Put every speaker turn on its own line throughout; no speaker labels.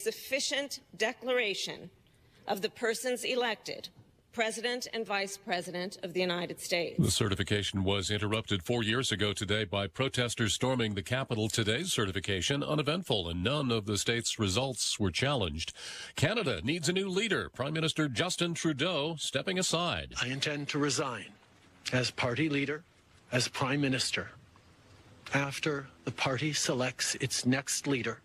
Sufficient declaration of the persons elected President and Vice President of the United States.
The certification was interrupted 4 years ago today by protesters storming the Capitol. Today's certification uneventful, and none of the state's results were challenged. Canada needs a new leader. Prime Minister Justin Trudeau stepping aside.
I intend to resign as party leader, as Prime Minister, after the party selects its next leader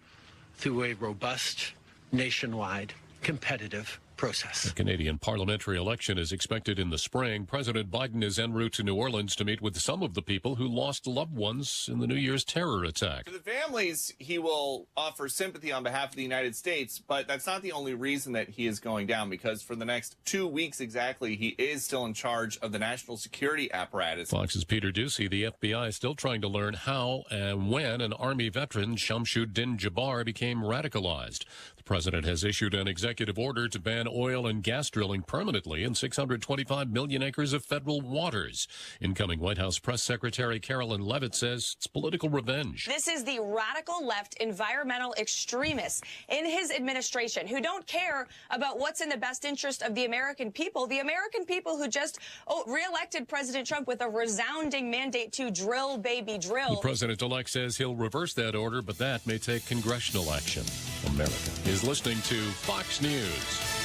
through a robust, nationwide, competitive process.
The Canadian parliamentary election is expected in the spring. President Biden is en route to New Orleans to meet with some of the people who lost loved ones in the New Year's terror attack.
For the families, he will offer sympathy on behalf of the United States, but that's not the only reason that he is going down, because for the next 2 weeks exactly, he is still in charge of the national security apparatus.
Fox's Peter Ducey. The FBI is still trying to learn how and when an Army veteran, Shamshuddin Jabbar, became radicalized. The president has issued an executive order to ban oil and gas drilling permanently in 625 million acres of federal waters. Incoming White House Press Secretary Carolyn Leavitt says it's political revenge.
This is the radical left environmental extremists in his administration who don't care about what's in the best interest of the American people who just reelected President Trump with a resounding mandate to drill, baby, drill.
The president-elect says he'll reverse that order, but that may take congressional action. America is listening to Fox News.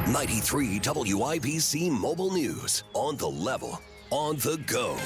93 WIBC Mobile News. On the level, on the go.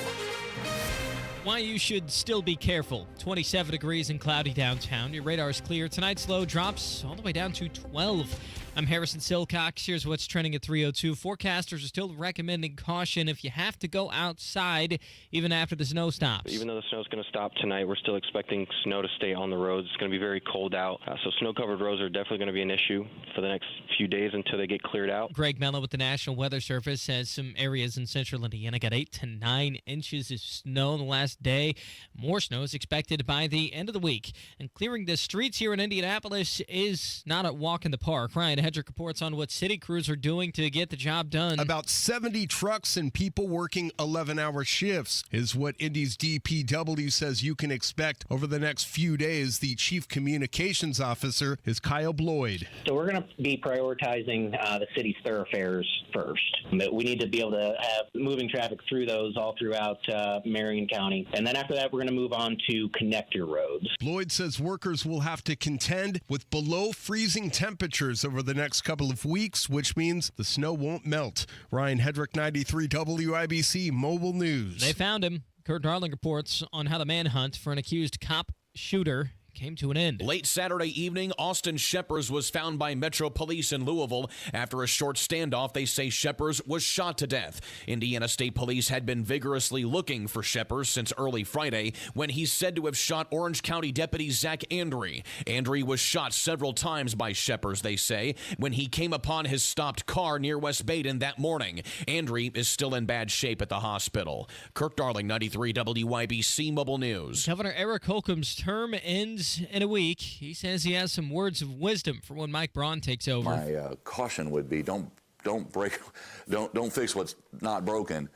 Why you should still be careful. 27 degrees and cloudy downtown. Your radar is clear. Tonight's low drops all the way down to 12. I'm Harrison Silcox. Here's what's trending at 3:02. Forecasters are still recommending caution if you have to go outside, even after the snow stops.
Even though the snow's going to stop tonight, we're still expecting snow to stay on the roads. It's going to be very cold out, so snow-covered roads are definitely going to be an issue for the next few days until they get cleared out.
Greg Mello with the National Weather Service says some areas in central Indiana got 8 to 9 inches of snow in the last day. More snow is expected by the end of the week. And clearing the streets here in Indianapolis is not a walk in the park. Ryan Hedrick reports on what city crews are doing to get the job done.
About 70 trucks and people working 11-hour shifts is what Indy's DPW says you can expect over the next few days. The chief communications officer is Kyle Bloyd.
So we're going to be prioritizing the city's thoroughfares first. We need to be able to have moving traffic through those all throughout Marion County. And then after that, we're going to move on to connector roads.
Bloyd says workers will have to contend with below freezing temperatures over the next couple of weeks, which means the snow won't melt. Ryan Hedrick, 93 WIBC Mobile News.
They found him. Kurt Darling reports on how the manhunt for an accused cop shooter came to an end.
Late Saturday evening, Austin Sheppers was found by Metro Police in Louisville. After a short standoff, they say Sheppers was shot to death. Indiana State Police had been vigorously looking for Sheppers since early Friday, when he's said to have shot Orange County Deputy Zach Andry. Andry was shot several times by Sheppers, they say, when he came upon his stopped car near West Baden that morning. Andry is still in bad shape at the hospital. Kirk Darling, 93 WIBC Mobile News.
Governor Eric Holcomb's term ends in a week. He says he has some words of wisdom for when Mike Braun takes over.
My caution would be don't fix what's not broken.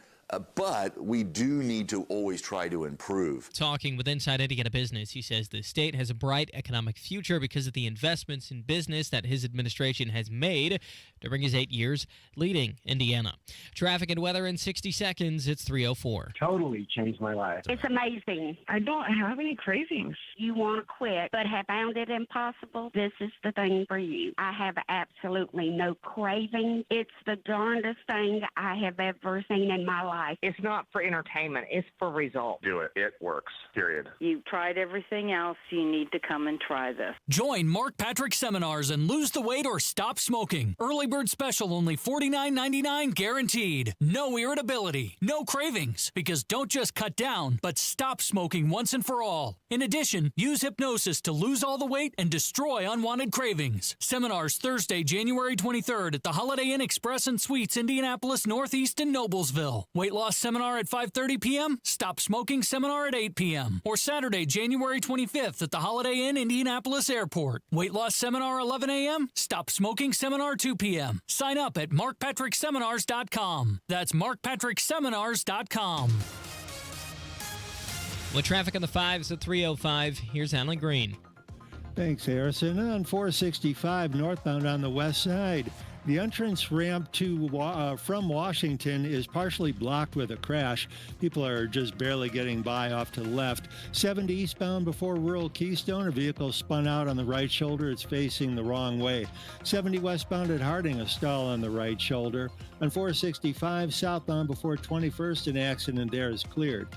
But we do need to always try to improve.
Talking with Inside Indiana Business, he says the state has a bright economic future because of the investments in business that his administration has made during his 8 years leading Indiana. Traffic and weather in 60 seconds. It's 3:04.
Totally changed my life.
It's amazing.
I don't have any cravings.
You want to quit, but have found it impossible? This is the thing for you. I have absolutely no craving. It's the darndest thing I have ever seen in my life.
It's not for entertainment. It's for results.
Do it. It works. Period.
You've tried everything else. You need to come and try this.
Join Mark Patrick Seminars and lose the weight or stop smoking. Early bird special, only $49.99 guaranteed. No irritability, no cravings, because don't just cut down, but stop smoking once and for all. In addition, use hypnosis to lose all the weight and destroy unwanted cravings. Seminars Thursday, January 23rd at the Holiday Inn Express and Suites, Indianapolis Northeast and Noblesville. Weight loss seminar at 5:30 p.m., stop smoking seminar at 8 p.m. Or Saturday, January 25th at the Holiday Inn Indianapolis Airport. Weight loss seminar 11 a.m., stop smoking seminar 2 p.m. Sign up at markpatrickseminars.com. That's markpatrickseminars.com.
With traffic on the 5s at 3:05, here's Alan Green.
Thanks, Harrison. On 465 northbound on the west side, the entrance ramp from Washington is partially blocked with a crash. People are just barely getting by off to the left. 70 eastbound before rural Keystone, a vehicle spun out on the right shoulder. It's facing the wrong way. 70 westbound at Harding, a stall on the right shoulder. On 465 southbound before 21st, an accident there is cleared.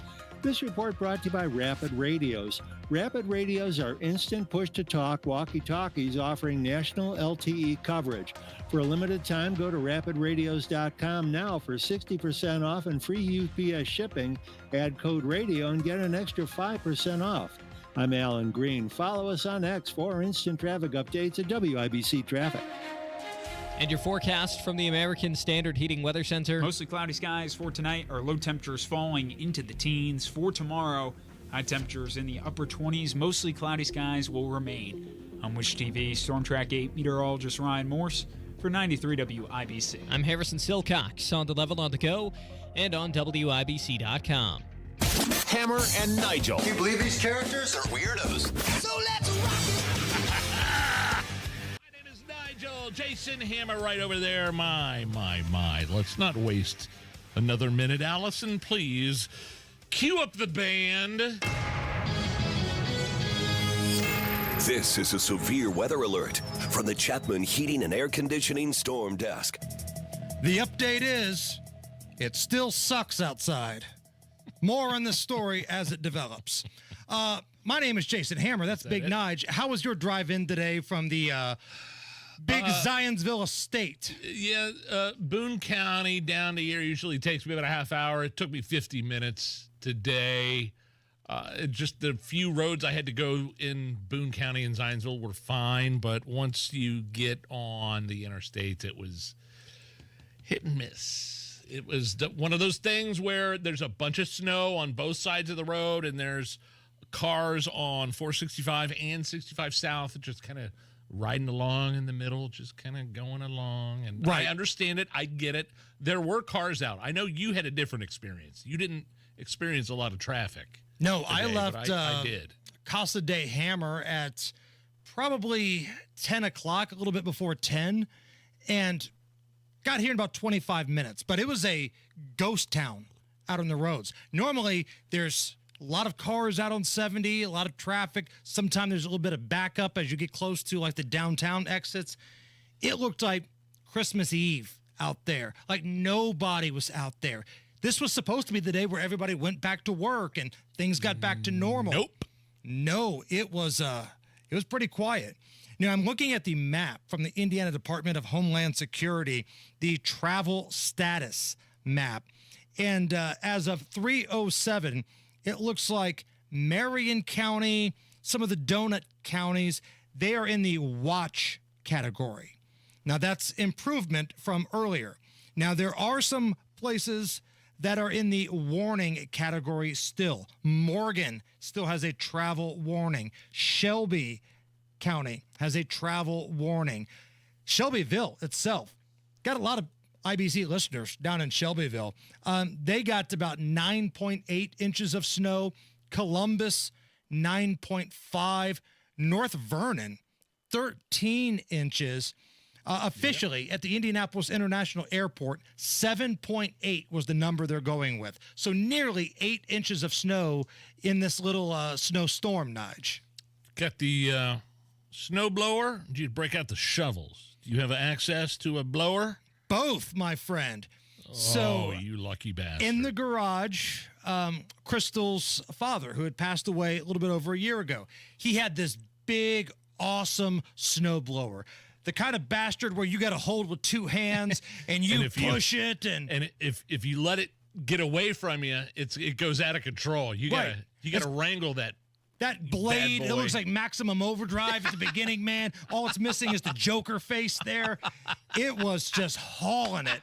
This report brought to you by Rapid Radios. Rapid Radios are instant push-to-talk walkie-talkies offering national LTE coverage. For a limited time, go to rapidradios.com now for 60% off and free UPS shipping. Add code RADIO and get an extra 5% off. I'm Alan Green. Follow us on X for instant traffic updates at WIBC Traffic.
And your forecast from the American Standard Heating Weather Center.
Mostly cloudy skies for tonight. Our low temperatures falling into the teens. For tomorrow, high temperatures in the upper 20s. Mostly cloudy skies will remain. I'm Wish TV Storm Track 8 meteorologist Ryan Morse for 93 WIBC.
I'm Harrison Silcox on the level on the go and on WIBC.com.
Hammer and Nigel.
Can you believe these characters are weirdos?
So let's rock it! My name is Nigel. Jason Hammer right over there. My. Let's not waste another minute. Allison, please cue up the band.
This is a severe weather alert from the Chapman Heating and Air Conditioning Storm Desk.
The update is, it still sucks outside. More on this story as it develops. My name is Jason Hammer. That's Big Nige. How was your drive in today from the big Zionsville estate?
Yeah, Boone County down to here usually takes me about a half hour. It took me 50 minutes today. Just the few roads I had to go in Boone County and Zionsville were fine, but once you get on the interstates, it was hit and miss. It was one of those things where there's a bunch of snow on both sides of the road, and there's cars on 465 and 65 South just kind of riding along in the middle, just kind of going along. And right. I understand it. I get it. There were cars out. I know you had a different experience. You didn't experience a lot of traffic.
No,
today,
I left
I did.
Casa de Hammer at probably 10 o'clock, a little bit before 10, and got here in about 25 minutes. But it was a ghost town out on the roads. Normally, there's a lot of cars out on 70, a lot of traffic. Sometimes there's a little bit of backup as you get close to like the downtown exits. It looked like Christmas Eve out there. Like nobody was out there. This was supposed to be the day where everybody went back to work and things got back to normal.
Nope.
No, it was pretty quiet. Now, I'm looking at the map from the Indiana Department of Homeland Security, the travel status map. And as of 3:07, it looks like Marion County, some of the donut counties, they are in the watch category. Now, that's improvement from earlier. Now, there are some places that are in the warning category still. Morgan still has a travel warning. Shelby County has a travel warning. Shelbyville itself got a lot of IBC listeners down in Shelbyville. They got about 9.8 inches of snow. Columbus, 9.5. North Vernon, 13 inches. Officially, at the Indianapolis International Airport, 7.8 was the number they're going with. So nearly 8 inches of snow in this little snowstorm, Nige.
Got the snow blower? Do you break out the shovels? Do you have access to a blower?
Both, my friend.
Oh, you lucky bastard.
In the garage, Crystal's father, who had passed away a little bit over a year ago, he had this big, awesome snow blower. The kind of bastard where you got to hold with two hands and you push it, and
if you let it get away from you, it goes out of control. You gotta wrangle that
blade. It looks like Maximum Overdrive at the beginning, man. All it's missing is the Joker face there. It was just hauling it.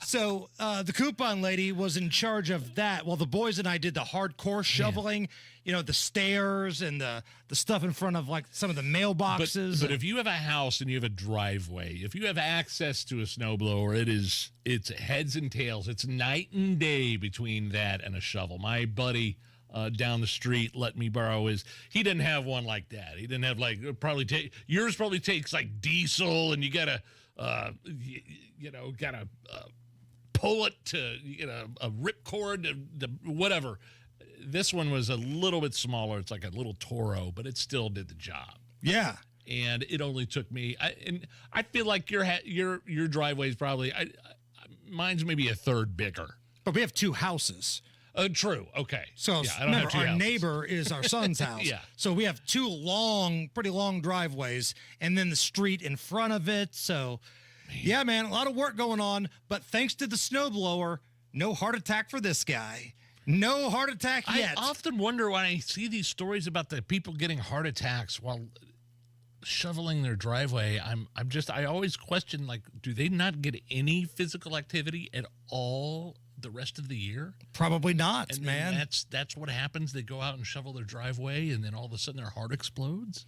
So the coupon lady was in charge of that while the boys and I did the hardcore shoveling, the stairs and the stuff in front of like some of the mailboxes.
But if you have a house and you have a driveway, if you have access to a snowblower, it's heads and tails. It's night and day between that and a shovel. My buddy down the street let me borrow his. He didn't have one like that. He didn't have yours probably takes like diesel, and you gotta pull it to a ripcord to whatever. This one was a little bit smaller. It's like a little Toro, but it still did the job.
Yeah.
And it only took me. I feel like your driveway is probably mine's maybe a third bigger.
But we have two houses.
True. Okay.
So
yeah, I don't have two
our
houses.
neighbor is our son's house.
Yeah.
So we have two pretty long driveways, and then the street in front of it. So, yeah, man, a lot of work going on. But thanks to the snowblower, no heart attack for this guy. No heart attack yet.
I often wonder when I see these stories about the people getting heart attacks while shoveling their driveway. I always question, like, do they not get any physical activity at all the rest of the year?
Probably not,
and
man.
That's what happens. They go out and shovel their driveway, and then all of a sudden their heart explodes.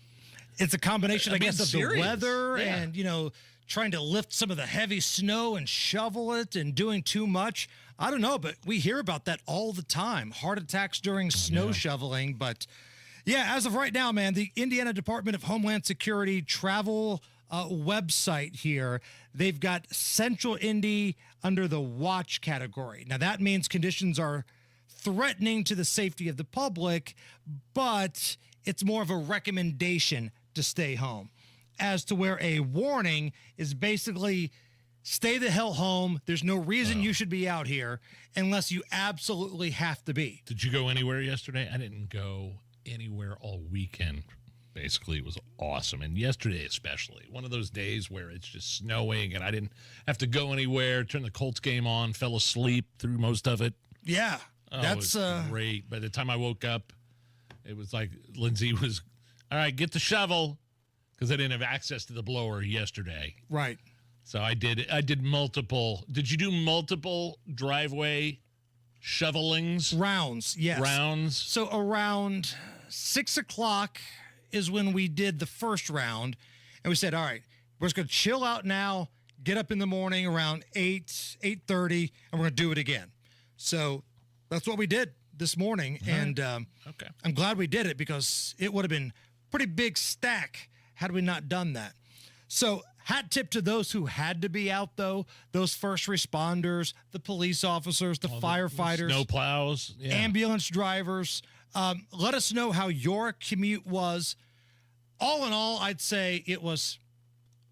It's a combination, I guess, of the weather
yeah.
and, trying to lift some of the heavy snow and shovel it and doing too much. I don't know, but we hear about that all the time. Heart attacks during snow shoveling. But, yeah, as of right now, man, the Indiana Department of Homeland Security travel website here, they've got Central Indy under the watch category. Now, that means conditions are threatening to the safety of the public, but it's more of a recommendation to stay home. As to where a warning is basically stay the hell home. There's no reason you should be out here unless you absolutely have to be.
Did you go anywhere yesterday? I didn't go anywhere all weekend. Basically, it was awesome. And yesterday especially, one of those days where it's just snowing and I didn't have to go anywhere, turn the Colts game on, fell asleep through most of it.
Yeah,
that's it was great. By the time I woke up, it was like Lindsay was, all right, get the shovel, because I didn't have access to the blower yesterday.
Right.
So I did multiple. Did you do multiple driveway shovelings?
Rounds, yes.
Rounds.
So around 6 o'clock is when we did the first round. And we said, all right, we're just going to chill out now, get up in the morning around 8:30, and we're going to do it again. So that's what we did this morning.
Right.
And
okay.
I'm glad we did it because it would have been a pretty big stack had we not done that. So hat tip to those who had to be out, though, those first responders, the police officers, the firefighters,
the snow plows,
ambulance drivers. Let us know how your commute was. All in all, I'd say it was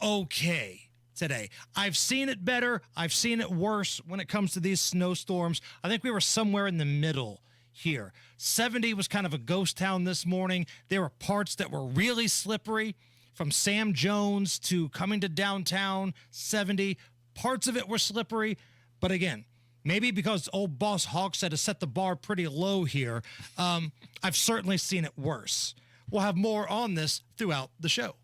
okay today. I've seen it better. I've seen it worse when it comes to these snowstorms. I think we were somewhere in the middle here. 70 was kind of a ghost town this morning. There were parts that were really slippery. From Sam Jones to coming to downtown 70, parts of it were slippery. But again, maybe because old boss Hawks had to set the bar pretty low here, I've certainly seen it worse. We'll have more on this throughout the show.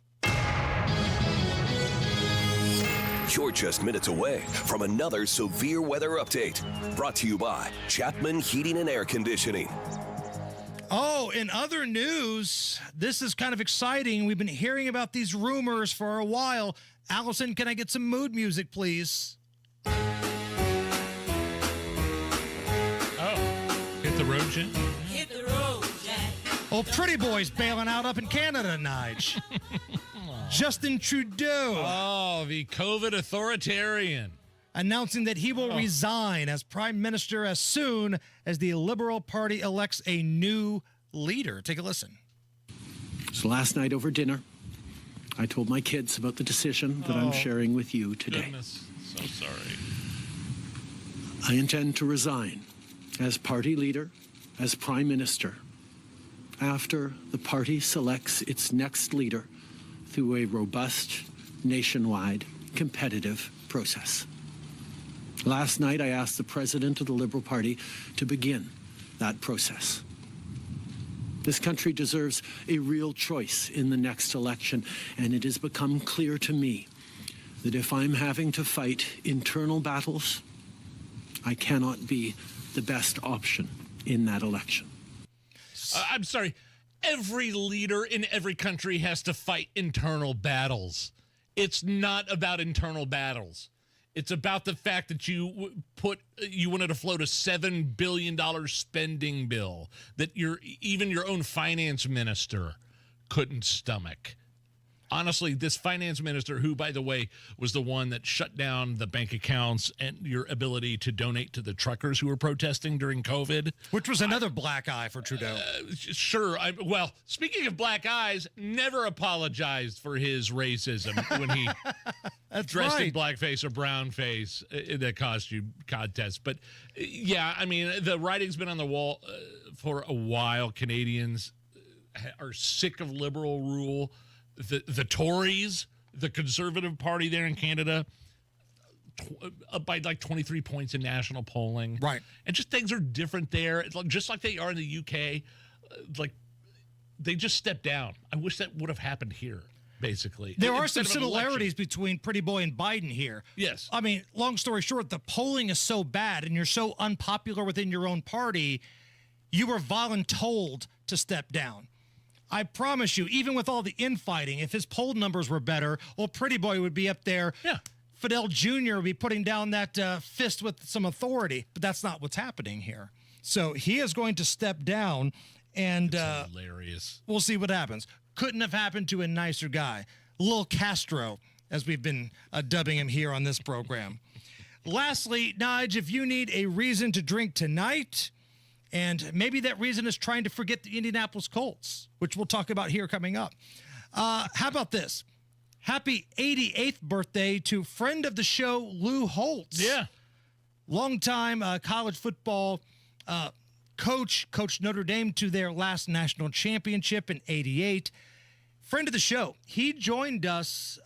You're just minutes away from another severe weather update. Brought to you by Chapman Heating and Air Conditioning.
Oh, in other news, this is kind of exciting. We've been hearing about these rumors for a while. Allison, can I get some mood music, please?
Oh, hit the road, Jen?
Hit the road, Jack.
Oh, pretty boy's bailing out up in Canada, Nige. Justin Trudeau.
Oh, the COVID authoritarian.
Announcing that he will resign as prime minister as soon as the Liberal Party elects a new leader. Take a listen.
So last night over dinner, I told my kids about the decision that I'm sharing with you today.
Goodness, so sorry.
I intend to resign as party leader, as prime minister, after the party selects its next leader through a robust, nationwide, competitive process. Last night, I asked the president of the Liberal Party to begin that process. This country deserves a real choice in the next election, and it has become clear to me that if I'm having to fight internal battles, I cannot be the best option in that election.
I'm sorry. Every leader in every country has to fight internal battles. It's not about internal battles. It's about the fact that you wanted to float a $7 billion spending bill that even your own finance minister couldn't stomach. Honestly, this finance minister, who, by the way, was the one that shut down the bank accounts and your ability to donate to the truckers who were protesting during COVID.
Which was another black eye for Trudeau.
Sure. Well, speaking of black eyes, never apologized for his racism when he dressed in blackface or brown face in the costume contest. But, yeah, I mean, the writing's been on the wall for a while. Canadians are sick of liberal rule. The Tories, the Conservative Party there in Canada, up by like 23 points in national polling.
Right.
And just things are different there. It's just like they are in the UK. Like, they just stepped down. I wish that would have happened here, basically.
There are some similarities between Pretty Boy and Biden here.
Yes.
I mean, long story short, the polling is so bad and you're so unpopular within your own party, you were voluntold to step down. I promise you, even with all the infighting, if his poll numbers were better, well, Pretty Boy would be up there.
Yeah.
Fidel Jr. would be putting down that fist with some authority, but that's not what's happening here. So he is going to step down, and
hilarious.
We'll see what happens. Couldn't have happened to a nicer guy. Lil Castro, as we've been dubbing him here on this program. Lastly, Nige, if you need a reason to drink tonight, and maybe that reason is trying to forget the Indianapolis Colts, which we'll talk about here coming up. How about this? Happy 88th birthday to friend of the show, Lou Holtz.
Yeah.
Longtime college football coach, coached Notre Dame to their last national championship in 88. Friend of the show. He joined us,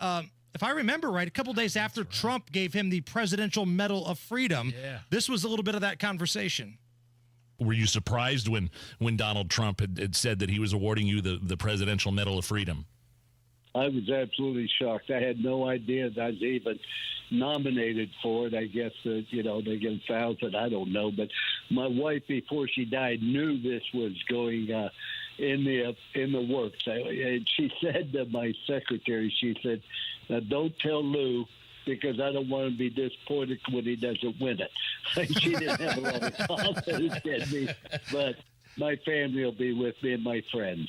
if I remember right, a couple days after Trump gave him the Presidential Medal of Freedom.
Yeah.
This was a little bit of that conversation.
Were you surprised when Donald Trump had said that he was awarding you the Presidential Medal of Freedom?
I was absolutely shocked. I had no idea that I was even nominated for it. I guess they get 1,000. I don't know. But my wife, before she died, knew this was going in the works. And she said to my secretary, she said, "Now don't tell Lou, because I don't want to be disappointed when he doesn't win it." She didn't have a lot of confidence in me, but my family will be with me and my friends.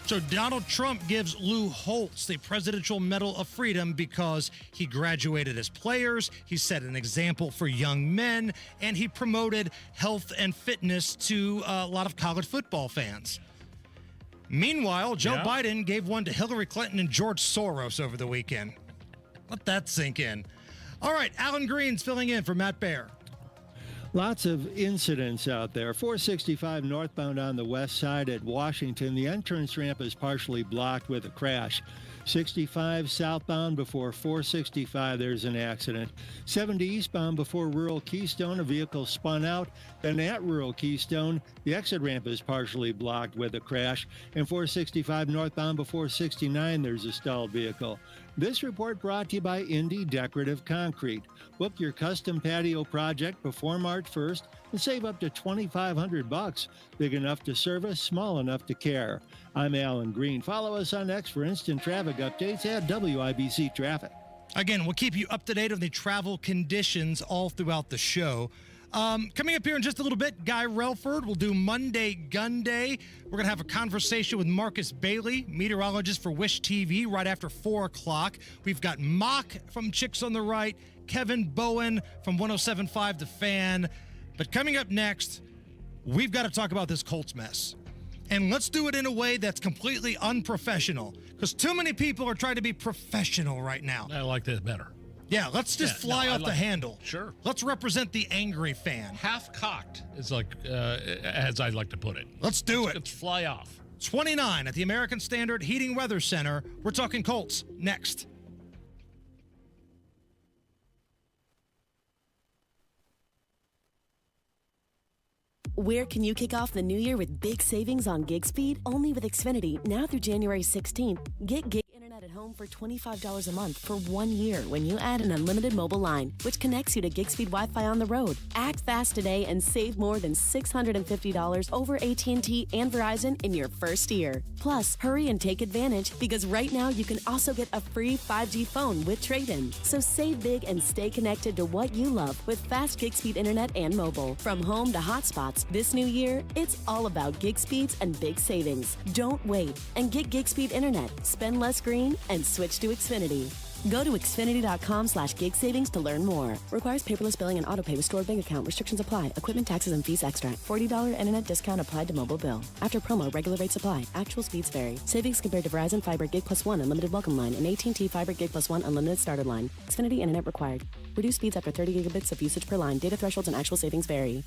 So Donald Trump gives Lou Holtz the Presidential Medal of Freedom because he graduated as players, he set an example for young men, and he promoted health and fitness to a lot of college football fans. Meanwhile, Joe Biden gave one to Hillary Clinton and George Soros over the weekend. Let that sink in. All right, Alan Green's filling in for Matt Baer.
Lots of incidents out there. 465 northbound on the west side at Washington. The entrance ramp is partially blocked with a crash. 65 southbound before 465, there's an accident. 70 eastbound before Rural Keystone, a vehicle spun out. Then at Rural Keystone, the exit ramp is partially blocked with a crash. And 465 northbound before 69, there's a stalled vehicle. This report brought to you by Indy Decorative Concrete. Book your custom patio project before March 1st and save up to $2,500. Big enough to service, small enough to care. I'm Alan Green. Follow us on X for instant traffic updates at WIBC Traffic.
Again, we'll keep you up to date on the travel conditions all throughout the show. Coming up here in just a little bit, Guy Relford will do Monday Gunday. We're going to have a conversation with Marcus Bailey, meteorologist for Wish TV, right after 4 o'clock. We've got Mock from Chicks on the Right, Kevin Bowen from 107.5 The Fan. But coming up next, we've got to talk about this Colts mess. And let's do it in a way that's completely unprofessional, because too many people are trying to be professional right now.
I like that better.
Yeah, let's just fly off the handle.
Sure.
Let's represent the angry fan.
Half cocked is like, as I like to put it.
Let's do it.
Let's fly off.
29 at the American Standard Heating Weather Center. We're talking Colts next.
Where can you kick off the new year with big savings on gig speed? Only with Xfinity, now through January 16th. Get gig internet internet at home for $25 a month for 1 year when you add an unlimited mobile line, which connects you to gig speed Wi-Fi on the road. Act fast today and save more than $650 over AT&T and Verizon in your first year. Plus, hurry and take advantage because right now you can also get a free 5G phone with trade-in. So save big and stay connected to what you love with fast gig speed internet and mobile. From home to hotspots, this new year, it's all about gig speeds and big savings. Don't wait and get gig speed internet. Spend less green and switch to Xfinity. Go to Xfinity.com/gig savings to learn more. Requires paperless billing and autopay with stored bank account. Restrictions apply. Equipment, taxes, and fees extra. $40 internet discount applied to mobile bill. After promo, regular rates apply. Actual speeds vary. Savings compared to Verizon Fiber Gig Plus 1 Unlimited Welcome Line and AT&T Fiber Gig Plus 1 Unlimited Starter Line. Xfinity internet required. Reduced speeds after 30 gigabits of usage per line. Data thresholds and actual savings vary.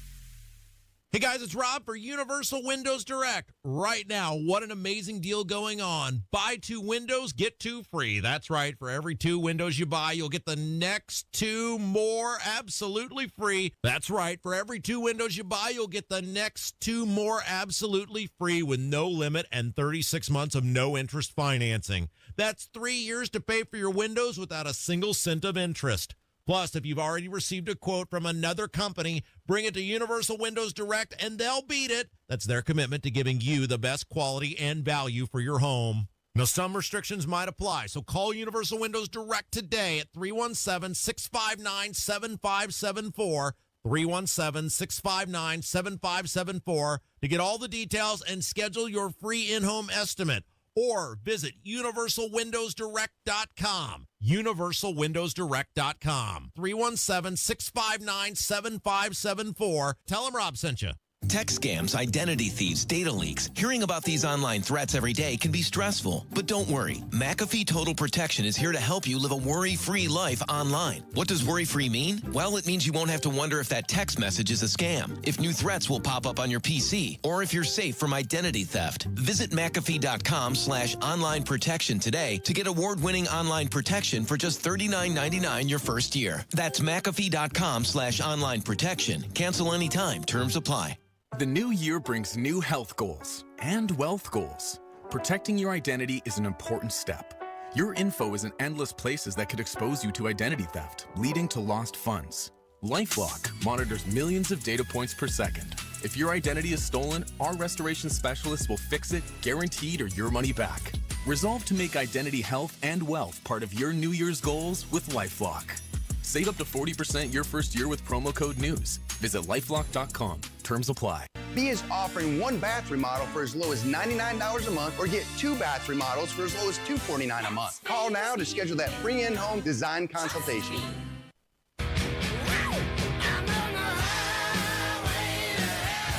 Hey guys, it's Rob for Universal Windows Direct. Right now, what an amazing deal going on. Buy 2 windows, get 2 free. That's right. For every 2 windows you buy, you'll get the next 2 more absolutely free. That's right. For every 2 windows you buy, you'll get the next 2 more absolutely free with no limit and 36 months of no interest financing. That's 3 years to pay for your windows without a single cent of interest. Plus, if you've already received a quote from another company, bring it to Universal Windows Direct and they'll beat it. That's their commitment to giving you the best quality and value for your home. Now, some restrictions might apply, so call Universal Windows Direct today at 317-659-7574, 317-659-7574 to get all the details and schedule your free in-home estimate. Or visit universalwindowsdirect.com. universalwindowsdirect.com. 317-659-7574. Tell them Rob sent you.
Tech scams, identity thieves, data leaks. Hearing about these online threats every day can be stressful. But don't worry. McAfee Total Protection is here to help you live a worry-free life online. What does worry-free mean? Well, it means you won't have to wonder if that text message is a scam, if new threats will pop up on your PC, or if you're safe from identity theft. Visit McAfee.com/online protection today to get award-winning online protection for just $39.99 your first year. That's McAfee.com/online protection. Cancel anytime. Terms apply.
The new year brings new health goals and wealth goals. Protecting your identity is an important step. Your info is in endless places that could expose you to identity theft, leading to lost funds. LifeLock monitors millions of data points per second. If your identity is stolen, our restoration specialists will fix it, guaranteed, or your money back. Resolve to make identity health and wealth part of your New Year's goals with LifeLock. Save up to 40% your first year with promo code NEWS. Visit lifelock.com. Terms apply.
B is offering 1 bath remodel for as low as $99 a month or get 2 bath remodels for as low as $249 a month. Call now to schedule that free in-home design consultation.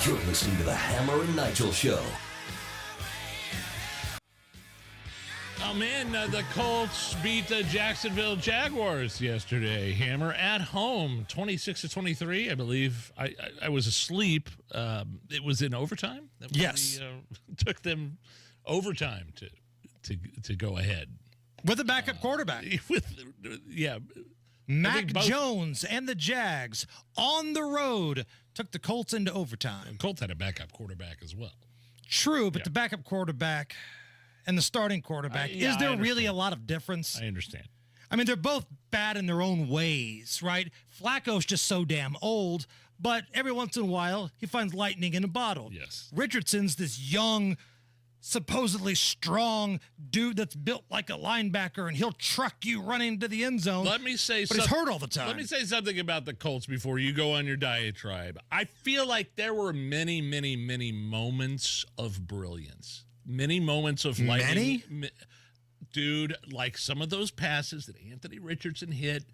You're listening to the Hammer and Nigel Show.
Oh, man, the Colts beat the Jacksonville Jaguars yesterday. Hammer at home, 26-23. I believe I was asleep. It was in overtime.
Yes,
took them overtime to go ahead
with a backup quarterback. Mac Jones and the Jags on the road took the Colts into overtime.
The Colts had a backup quarterback as well.
True, but the backup quarterback and the starting quarterback, is there really a lot of difference?
I understand.
I mean, they're both bad in their own ways, right? Flacco's just so damn old, but every once in a while, he finds lightning in a bottle.
Yes.
Richardson's this young, supposedly strong dude that's built like a linebacker, and he'll truck you running to the end zone.
Let me say
but he's hurt all the time.
Let me say something about the Colts before you go on your diatribe. I feel like there were many, many, many moments of brilliance. Many moments of lightning. Dude, like some of those passes that Anthony Richardson hit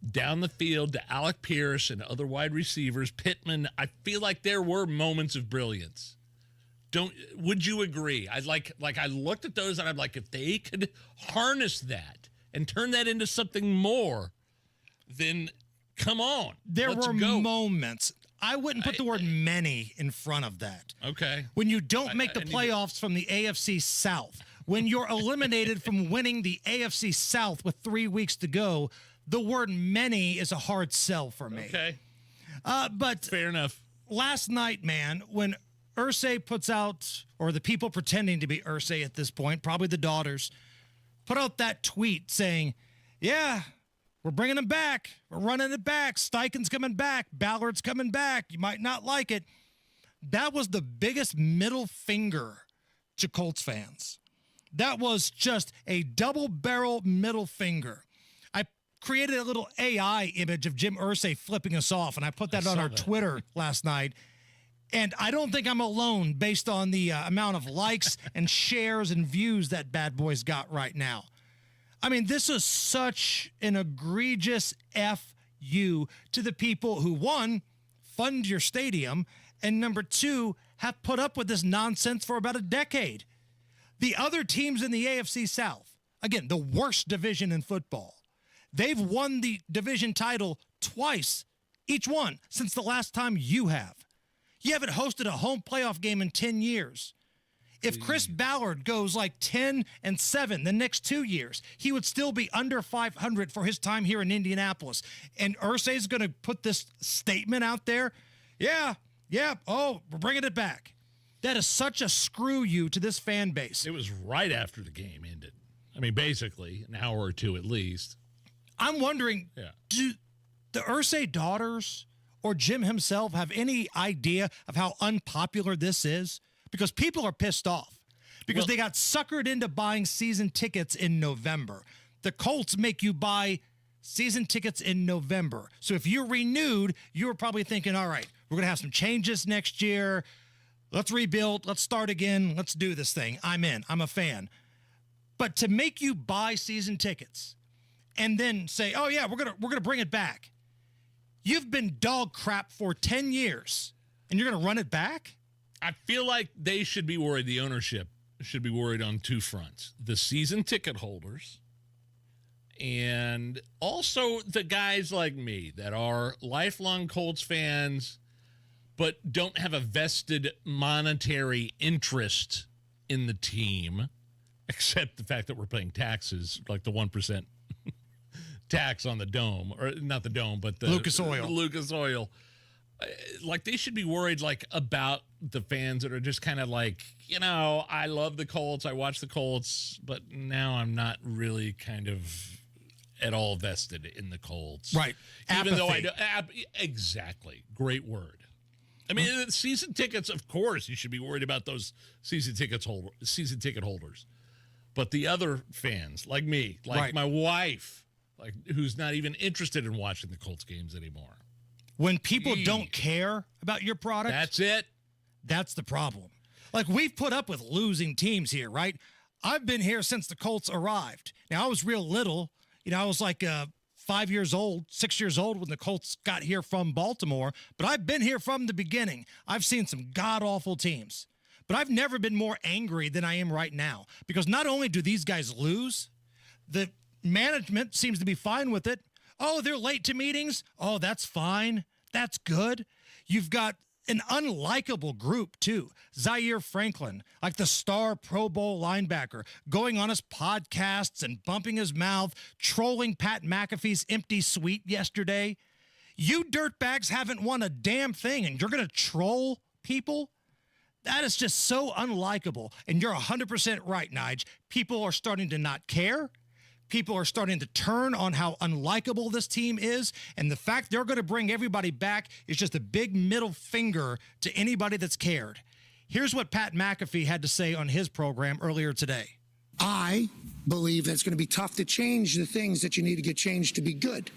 down the field to Alec Pierce and other wide receivers, Pittman, I feel like there were moments of brilliance. Would you agree? I looked at those and I'm like, if they could harness that and turn that into something more, then come on.
There were moments. I wouldn't put the word many in front of that.
Okay.
When you don't make the playoffs from the AFC South, when you're eliminated from winning the AFC South with 3 weeks to go, the word many is a hard sell for me.
Okay.
But
fair enough.
Last night, man, when Irsay puts out, or the people pretending to be Irsay at this point, probably the daughters, put out that tweet saying, yeah, we're bringing him back. We're running it back. Steichen's coming back. Ballard's coming back. You might not like it. That was the biggest middle finger to Colts fans. That was just a double-barrel middle finger. I created a little AI image of Jim Irsay flipping us off, and I put that on our Twitter last night. And I don't think I'm alone based on the amount of likes and shares and views that bad boy's got right now. I mean, this is such an egregious F-U to the people who, one, fund your stadium, and number two, have put up with this nonsense for about a decade. The other teams in the AFC South, again, the worst division in football, they've won the division title twice, each one, since the last time you have. You haven't hosted a home playoff game in 10 years. If Chris Ballard goes like 10-7 the next 2 years, he would still be under 500 for his time here in Indianapolis. And Irsay's going to put this statement out there. Yeah, we're bringing it back. That is such a screw you to this fan base.
It was right after the game ended. I mean, basically, an hour or two at least.
I'm wondering, do the Irsay daughters or Jim himself have any idea of how unpopular this is? Because people are pissed off. Because they got suckered into buying season tickets in November. The Colts make you buy season tickets in November. So if you're renewed, you were probably thinking, all right, we're going to have some changes next year. Let's rebuild. Let's start again. Let's do this thing. I'm in. I'm a fan. But to make you buy season tickets and then say, oh, yeah, we're gonna bring it back. You've been dog crap for 10 years, and you're going to run it back?
I feel like they should be worried, the ownership should be worried on two fronts. The season ticket holders and also the guys like me that are lifelong Colts fans but don't have a vested monetary interest in the team, except the fact that we're paying taxes, like the 1% tax on the dome, or not the dome, but the
Lucas Oil.
Like, they should be worried, like, about the fans that are just kind of like, I love the Colts, I watch the Colts, but now I'm not really kind of at all vested in the Colts.
Right.
Even though I do. Exactly. Great word. I mean, season tickets, of course, you should be worried about those season ticket holders. But the other fans, like me, like my wife, like who's not even interested in watching the Colts games anymore.
When people don't care about your product,
that's it.
That's the problem. Like, we've put up with losing teams here, right? I've been here since the Colts arrived. Now, I was real little. I was like 5 years old, 6 years old when the Colts got here from Baltimore. But I've been here from the beginning. I've seen some god-awful teams. But I've never been more angry than I am right now. Because not only do these guys lose, the management seems to be fine with it. Oh, they're late to meetings? Oh, that's fine. That's good. You've got an unlikable group, too. Zaire Franklin, like the star Pro Bowl linebacker, going on his podcasts and bumping his mouth, trolling Pat McAfee's empty suite yesterday. You dirtbags haven't won a damn thing, and you're going to troll people? That is just so unlikable. And you're 100% right, Nige. People are starting to not care. People are starting to turn on how unlikable this team is, and the fact they're going to bring everybody back is just a big middle finger to anybody that's cared. Here's what Pat McAfee had to say on his program earlier today.
I believe that it's going to be tough to change the things that you need to get changed to be good,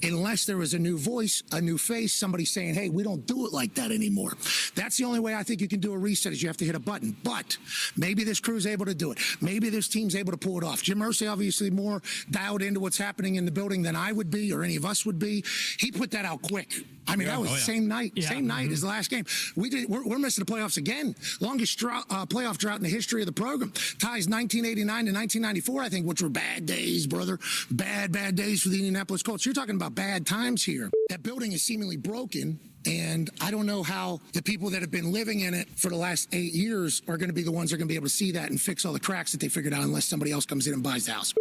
unless there was a new voice, a new face, somebody saying, hey, we don't do it like that anymore. That's the only way I think you can do a reset, is you have to hit a button. But maybe this crew's able to do it. Maybe this team's able to pull it off. Jim Irsay obviously more dialed into what's happening in the building than I would be or any of us would be. He put that out quick. I mean, that was the same night. Same night as the last game. We're missing the playoffs again. Longest playoff drought in the history of the program. Ties 1989 to 1994, I think, which were bad days, brother. Bad days for the Indianapolis Colts. You're talking about bad times here. That building is seemingly broken, and I don't know how the people that have been living in it for the last 8 years are going to be the ones that are going to be able to see that and fix all the cracks that they figured out, unless somebody else comes in and buys the house.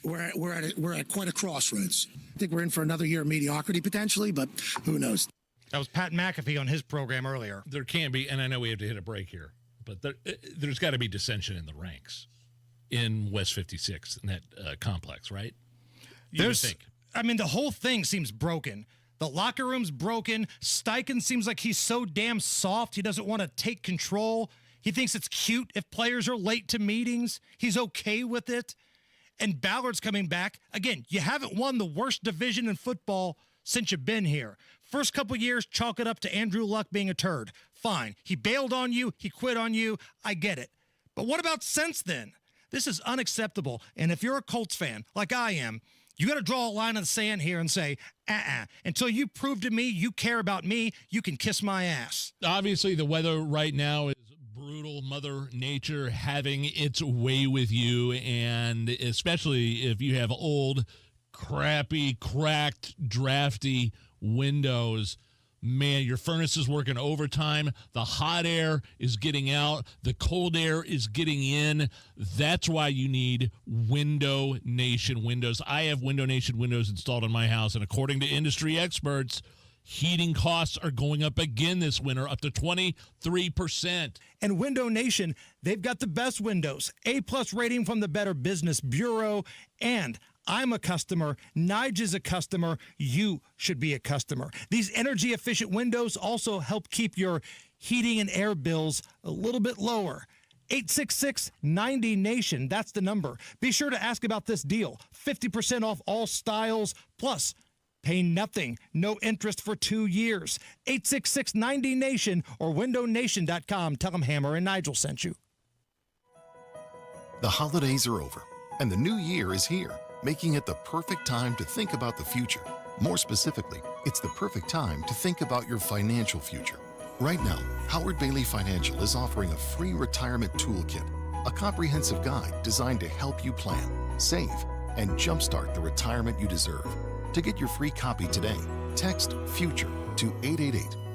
We're at quite a crossroads. I think we're in for another year of mediocrity potentially, but who knows?
That was Pat McAfee on his program earlier.
There can be, and I know we have to hit a break here, but there's got to be dissension in the ranks. in West 56 in that complex, right? You would think.
I mean, the whole thing seems broken. The locker room's broken. Steichen seems like he's so damn soft. He doesn't want to take control. He thinks it's cute if players are late to meetings. He's okay with it. And Ballard's coming back. Again, you haven't won the worst division in football since you've been here. First couple years, chalk it up to Andrew Luck being a turd. Fine. He bailed on you. He quit on you. I get it. But what about since then? This is unacceptable. And if you're a Colts fan, like I am, you got to draw a line in the sand here and say, until you prove to me you care about me, you can kiss my ass.
Obviously, the weather right now is brutal. Mother Nature having its way with you, and especially if you have old, crappy, cracked, drafty windows. Man, your furnace is working overtime. The hot air is getting out. The cold air is getting in. That's why you need Window Nation windows. I have Window Nation windows installed in my house, and according to industry experts, heating costs are going up again this winter, up to 23%.
And Window Nation, they've got the best windows. A+ rating from the Better Business Bureau. And I'm a customer. Nigel's a customer. You should be a customer. These energy-efficient windows also help keep your heating and air bills a little bit lower. 866-90-NATION. That's the number. Be sure to ask about this deal. 50% off all styles, plus pay nothing, no interest for 2 years. 866-90-NATION or windownation.com. Tell them Hammer and Nigel sent you.
The holidays are over, and the new year is here, making it the perfect time to think about the future. More specifically, it's the perfect time to think about your financial future. Right now, Howard Bailey Financial is offering a free retirement toolkit, a comprehensive guide designed to help you plan, save, and jumpstart the retirement you deserve. To get your free copy today, text FUTURE to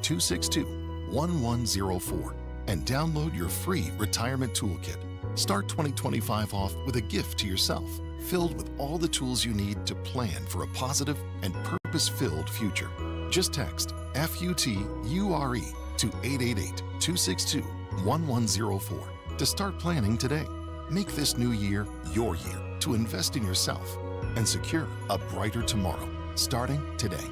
888-262-1104 and download your free retirement toolkit. Start 2025 off with a gift to yourself, filled with all the tools you need to plan for a positive and purpose-filled future. Just text FUTURE to 888-262-1104 to start planning today. Make this new year your year to invest in yourself and secure a brighter tomorrow, starting today.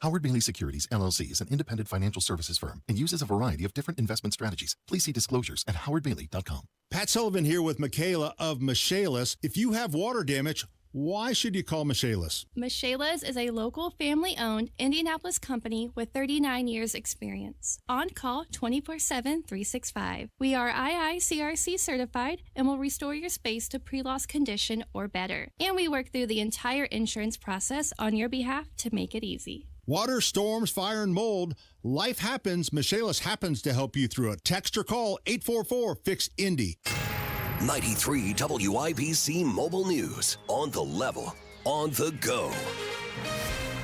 Howard Bailey Securities, LLC is an independent financial services firm and uses a variety of different investment strategies. Please see disclosures at howardbailey.com.
Pat Sullivan here with Michaela of Michaelis. If you have water damage, why should you call Michaelis?
Michaelis is a local family-owned Indianapolis company with 39 years experience. On call 24/7, 365. We are IICRC certified and will restore your space to pre-loss condition or better. And we work through the entire insurance process on your behalf to make it easy.
Water, storms, fire, and mold. Life happens. Michaelis happens to help you through it. Text or call 844-FIX-INDY.
93 WIBC Mobile News. On the level, on the go.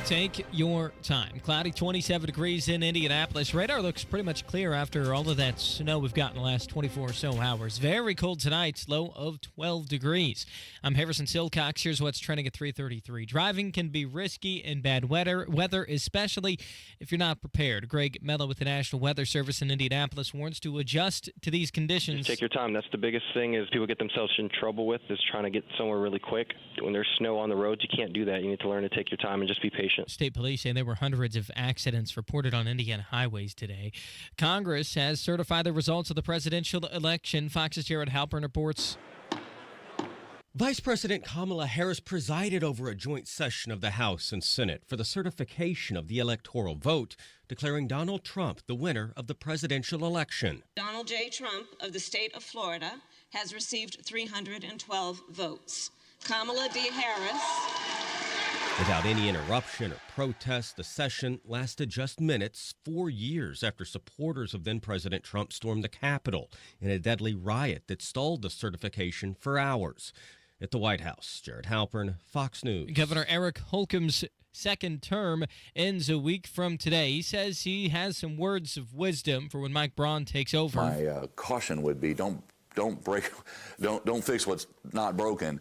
Take your time. Cloudy, 27 degrees in Indianapolis. Radar looks pretty much clear after all of that snow we've got in the last 24 or so hours. Very cold tonight, low of 12 degrees. I'm Harrison Silcox. Here's what's trending at 3:33. Driving can be risky in bad weather, especially if you're not prepared. Greg Mello with the National Weather Service in Indianapolis warns to adjust to these conditions.
Just take your time. That's the biggest thing is people get themselves in trouble with is trying to get somewhere really quick. When there's snow on the roads, you can't do that. You need to learn to take your time and just be patient.
State police say there were hundreds of accidents reported on Indiana highways today. Congress has certified the results of the presidential election. Fox's Jared Halpern reports.
Vice President Kamala Harris presided over a joint session of the House and Senate for the certification of the electoral vote, declaring Donald Trump the winner of the presidential election.
Donald J. Trump of the state of Florida has received 312 votes. Kamala D. Harris.
Without any interruption or protest, the session lasted just minutes, 4 years after supporters of then-President Trump stormed the Capitol in a deadly riot that stalled the certification for hours. At the White House, Jared Halpern, Fox News.
Governor Eric Holcomb's second term ends a week from today. He says he has some words of wisdom for when Mike Braun takes over.
My caution would be don't fix what's not broken.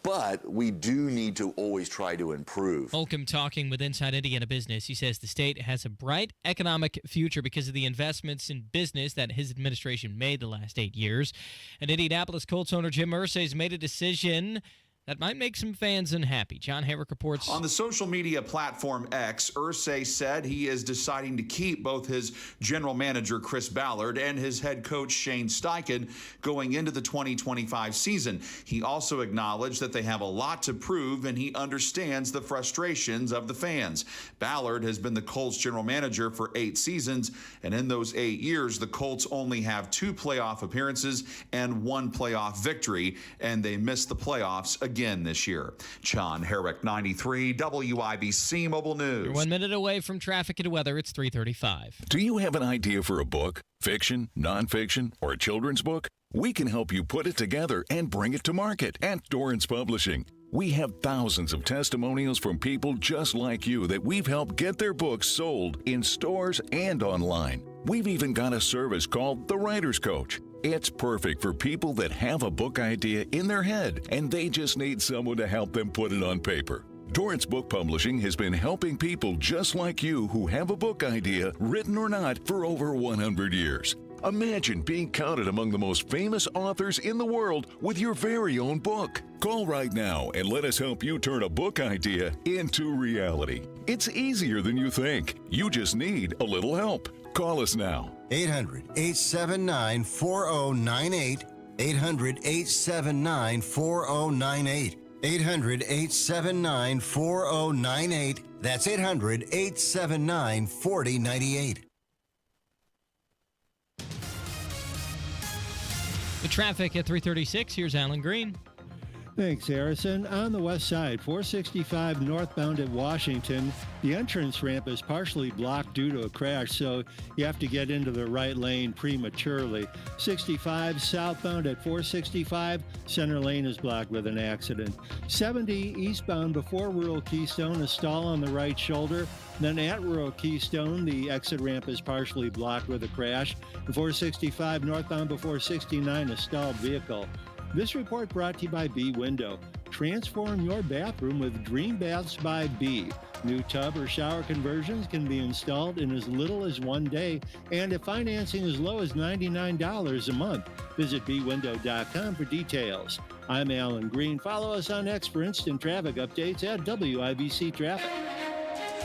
But we do need to always try to improve.
Holcomb talking with Inside Indiana Business. He says the state has a bright economic future because of the investments in business that his administration made the last 8 years. And Indianapolis Colts owner Jim Irsay has made a decision that might make some fans unhappy. John Hayrick reports.
On the social media platform X, Irsay said he is deciding to keep both his general manager, Chris Ballard, and his head coach, Shane Steichen, going into the 2025 season. He also acknowledged that they have a lot to prove, and he understands the frustrations of the fans. Ballard has been the Colts general manager for 8 seasons, and in those 8 years, the Colts only have 2 playoff appearances and 1 playoff victory, and they missed the playoffs again this year. John Herrick, 93 WIBC Mobile News.
You're 1 minute away from traffic and weather. It's 3:35.
Do you have an idea for a book? Fiction, nonfiction, or a children's book? We can help you put it together and bring it to market at Dorrance Publishing. We have thousands of testimonials from people just like you that we've helped get their books sold in stores and online. We've even got a service called The Writer's Coach. It's perfect for people that have a book idea in their head and they just need someone to help them put it on paper. Dorrance Book Publishing has been helping people just like you who have a book idea, written or not, for over 100 years. Imagine being counted among the most famous authors in the world with your very own book. Call right now and let us help you turn a book idea into reality. It's easier than you think. You just need a little help. Call us now.
800-879-4098. 800-879-4098. 800-879-4098. That's 800-879-4098.
The traffic at 3:36. Here's Alan Green.
Thanks, Harrison. On the west side, 465 northbound at Washington, the entrance ramp is partially blocked due to a crash, so you have to get into the right lane prematurely. 65 southbound at 465, center lane is blocked with an accident. 70 eastbound before Rural Keystone, a stall on the right shoulder. Then at Rural Keystone, the exit ramp is partially blocked with a crash. 465 northbound before 69, a stalled vehicle. This report brought to you by B Window. Transform your bathroom with Dream Baths by B. New tub or shower conversions can be installed in as little as 1 day, and if financing as low as $99 a month. Visit bwindow.com for details. I'm Alan Green. Follow us on X for instant traffic updates at WIBC Traffic.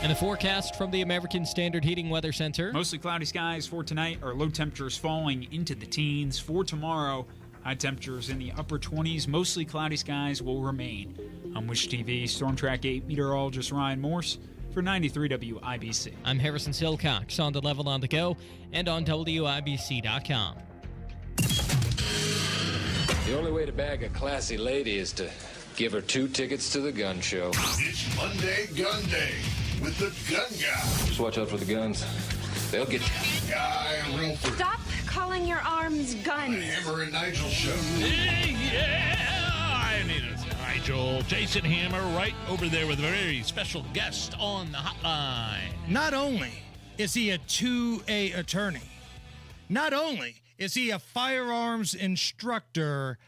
And the forecast from the American Standard Heating Weather Center.
Mostly cloudy skies for tonight. Our low temperatures falling into the teens. For tomorrow, high temperatures in the upper 20s. Mostly cloudy skies will remain. I'm Wish TV Storm Track 8 meteorologist Ryan Morse for 93 WIBC.
I'm Harrison Silcox on the Level on the Go and on WIBC.com.
The only way to bag a classy lady is to give her 2 tickets to the gun show.
It's Monday Gunday with the gun guy.
Just watch out for the guns. They'll get you.
Guy Relford.
Stop calling your arms guns.
Hammer and Nigel show.
I mean, it's Nigel. Jason Hammer right over there with a very special guest on the hotline.
Not only is he a 2A attorney, not only is he a firearms instructor,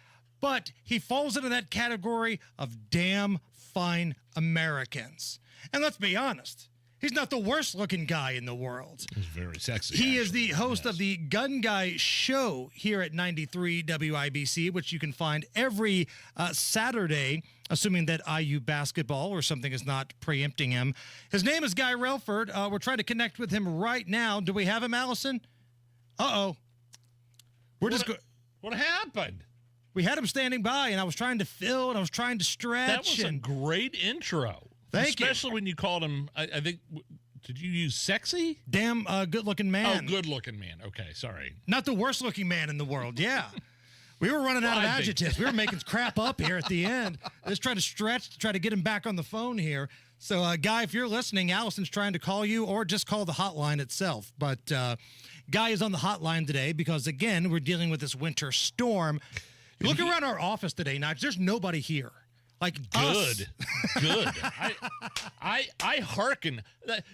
but he falls into that category of damn fine Americans. And let's be honest, he's not the worst looking guy in the world.
He's very sexy.
He is the host of the Gun Guy Show here at 93 WIBC, which you can find every Saturday, assuming that IU basketball or something is not preempting him. His name is Guy Relford. We're trying to connect with him right now. Do we have him, Allison? Uh-oh.
What happened?
We had him standing by, and I was trying to fill, and I was trying to stretch.
That was a great intro.
Thank you.
Especially when you called him, I think, did you use sexy?
Damn good-looking man.
Oh, good-looking man. Okay, sorry.
Not the worst-looking man in the world, yeah. We were running out of adjectives. We were making crap up here at the end. Let's try to stretch to try to get him back on the phone here. So, Guy, if you're listening, Allison's trying to call you or just call the hotline itself. But Guy is on the hotline today because, again, we're dealing with this winter storm. Look around our office today, Nigel. There's nobody here. Like
good. I hearken.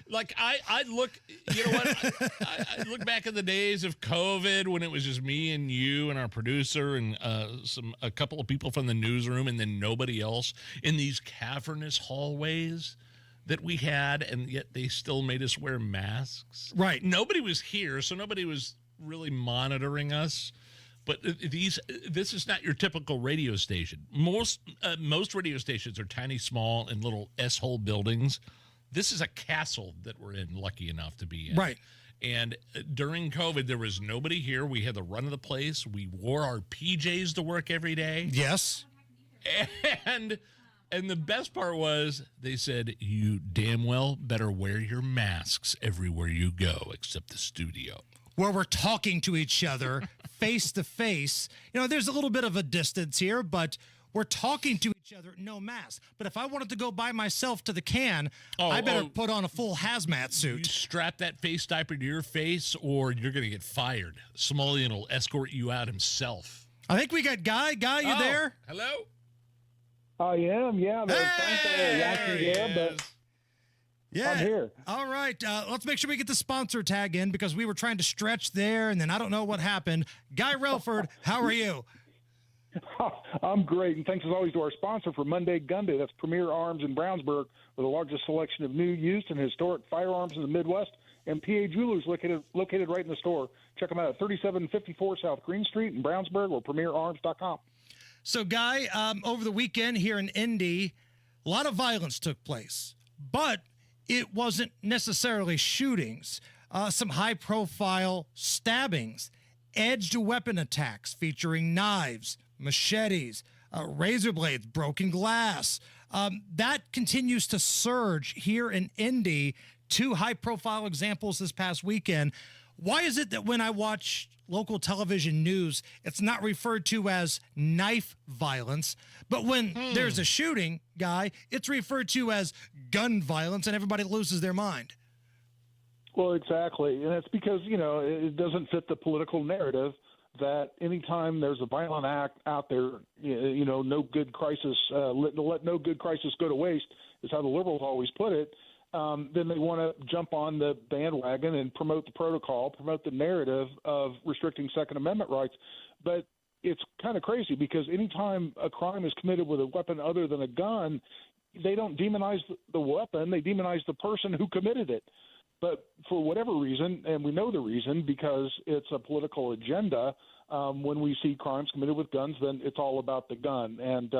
Like I look. You know what? I look back at the days of COVID when it was just me and you and our producer and a couple of people from the newsroom and then nobody else in these cavernous hallways that we had, and yet they still made us wear masks.
Right.
Nobody was here, so nobody was really monitoring us. But this is not your typical radio station. Most radio stations are tiny, small, and little S-hole buildings. This is a castle that we're in, lucky enough to be in.
Right.
And during COVID, there was nobody here. We had the run of the place. We wore our PJs to work every day.
Yes.
And the best part was they said, you damn well better wear your masks everywhere you go except the studio.
Where we're talking to each other face to face. You know, there's a little bit of a distance here, but we're talking to each other, no mask. But if I wanted to go by myself to the can, I better put on a full hazmat suit.
You strap that face diaper to your face or you're going to get fired. Smolian will escort you out himself.
I think we got Guy. Guy, you there?
Hello?
I am, yeah.
Yeah.
I'm here.
All right. Let's make sure we get the sponsor tag in because we were trying to stretch there, and then I don't know what happened. Guy Relford, how are you?
I'm great, and thanks as always to our sponsor for Monday Gunday. That's Premier Arms in Brownsburg with the largest selection of new, used, and historic firearms in the Midwest. And PA Jewelers located right in the store. Check them out at 3754 South Green Street in Brownsburg or premierarms.com.
So, Guy, over the weekend here in Indy, a lot of violence took place, but it wasn't necessarily shootings. Some high-profile stabbings, edged weapon attacks featuring knives, machetes, razor blades, broken glass. That continues to surge here in Indy. 2 high-profile examples this past weekend. Why is it that when I watch local television news, it's not referred to as knife violence, but when there's a shooting, Guy, it's referred to as gun violence and everybody loses their mind?
Well, exactly. And it's because, you know, it doesn't fit the political narrative that anytime there's a violent act out there, you know, no good crisis, let no good crisis go to waste is how the liberals always put it. Then they want to jump on the bandwagon and promote the protocol, promote the narrative of restricting Second Amendment rights. But it's kind of crazy because anytime a crime is committed with a weapon other than a gun, they don't demonize the weapon. They demonize the person who committed it. But for whatever reason, and we know the reason, because it's a political agenda, when we see crimes committed with guns, then it's all about the gun. And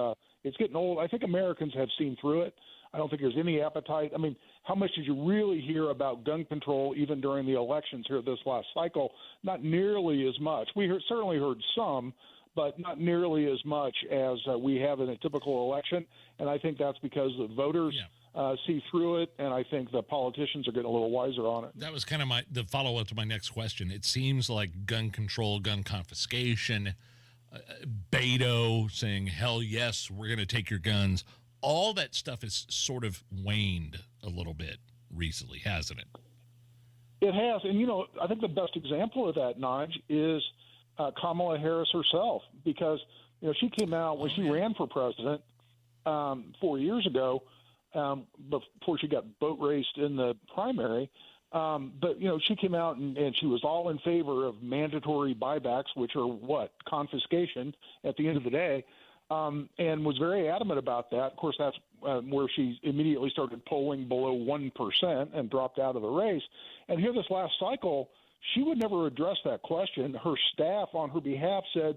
it's getting old. I think Americans have seen through it. I don't think there's any appetite. I mean, how much did you really hear about gun control even during the elections here this last cycle? Not nearly as much. We certainly heard some, but not nearly as much as we have in a typical election. And I think that's because the voters see through it, and I think the politicians are getting a little wiser on it.
That was kind of the follow-up to my next question. It seems like gun control, gun confiscation, Beto saying, hell yes, we're going to take your guns. All that stuff has sort of waned a little bit recently, hasn't it?
It has. And, you know, I think the best example of that, Nige, is Kamala Harris herself, because, you know, she came out when she ran for president 4 years ago, before she got boat raced in the primary. But, you know, she came out and she was all in favor of mandatory buybacks, which are confiscation at the end of the day. And was very adamant about that. Of course, that's where she immediately started polling below 1% and dropped out of the race. And here this last cycle, she would never address that question. Her staff on her behalf said,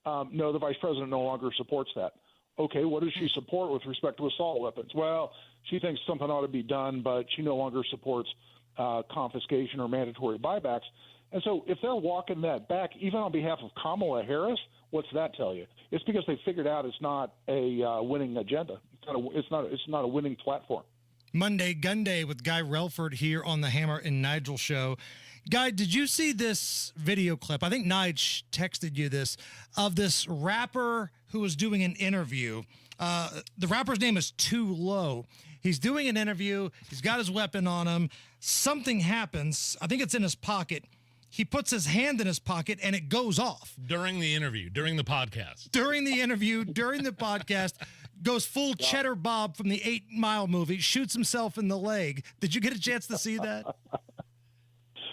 no, the vice president no longer supports that. Okay, what does she support with respect to assault weapons? Well, she thinks something ought to be done, but she no longer supports confiscation or mandatory buybacks. And so if they're walking that back, even on behalf of Kamala Harris, what's that tell you? It's because they figured out it's not a winning agenda. It's not a winning platform.
Monday Gunday with Guy Relford here on the Hammer and Nigel show. Guy, did you see this video clip? I think Nige texted you this, of this rapper who was doing an interview. The rapper's name is Too Low. He's doing an interview. He's got his weapon on him. Something happens. I think it's in his pocket. He puts his hand in his pocket and it goes off.
During the interview, during the podcast.
During the interview, during the podcast. goes full Cheddar Bob from the 8 Mile movie, shoots himself in the leg. Did you get a chance to see that?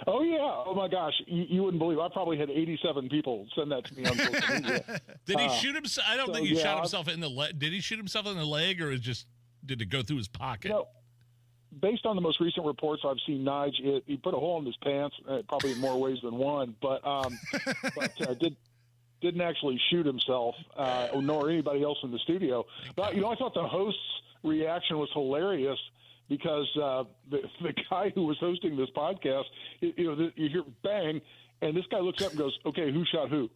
Oh, yeah. Oh, my gosh. You wouldn't believe. I probably had 87 people send that to me on social media.
Did he shoot himself? I don't think he shot himself in the leg. Did he shoot himself in the leg, or did it go through his pocket?
Based on the most recent reports I've seen, Nigel, he put a hole in his pants, probably in more ways than one, but didn't actually shoot himself, nor anybody else in the studio. But, I thought the host's reaction was hilarious because the guy who was hosting this podcast, you hear bang, and this guy looks up and goes, "Okay, who shot who?"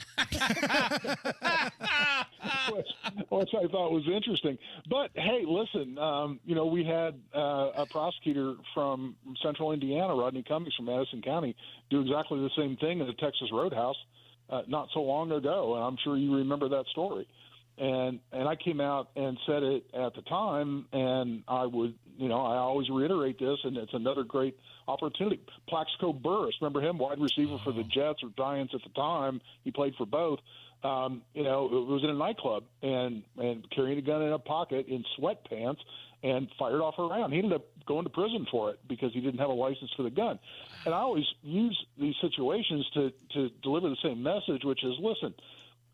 which I thought was interesting. But, hey, listen, we had a prosecutor from Central Indiana, Rodney Cummings from Madison County, do exactly the same thing in the Texas Roadhouse not so long ago, and I'm sure you remember that story. And I came out and said it at the time, and I would, I always reiterate this, and it's another great opportunity. Plaxico Burress, remember him, wide receiver for the Jets or Giants at the time. He played for both. It was in a nightclub and carrying a gun in a pocket in sweatpants and fired off a round. He ended up going to prison for it because he didn't have a license for the gun. And I always use these situations to deliver the same message, which is, listen,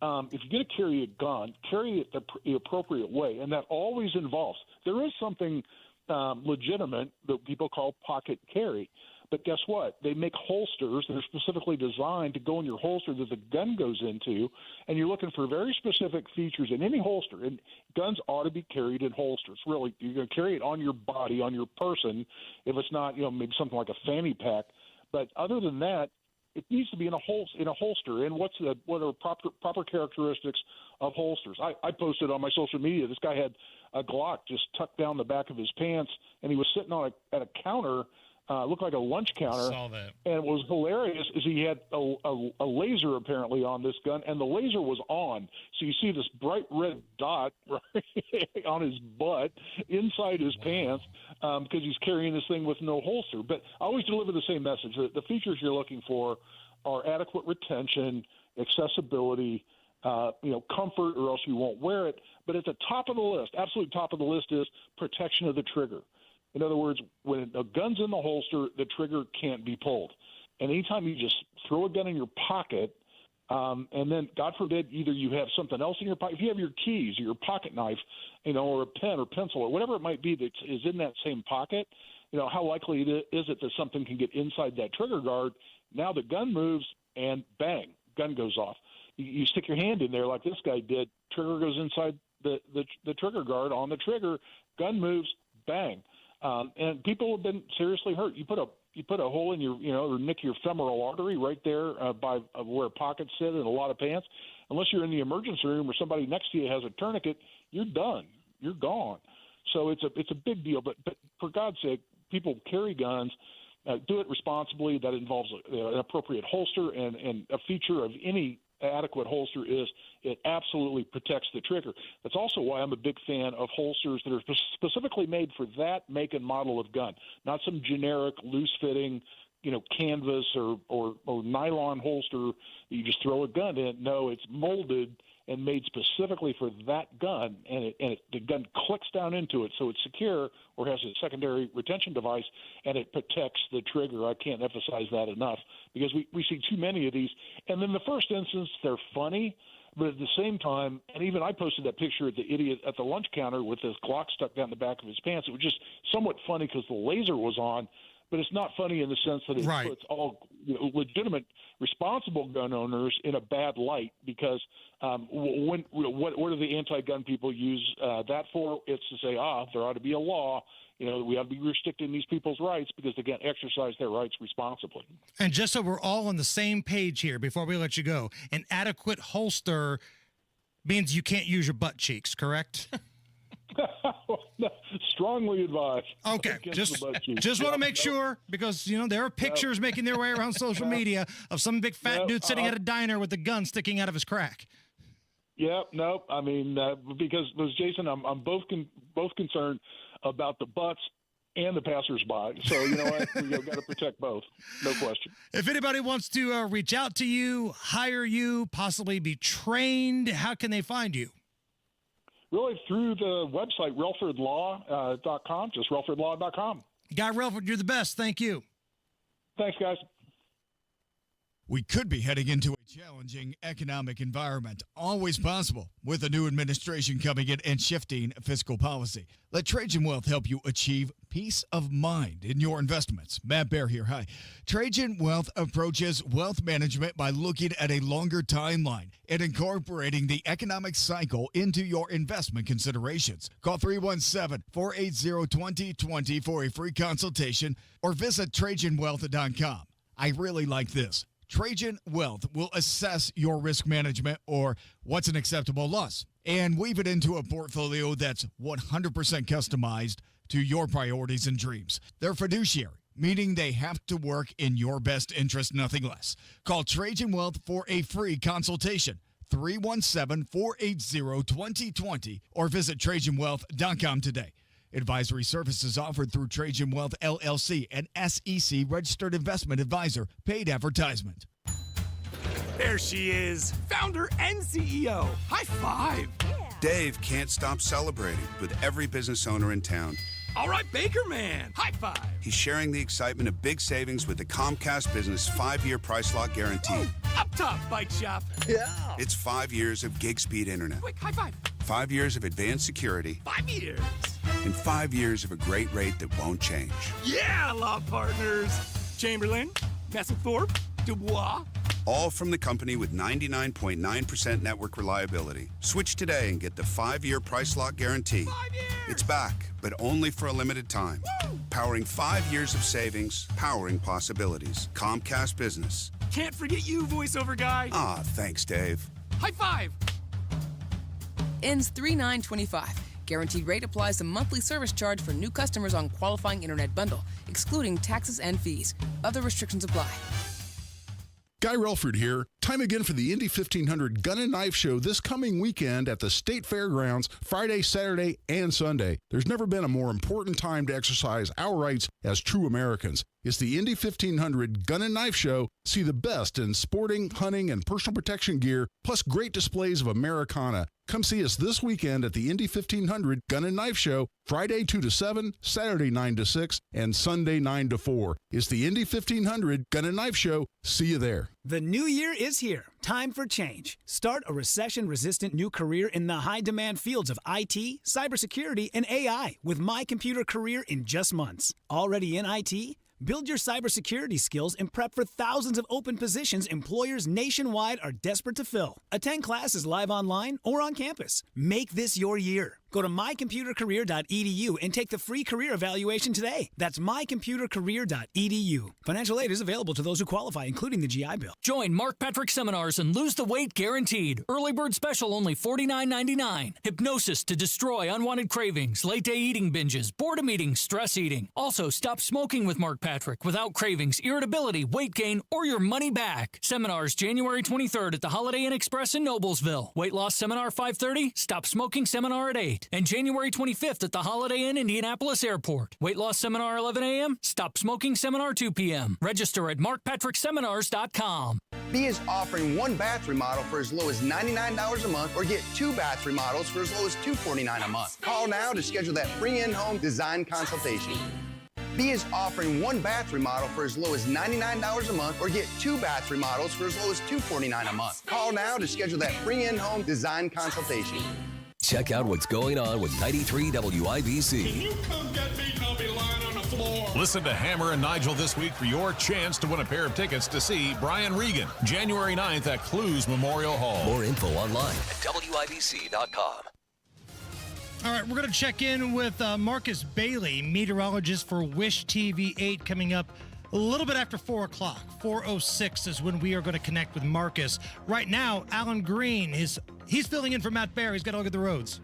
if you're going to carry a gun, carry it the appropriate way. And that always involves, there is something legitimate that people call pocket carry. But guess what? They make holsters that are specifically designed to go in your holster that the gun goes into, and you're looking for very specific features in any holster. And guns ought to be carried in holsters. Really, you're going to carry it on your body, on your person, if it's not, maybe something like a fanny pack. But other than that, it needs to be in a holster. And what are proper characteristics of holsters? I posted on my social media. This guy had a Glock just tucked down the back of his pants, and he was sitting at a counter. Looked like a lunch counter.
I saw that.
And what was hilarious is he had a laser apparently on this gun, and the laser was on. So you see this bright red dot right on his butt inside his pants because he's carrying this thing with no holster. But I always deliver the same message. The features you're looking for are adequate retention, accessibility, comfort, or else you won't wear it. But at the top of the list, absolute top of the list, is protection of the trigger. In other words, when a gun's in the holster, the trigger can't be pulled. And anytime you just throw a gun in your pocket, and then, God forbid, either you have something else in your pocket, if you have your keys or your pocket knife, or a pen or pencil or whatever it might be that is in that same pocket, how likely is it that something can get inside that trigger guard? Now the gun moves and bang, gun goes off. You stick your hand in there like this guy did, trigger goes inside the trigger guard on the trigger, gun moves, bang. And people have been seriously hurt. You put a hole in your, or nick your femoral artery right there by where pockets sit in a lot of pants. Unless you're in the emergency room or somebody next to you has a tourniquet, you're done. You're gone. So it's a big deal. But for God's sake, people carry guns. Do it responsibly. That involves an appropriate holster, and a feature of any adequate holster is it absolutely protects the trigger. That's also why I'm a big fan of holsters that are specifically made for that make and model of gun, not some generic loose-fitting, canvas or nylon holster that you just throw a gun in. No, it's molded and made specifically for that gun, and the gun clicks down into it, so it's secure or has a secondary retention device, and it protects the trigger. I can't emphasize that enough because we see too many of these. And in the first instance, they're funny, but at the same time, and even I posted that picture of the idiot at the lunch counter with his Glock stuck down the back of his pants. It was just somewhat funny because the laser was on, but it's not funny in the sense that it puts all legitimate, responsible gun owners in a bad light because what do the anti-gun people use that for? It's to say, there ought to be a law. We ought to be restricting these people's rights because they can't exercise their rights responsibly.
And just so we're all on the same page here before we let you go, an adequate holster means you can't use your butt cheeks, correct?
Strongly advised.
Okay, just want to make sure because there are pictures making their way around social media of some big fat dude sitting at a diner with a gun sticking out of his crack.
Yep. Nope. I mean, because Jason, I'm both concerned about the butts and the passersby. So you know what, we've got to protect both. No question.
If anybody wants to reach out to you, hire you, possibly be trained, how can they find you?
really through the website, relfordlaw.com, just relfordlaw.com.
Guy Relford, you're the best. Thank you.
Thanks, guys.
We could be heading into a challenging economic environment, always possible with a new administration coming in and shifting fiscal policy. Let Trajan Wealth help you achieve peace of mind in your investments. Matt Bear here. Hi. Trajan Wealth approaches wealth management by looking at a longer timeline and incorporating the economic cycle into your investment considerations. Call 317-480-2020 for a free consultation or visit TrajanWealth.com. I really like this. Trajan Wealth will assess your risk management or what's an acceptable loss and weave it into a portfolio that's 100% customized to your priorities and dreams. They're fiduciary, meaning they have to work in your best interest, nothing less. Call Trajan Wealth for a free consultation. 317-480-2020 or visit TrajanWealth.com today. Advisory services offered through Trajan Wealth, LLC, an SEC registered investment advisor. Paid advertisement.
There she is, founder and CEO. High five. Yeah.
Dave can't stop celebrating with every business owner in town.
All right, Baker Man. High five.
He's sharing the excitement of big savings with the Comcast Business 5-year price lock guarantee.
Ooh, up top, bike shop. Yeah.
It's 5 years of gig speed internet.
Quick, high five.
5 years of advanced security.
5 years.
And 5 years of a great rate that won't change.
Yeah, law partners. Chamberlain, Messelthorpe, Dubois.
All from the company with 99.9% network reliability. Switch today and get the 5-year price lock guarantee.
5 years.
It's back, but only for a limited time.
Woo.
Powering 5 years of savings, powering possibilities. Comcast Business.
Can't forget you, voiceover guy.
Ah, thanks, Dave.
High five.
Ends 3/9/25. Guaranteed rate applies to monthly service charge for new customers on qualifying internet bundle, excluding taxes and fees. Other restrictions apply.
Guy Relford here. Time again for the Indy 1500 Gun and Knife Show this coming weekend at the State Fairgrounds, Friday, Saturday, and Sunday. There's never been a more important time to exercise our rights as true Americans. It's the Indy 1500 Gun and Knife Show. See the best in sporting, hunting, and personal protection gear, plus great displays of Americana. Come see us this weekend at the Indy 1500 Gun and Knife Show, Friday 2 to 7, Saturday 9 to 6, and Sunday 9 to 4. It's the Indy 1500 Gun and Knife Show. See you there.
The new year is here. Time for change. Start a recession-resistant new career in the high-demand fields of IT, cybersecurity, and AI with My Computer Career in just months. Already in IT? Build your cybersecurity skills and prep for thousands of open positions employers nationwide are desperate to fill. Attend classes live online or on campus. Make this your year. Go to mycomputercareer.edu and take the free career evaluation today. That's mycomputercareer.edu. Financial aid is available to those who qualify, including the GI Bill.
Join Mark Patrick Seminars and lose the weight guaranteed. Early bird special only $49.99. Hypnosis to destroy unwanted cravings, late day eating binges, boredom eating, stress eating. Also, stop smoking with Mark Patrick without cravings, irritability, weight gain, or your money back. Seminars January 23rd at the Holiday Inn Express in Noblesville. Weight loss seminar 5:30. Stop smoking seminar at 8. And January 25th at the Holiday Inn Indianapolis Airport. Weight loss seminar 11 a.m. Stop smoking seminar 2 p.m. Register at markpatrickseminars.com.
B is offering one bath remodel for as low as $99 a month or get 2 bath remodels for as low as $249 a month. Call now to schedule that free in-home design consultation. B is offering one bath remodel for as low as $99 a month or get 2 bath remodels for as low as $249 a month. Call now to schedule that free in-home design consultation.
Check out what's going on with 93 WIBC.
Can you come get me? I'll be lying on the floor.
Listen to Hammer and Nigel this week for your chance to win a pair of tickets to see Brian Regan, January 9th at Clues Memorial Hall.
More info online at WIBC.com.
All right, we're going to check in with Marcus Bailey, meteorologist for Wish TV 8, coming up a little bit after 4 o'clock. 4:06 is when we are going to connect with Marcus. Right now, Alan Green, he's filling in for Matt Bear. He's got to look at the roads.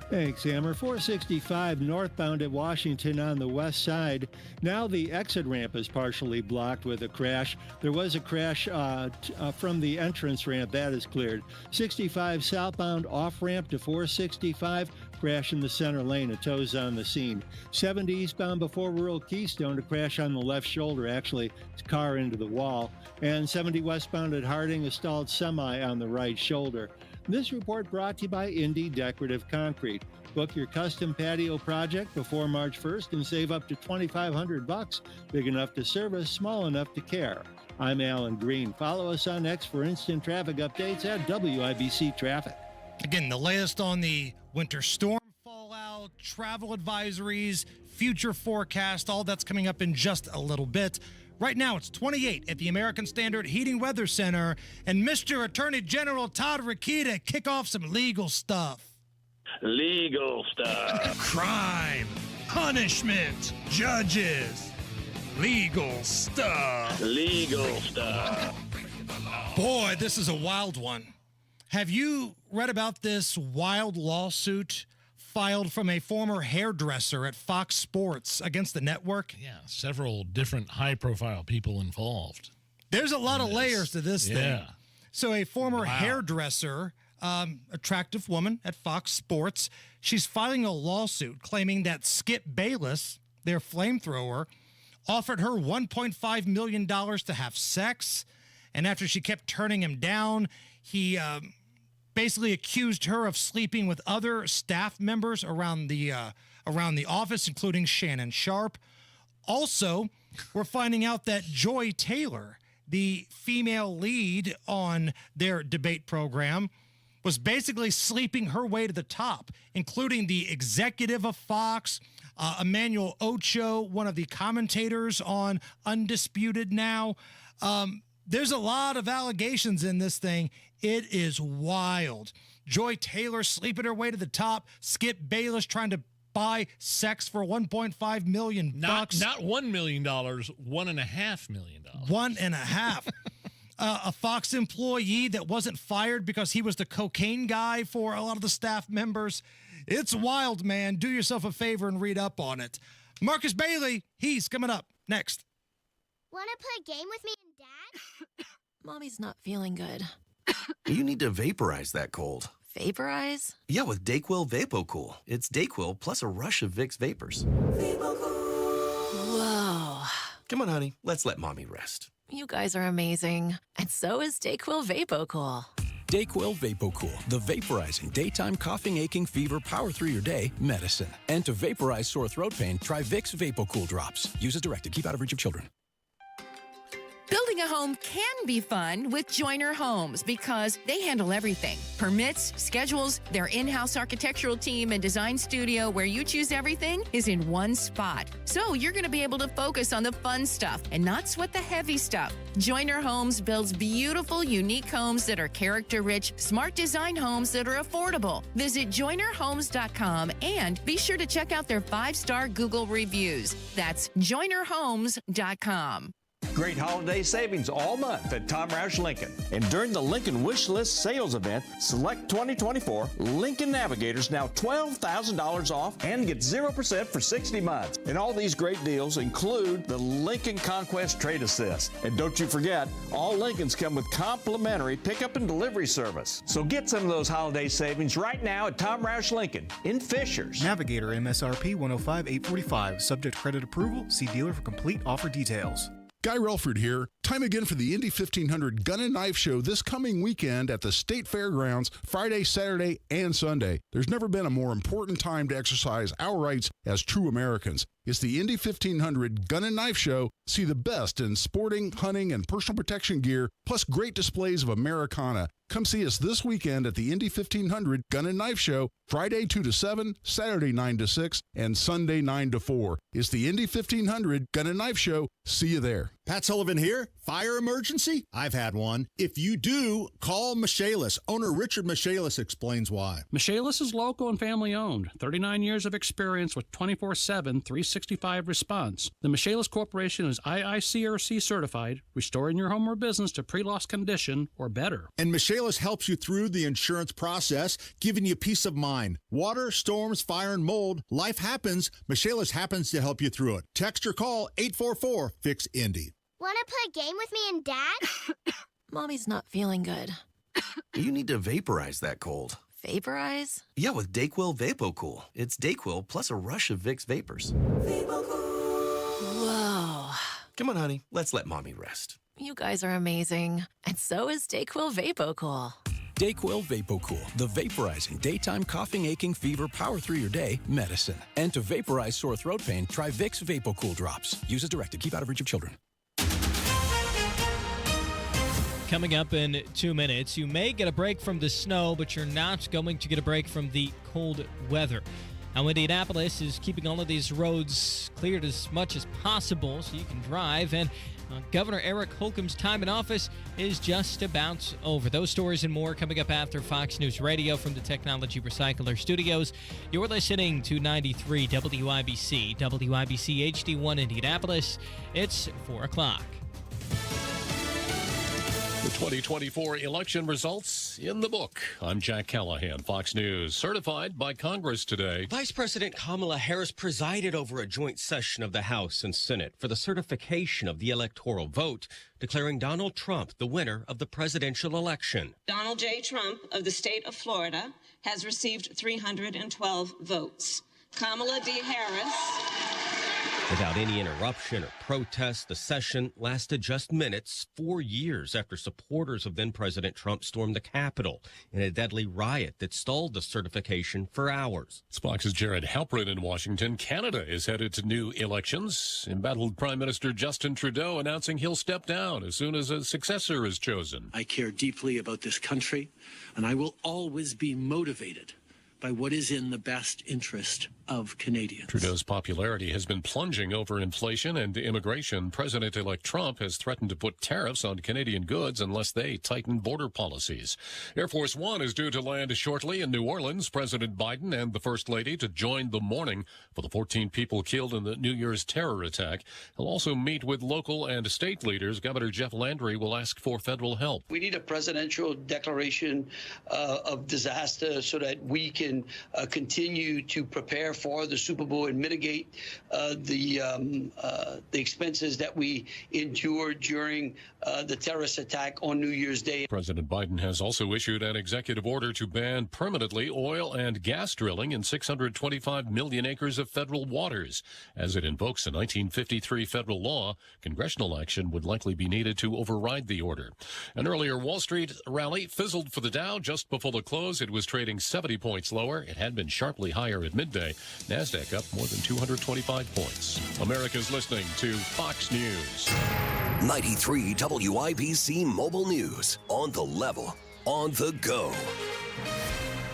Thanks, Hammer. 465 northbound at Washington on the west side. Now the exit ramp is partially blocked with a crash. There was a crash from the entrance ramp. That is cleared. 65 southbound off-ramp to 465. Crash in the center lane. A tow's on the scene. 70 eastbound before rural Keystone. A crash on the left shoulder. Actually, it's car into the wall. And 70 westbound at Harding. A stalled semi on the right shoulder. This report brought to you by Indy Decorative Concrete. Book your custom patio project before March 1st and save up to $2,500. Big enough to service, small enough to care. I'm Alan Green. Follow us on X for instant traffic updates at WIBC Traffic.
Again, the latest on the winter storm fallout, travel advisories, future forecast, all that's coming up in just a little bit. Right now, it's 28 at the American Standard Heating Weather Center, and Mr. Attorney General Todd Rokita kick off some legal stuff.
Legal stuff.
Crime, punishment, judges, legal stuff.
Legal stuff.
Boy, this is a wild one. Have you read about this wild lawsuit filed from a former hairdresser at Fox Sports against the network?
Yeah, several different high-profile people involved.
There's a lot of layers to this thing. So a former hairdresser, attractive woman at Fox Sports, she's filing a lawsuit claiming that Skip Bayless, their flamethrower, offered her $1.5 million to have sex. And after she kept turning him down, he basically accused her of sleeping with other staff members around the office, including Shannon Sharp. Also, we're finding out that Joy Taylor, the female lead on their debate program, was basically sleeping her way to the top, including the executive of Fox, Emmanuel Ocho, one of the commentators on Undisputed Now. There's a lot of allegations in this thing. It is wild. Joy Taylor sleeping her way to the top. Skip Bayless trying to buy sex for $1.5 million.
Not $1 million, $1.5 million.
$1.5. A Fox employee that wasn't fired because he was the cocaine guy for a lot of the staff members. It's wild, man. Do yourself a favor and read up on it. Marcus Bailey, he's coming up next.
Want to play a game with me and Dad?
Mommy's not feeling good.
You need to vaporize that cold.
Vaporize?
Yeah, with Dayquil VapoCool. It's Dayquil plus a rush of Vicks vapors.
Whoa.
Come on, honey. Let's let Mommy rest.
You guys are amazing. And so is Dayquil VapoCool.
Dayquil VapoCool, the vaporizing daytime coughing, aching, fever, power through your day medicine. And to vaporize sore throat pain, try Vicks VapoCool drops. Use as directed. Keep out of reach of children.
Building a home can be fun with Joyner Homes because they handle everything. Permits, schedules, their in-house architectural team and design studio where you choose everything is in one spot. So you're going to be able to focus on the fun stuff and not sweat the heavy stuff. Joyner Homes builds beautiful, unique homes that are character-rich, smart design homes that are affordable. Visit JoynerHomes.com and be sure to check out their 5-star Google reviews. That's JoynerHomes.com.
Great holiday savings all month at Tom Roush Lincoln. And during the Lincoln Wish List sales event, select 2024 Lincoln Navigators now $12,000 off and get 0% for 60 months. And all these great deals include the Lincoln Conquest Trade Assist. And don't you forget, all Lincolns come with complimentary pickup and delivery service. So get some of those holiday savings right now at Tom Roush Lincoln in Fishers.
Navigator MSRP 105,845. Subject credit approval. See dealer for complete offer details.
Guy Relford here. Time again for the Indy 1500 Gun and Knife Show this coming weekend at the State Fairgrounds, Friday, Saturday, and Sunday. There's never been a more important time to exercise our rights as true Americans. It's the Indy 1500 Gun and Knife Show. See the best in sporting, hunting, and personal protection gear, plus great displays of Americana. Come see us this weekend at the Indy 1500 Gun and Knife Show, Friday 2 to 7, Saturday 9 to 6, and Sunday 9 to 4. It's the Indy 1500 Gun and Knife Show. See you there.
Pat Sullivan here. Fire emergency? I've had one. If you do, call Michaelis. Owner Richard Michaelis explains why.
Michaelis is local and family owned. 39 years of experience with 24/7, 365 response. The Michaelis Corporation is IICRC certified, restoring your home or business to pre-loss condition or better.
And Michaelis helps you through the insurance process, giving you peace of mind. Water, storms, fire, and mold. Life happens. Michaelis happens to help you through it. Text or call 844-FIX-INDY.
Want to play a game with me and Dad?
Mommy's not feeling good.
You need to vaporize that cold.
Vaporize?
Yeah, with Dayquil VapoCool. It's Dayquil plus a rush of Vicks vapors.
Whoa.
Come on, honey. Let's let Mommy rest.
You guys are amazing. And so is Dayquil VapoCool.
DayQuil VapoCool, the vaporizing daytime coughing, aching, fever, power through your day medicine. And to vaporize sore throat pain, try Vicks VapoCool drops. Use as directed. Keep out of reach of children.
Coming up in 2 minutes, you may get a break from the snow, but you're not going to get a break from the cold weather. Now, Indianapolis is keeping all of these roads cleared as much as possible so you can drive, and Governor Eric Holcomb's time in office is just about over. Those stories and more coming up after Fox News Radio from the Technology Recycler Studios. You're listening to 93 WIBC, WIBC HD1 Indianapolis. It's 4 o'clock.
The 2024 election results in the book. I'm Jack Callahan, Fox News. Certified by Congress today.
Vice President Kamala Harris presided over a joint session of the House and Senate for the certification of the electoral vote, declaring Donald Trump the winner of the presidential election.
Donald J. Trump of the state of Florida has received 312 votes. Kamala D. Harris.
Without any interruption or protest, the session lasted just minutes, 4 years after supporters of then-President Trump stormed the Capitol in a deadly riot that stalled the certification for hours.
Fox's Jared Halprin in Washington. Canada is headed to new elections. Embattled Prime Minister Justin Trudeau announcing he'll step down as soon as a successor is chosen.
I care deeply about this country, and I will always be motivated by what is in the best interest of Canadians.
Trudeau's popularity has been plunging over inflation and immigration. President-elect Trump has threatened to put tariffs on Canadian goods unless they tighten border policies. Air Force One is due to land shortly in New Orleans. President Biden and the First Lady to join the mourning for the 14 people killed in the New Year's terror attack. He'll also meet with local and state leaders. Governor Jeff Landry will ask for federal help.
We need a presidential declaration of disaster so that we can continue to prepare for the Super Bowl and mitigate the expenses that we endured during the terrorist attack on New Year's Day.
President Biden has also issued an executive order to ban permanently oil and gas drilling in 625 million acres of federal waters. As it invokes a 1953 federal law, congressional action would likely be needed to override the order. An earlier Wall Street rally fizzled for the Dow just before the close. It was trading 70 points lower. It had been sharply higher at midday. NASDAQ up more than 225 points. America's listening to Fox News.
93 WIBC Mobile News. On the level, on the go.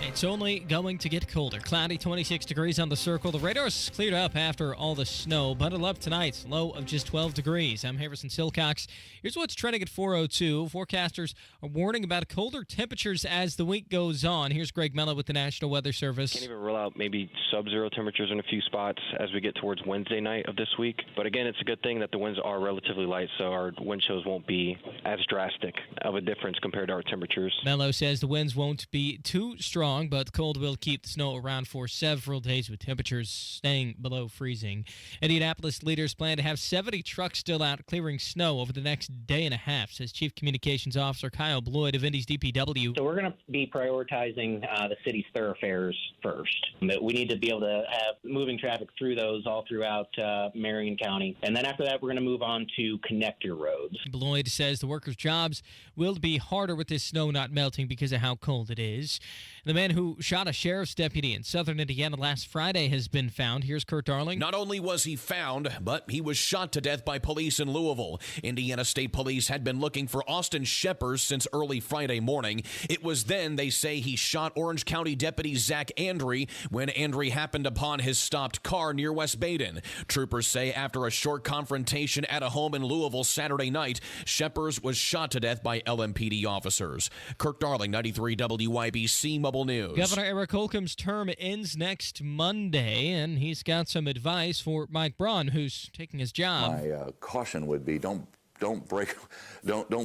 It's only going to get colder. Cloudy, 26 degrees on the circle. The radar's cleared up after all the snow. Bundle up tonight, low of just 12 degrees. I'm Harrison Silcox. Here's what's trending at 4:02. Forecasters are warning about colder temperatures as the week goes on. Here's Greg Mello with the National Weather Service.
Can't even rule out maybe sub-zero temperatures in a few spots as we get towards Wednesday night of this week. But again, it's a good thing that the winds are relatively light, so our wind chills won't be as drastic of a difference compared to our temperatures.
Mello says the winds won't be too strong, but the cold will keep the snow around for several days with temperatures staying below freezing. Indianapolis leaders plan to have 70 trucks still out clearing snow over the next day and a half, says Chief Communications Officer Kyle Bloyd of Indy's DPW.
So we're going to be prioritizing the city's thoroughfares first. We need to be able to have moving traffic through those all throughout Marion County. And then after that, we're going to move on to connector roads.
Bloyd says the workers' jobs will be harder with this snow not melting because of how cold it is. The man who shot a sheriff's deputy in southern Indiana last Friday has been found. Here's Kurt Darling.
Not only was he found, but he was shot to death by police in Louisville. Indiana State Police had been looking for Austin Sheppers since early Friday morning. It was then, they say, he shot Orange County Deputy Zach Andry when Andry happened upon his stopped car near West Baden. Troopers say after a short confrontation at a home in Louisville Saturday night, Sheppers was shot to death by LMPD officers. Kirk Darling, 93 WIBC Mobile News.
Governor Eric Holcomb's term ends next Monday, and he's got some advice for Mike Braun, who's taking his job.
My caution would be don't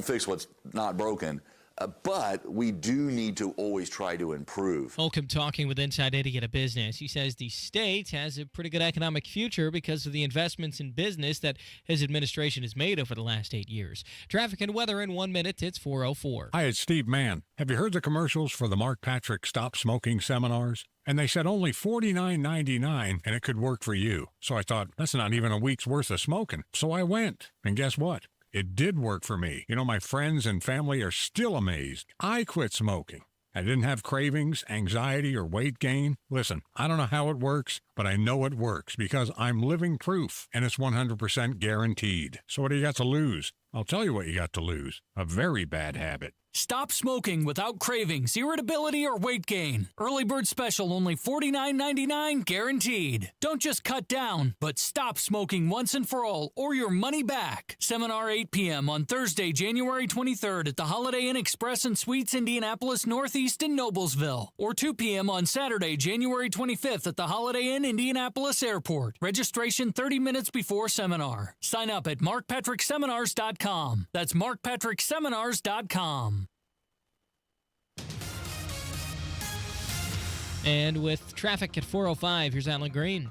fix what's not broken. But we do need to always try to improve.
Holcomb talking with Inside Indiana Business. He says the state has a pretty good economic future because of the investments in business that his administration has made over the last 8 years. Traffic and weather in 1 minute. It's 4:04.
Hi, it's Steve Mann. Have you heard the commercials for the Mark Patrick Stop Smoking seminars? And they said only $49.99 and it could work for you. So I thought, that's not even a week's worth of smoking. So I went. And guess what? It did work for me. You know, my friends and family are still amazed. I quit smoking. I didn't have cravings, anxiety, or weight gain. Listen, I don't know how it works, but I know it works because I'm living proof, and it's 100% guaranteed. So what do you got to lose? I'll tell you what you got to lose. A very bad habit.
Stop smoking without cravings, irritability, or weight gain. Early bird special, only $49.99 guaranteed. Don't just cut down, but stop smoking once and for all, or your money back. Seminar 8 p.m. on Thursday, January 23rd at the Holiday Inn Express and Suites, Indianapolis Northeast in Noblesville. Or 2 p.m. on Saturday, January 25th at the Holiday Inn Indianapolis Airport. Registration 30 minutes before seminar. Sign up at markpatrickseminars.com. That's markpatrickseminars.com.
And with traffic at 405, here's Alan Green.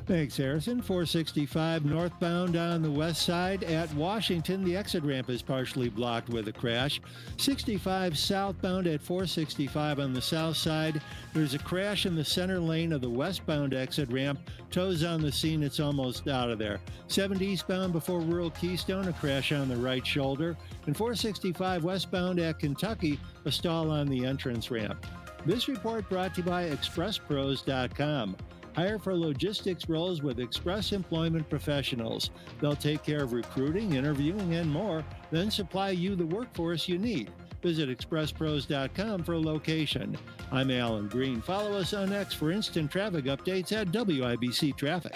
Thanks, Harrison. 465 northbound on the west side at Washington. The exit ramp is partially blocked with a crash. 65 southbound at 465 on the south side. There's a crash in the center lane of the westbound exit ramp. Tows on the scene. It's almost out of there. 70 eastbound before rural Keystone, a crash on the right shoulder. And 465 westbound at Kentucky, a stall on the entrance ramp. This report brought to you by ExpressPros.com. Hire for logistics roles with Express Employment Professionals. They'll take care of recruiting, interviewing, and more, then supply you the workforce you need. Visit ExpressPros.com for a location. I'm Alan Green. Follow us on X for instant traffic updates at WIBC Traffic.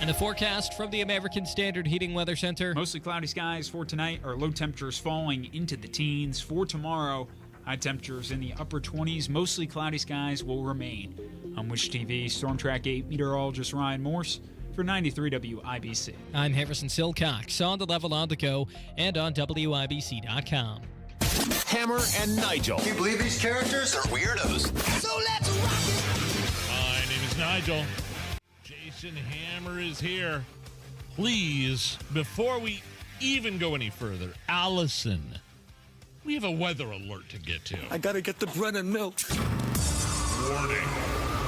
And the forecast from the American Standard Heating Weather Center.
Mostly cloudy skies for tonight, or low temperatures falling into the teens. For tomorrow, high temperatures in the upper 20s. Mostly cloudy skies will remain. I'm Wish TV Storm Track 8 meteorologist Ryan Morse for 93 WIBC.
I'm Harrison Silcox on the level on the go and on WIBC.com.
Hammer and Nigel.
Can you believe these characters are weirdos?
So let's rock it!
My name is Nigel. Jason Hammer is here. Please, before we even go any further, Allison, we have a weather alert to get to.
I gotta get the bread and milk.
Warning.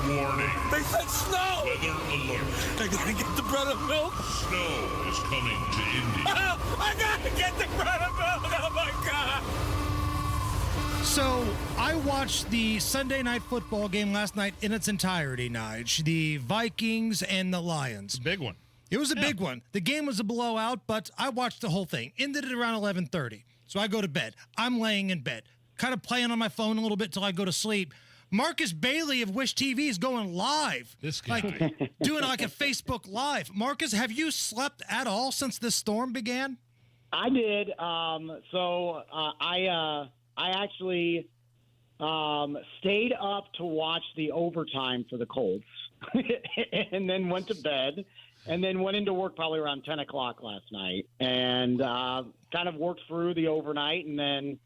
Warning.
They said snow!
Weather alert.
I gotta get the bread and milk.
Snow is coming to Indy.
Oh, I gotta get the bread and milk! Oh, my God!
So, I watched the Sunday night football game last night in its entirety, Nige. The Vikings and the Lions.
Big one.
It was a big one. The game was a blowout, but I watched the whole thing. Ended at around 11:30. So I go to bed. I'm laying in bed, kind of playing on my phone a little bit till I go to sleep. Marcus Bailey of Wish TV is going live.
This guy.
Like, doing like a Facebook Live. Marcus, have you slept at all since this storm began?
I did. I actually stayed up to watch the overtime for the Colts and then went to bed and then went into work probably around 10 o'clock last night and kind of worked through the overnight. And then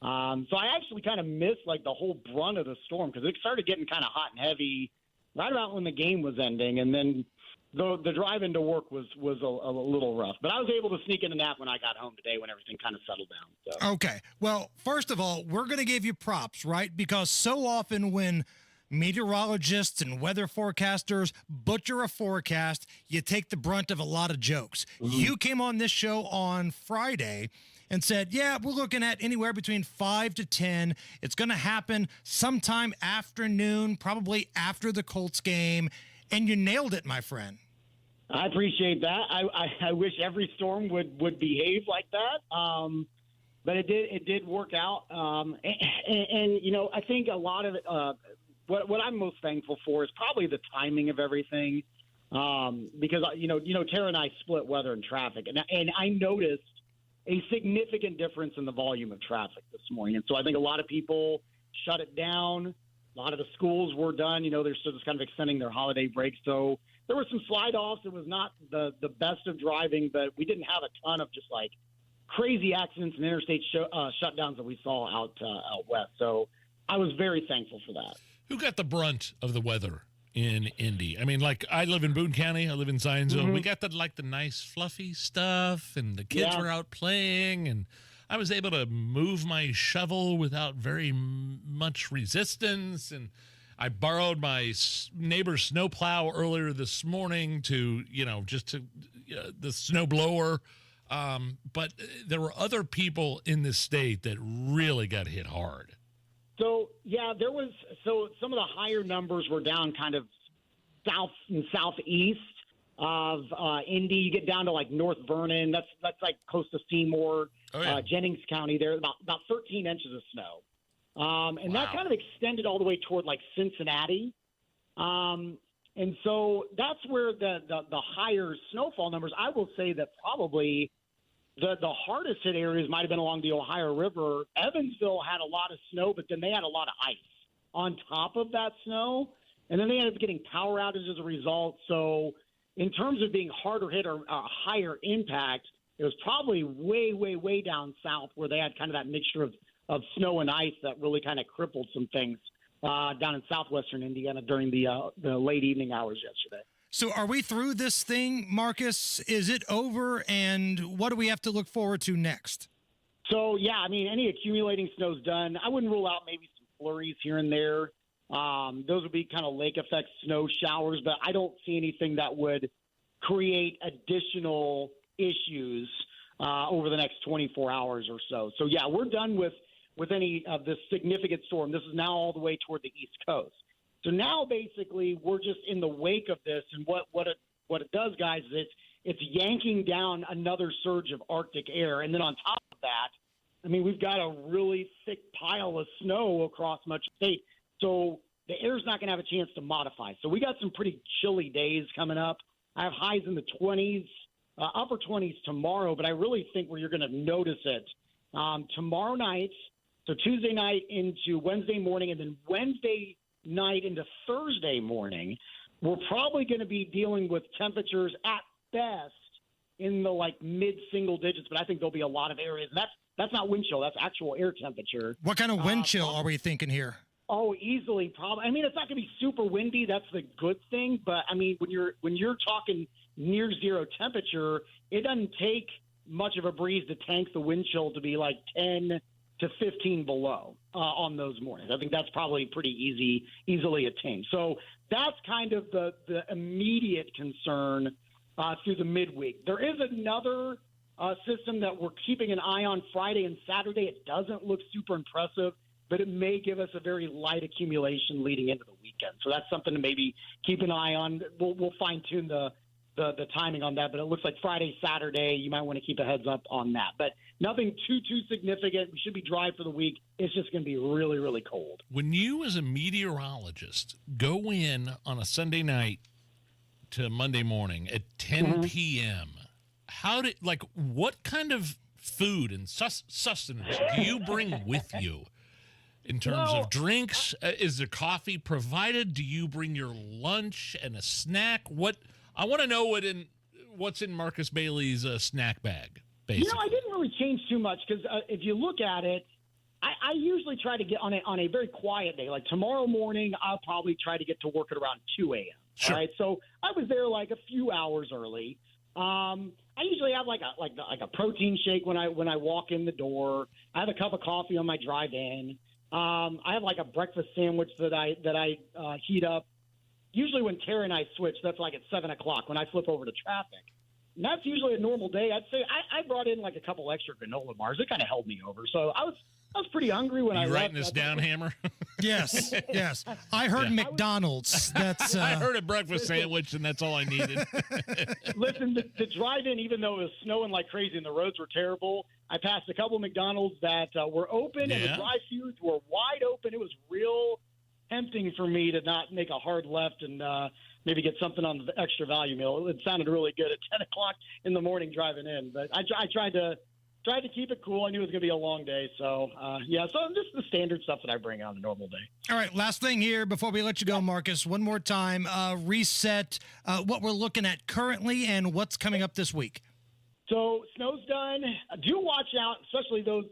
so I actually kind of missed like the whole brunt of the storm because it started getting kind of hot and heavy right about when the game was ending. And then the drive into work was a little rough. But I was able to sneak in a nap when I got home today when everything kind of settled down. So.
Okay. Well, first of all, we're going to give you props, right? Because so often when meteorologists and weather forecasters butcher a forecast, you take the brunt of a lot of jokes. Mm-hmm. You came on this show on Friday and said, yeah, we're looking at anywhere between 5 to 10. It's going to happen sometime afternoon, probably after the Colts game. And you nailed it, my friend.
I appreciate that. I wish every storm would behave like that. But it did work out. And you know, I think a lot of it, what I'm most thankful for is probably the timing of everything. Because, you know, Tara and I split weather and traffic. And I noticed a significant difference in the volume of traffic this morning. And so I think a lot of people shut it down. A lot of the schools were done. You know, they're still just kind of extending their holiday break. So there were some slide-offs. It was not the best of driving, but we didn't have a ton of just, like, crazy accidents and interstate shutdowns that we saw out west. So I was very thankful for that.
Who got the brunt of the weather in Indy? I mean, like, I live in Boone County. I live in Zionsville. Mm-hmm. We got the nice fluffy stuff, and the kids were out playing, and I was able to move my shovel without very much resistance, and I borrowed my neighbor's snowplow earlier this morning to the snow blower. But there were other people in this state that really got hit hard.
So, yeah, some of the higher numbers were down kind of south and southeast of Indy. You get down to like North Vernon. That's like close to Seymour, Jennings County. There about 13 inches of snow, and that kind of extended all the way toward like Cincinnati. And so that's where the higher snowfall numbers. I will say that probably the hardest hit areas might have been along the Ohio River. Evansville had a lot of snow, but then they had a lot of ice on top of that snow, and then they ended up getting power outages as a result. So in terms of being harder hit or higher impact, it was probably way, way, way down south where they had kind of that mixture of snow and ice that really kind of crippled some things down in southwestern Indiana during the late evening hours yesterday.
So are we through this thing, Marcus? Is it over, and what do we have to look forward to next?
So, yeah, I mean, any accumulating snow's done. I wouldn't rule out maybe some flurries here and there. Those would be kind of lake effect snow showers, but I don't see anything that would create additional issues over the next 24 hours or so. So, yeah, we're done with any of this significant storm. This is now all the way toward the East Coast. So now basically we're just in the wake of this, and what it does, guys, is it's yanking down another surge of Arctic air. And then on top of that, I mean, we've got a really thick pile of snow across much of the state. So the air's not going to have a chance to modify. So we got some pretty chilly days coming up. I have highs in the 20s, upper 20s tomorrow, but I really think where you're going to notice it tomorrow night, so Tuesday night into Wednesday morning, and then Wednesday night into Thursday morning, we're probably going to be dealing with temperatures at best in the like mid-single digits, but I think there'll be a lot of areas. And that's not wind chill, that's actual air temperature.
What kind of wind chill are we thinking here?
Oh, easily, probably. I mean, it's not going to be super windy. That's the good thing. But I mean, when you're talking near zero temperature, it doesn't take much of a breeze to tank the wind chill to be like 10 to 15 below on those mornings. I think that's probably pretty easily attained. So that's kind of the immediate concern through the midweek. There is another system that we're keeping an eye on Friday and Saturday. It doesn't look super impressive, but it may give us a very light accumulation leading into the weekend. So that's something to maybe keep an eye on. We'll fine-tune the timing on that, but it looks like Friday, Saturday, you might want to keep a heads up on that. But nothing too significant. We should be dry for the week. It's just going to be really, really cold.
When you, as a meteorologist, go in on a Sunday night to Monday morning at 10 p.m., what kind of food and sustenance do you bring with you in terms of drinks? Is there coffee provided? Do you bring your lunch and a snack? I want to know what's in Marcus Bailey's snack bag, basically.
I didn't really change too much because if you look at it, I usually try to get on a very quiet day. Like tomorrow morning, I'll probably try to get to work at around 2 a.m.
Sure.
All right, so I was there like a few hours early. I usually have like a protein shake when I walk in the door. I have a cup of coffee on my drive in. I have like a breakfast sandwich that I heat up. Usually when Tara and I switch, that's like at 7 o'clock when I flip over to traffic. And that's usually a normal day. I'd say I brought in like a couple extra granola bars. It kind of held me over. So I was pretty hungry when I left.
You writing this down, Hammer?
Yes. I heard McDonald's. That's
I heard a breakfast sandwich, and that's all I needed.
Listen, the drive-in, even though it was snowing like crazy and the roads were terrible, I passed a couple McDonald's that were open, and the drive-thrus were wide open. It was real tempting for me to not make a hard left and maybe get something on the extra value meal. It sounded really good at 10 o'clock in the morning driving in, but I tried to keep it cool. I knew it was going to be a long day. So, so just the standard stuff that I bring on a normal day.
All right, last thing here before we let you go, Marcus. One more time, reset what we're looking at currently and what's coming up this week.
So snow's done. Do watch out, especially those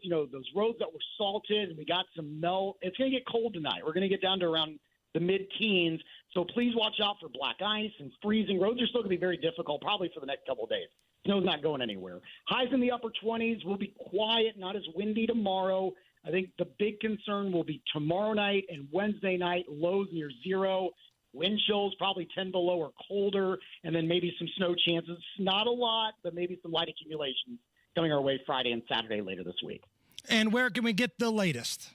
roads that were salted and we got some melt. It's going to get cold tonight. We're going to get down to around the mid-teens. So please watch out for black ice and freezing. Roads are still going to be very difficult, probably for the next couple of days. Snow's not going anywhere. Highs in the upper 20s. Will be quiet, not as windy tomorrow. I think the big concern will be tomorrow night and Wednesday night, lows near zero. Wind chills probably 10 below or colder, and then maybe some snow chances. Not a lot, but maybe some light accumulations coming our way Friday and Saturday later this week.
And where can we get the latest?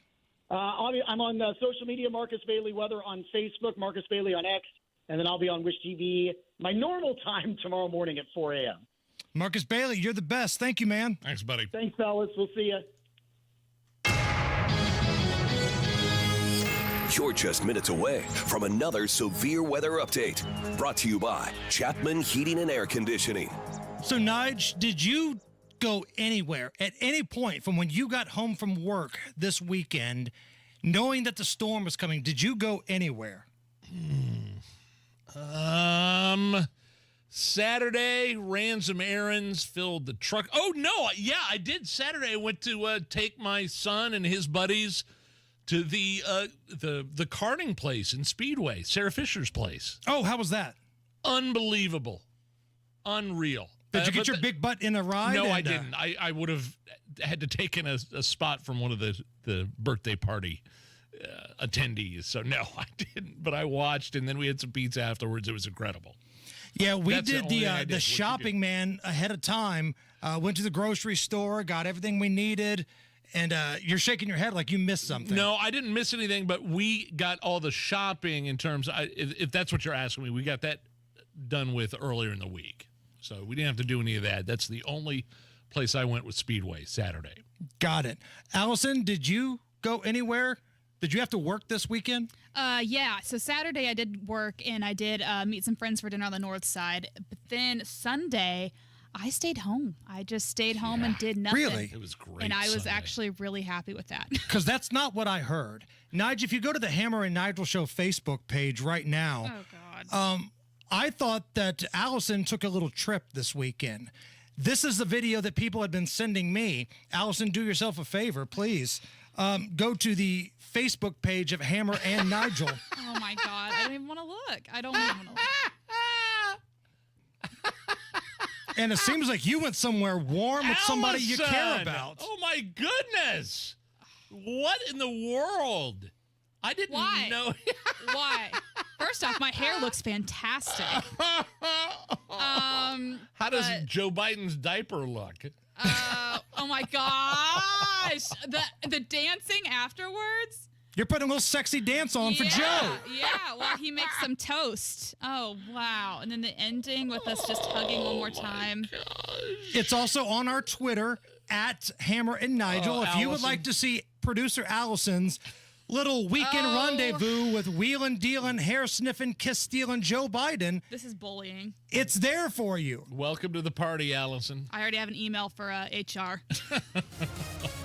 I'm on social media, Marcus Bailey Weather on Facebook, Marcus Bailey on X, and then I'll be on Wish TV my normal time tomorrow morning at 4 a.m.
Marcus Bailey, you're the best. Thank you, man.
Thanks, buddy.
Thanks, fellas. We'll see you.
You're just minutes away from another severe weather update. Brought to you by Chapman Heating and Air Conditioning.
So, Nige, did you go anywhere at any point from when you got home from work this weekend, knowing that the storm was coming? Did you go anywhere?
Saturday, ran some errands, filled the truck. Oh, no. Yeah, I did. Saturday, I went to take my son and his buddies to the karting place in Speedway, Sarah Fisher's place.
Oh, how was that?
Unbelievable. Unreal.
Did you get your big butt in a ride?
No, I didn't. I would have had to take in a spot from one of the birthday party attendees. So, no, I didn't. But I watched, and then we had some pizza afterwards. It was incredible.
Yeah, we did the shopping, man, ahead of time. Went to the grocery store, got everything we needed. And you're shaking your head like you missed something.
No, I didn't miss anything, but we got all the shopping in terms of, if that's what you're asking me, we got that done with earlier in the week. So we didn't have to do any of that. That's the only place I went with Speedway Saturday.
Got it. Allison, did you go anywhere? Did you have to work this weekend?
Yeah. So Saturday I did work, and I did meet some friends for dinner on the north side. But then Sunday, I stayed home. I just stayed home and did nothing.
Really?
It was great.
And I was actually really happy with that.
Because that's not what I heard. Nigel, if you go to the Hammer and Nigel Show Facebook page right now, I thought that Allison took a little trip this weekend. This is the video that people had been sending me. Allison, do yourself a favor, please. Go to the Facebook page of Hammer and Nigel.
Oh, my God. I don't even want to look. I don't even want to look.
And it seems like you went somewhere warm with somebody you care
Allison!
about.
Oh, my goodness. What in the world? I didn't know.
Why? First off, my hair looks fantastic.
How does Joe Biden's diaper look?
Oh, my gosh. The dancing afterwards?
You're putting a little sexy dance on for Joe.
Yeah, while he makes some toast. Oh, wow. And then the ending with us just hugging one more time.
It's also on our Twitter, at Hammer and Nigel. If you would
Allison.
like to see producer Allison's little weekend rendezvous with wheelin', dealin', hair sniffing, kiss stealing Joe Biden,
This is bullying.
it's there for you.
Welcome to the party, Allison.
I already have an email for HR.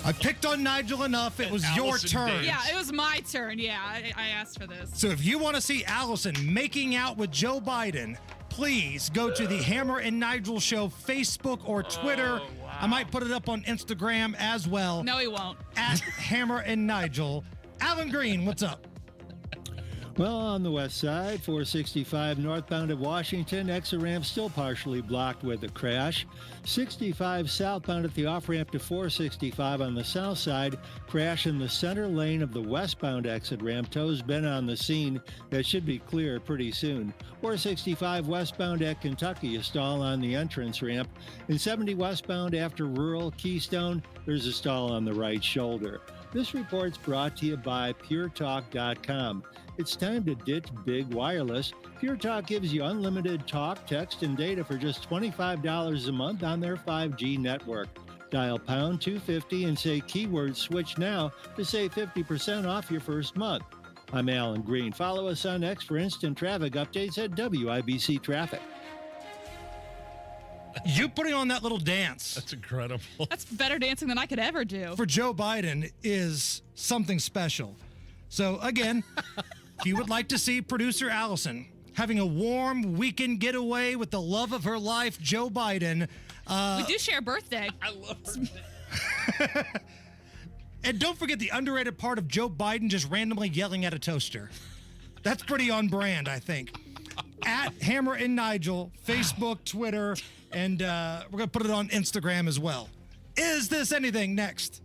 I picked on Nigel enough. It was your
Allison
turn.
Davis.
Yeah, it was my turn. Yeah, I asked for this.
So if you want to see Allison making out with Joe Biden, please go to the Hammer and Nigel Show Facebook or Twitter. I might put it up on Instagram as well.
No, he won't.
At Hammer and Nigel. Alan Green, what's up?
Well, on the west side, 465 northbound at Washington, exit ramp still partially blocked with a crash. 65 southbound at the off-ramp to 465 on the south side, crash in the center lane of the westbound exit ramp. Tow's been on the scene. That should be clear pretty soon. 465 westbound at Kentucky, a stall on the entrance ramp. In 70 westbound after rural Keystone, there's a stall on the right shoulder. This report's brought to you by PureTalk.com. It's time to ditch big wireless. Pure Talk gives you unlimited talk, text, and data for just $25 a month on their 5G network. Dial pound 250 and say keyword switch now to save 50% off your first month. I'm Alan Green. Follow us on X for instant traffic updates at WIBC Traffic.
You putting on that little dance.
That's incredible.
That's better dancing than I could ever do.
For Joe Biden is something special. So again, if you would like to see producer Allison having a warm weekend getaway with the love of her life, Joe Biden.
We do share a birthday.
I love her.
And don't forget the underrated part of Joe Biden just randomly yelling at a toaster. That's pretty on brand, I think. At Hammer and Nigel, Facebook, Twitter, and we're going to put it on Instagram as well. Is This Anything? Next.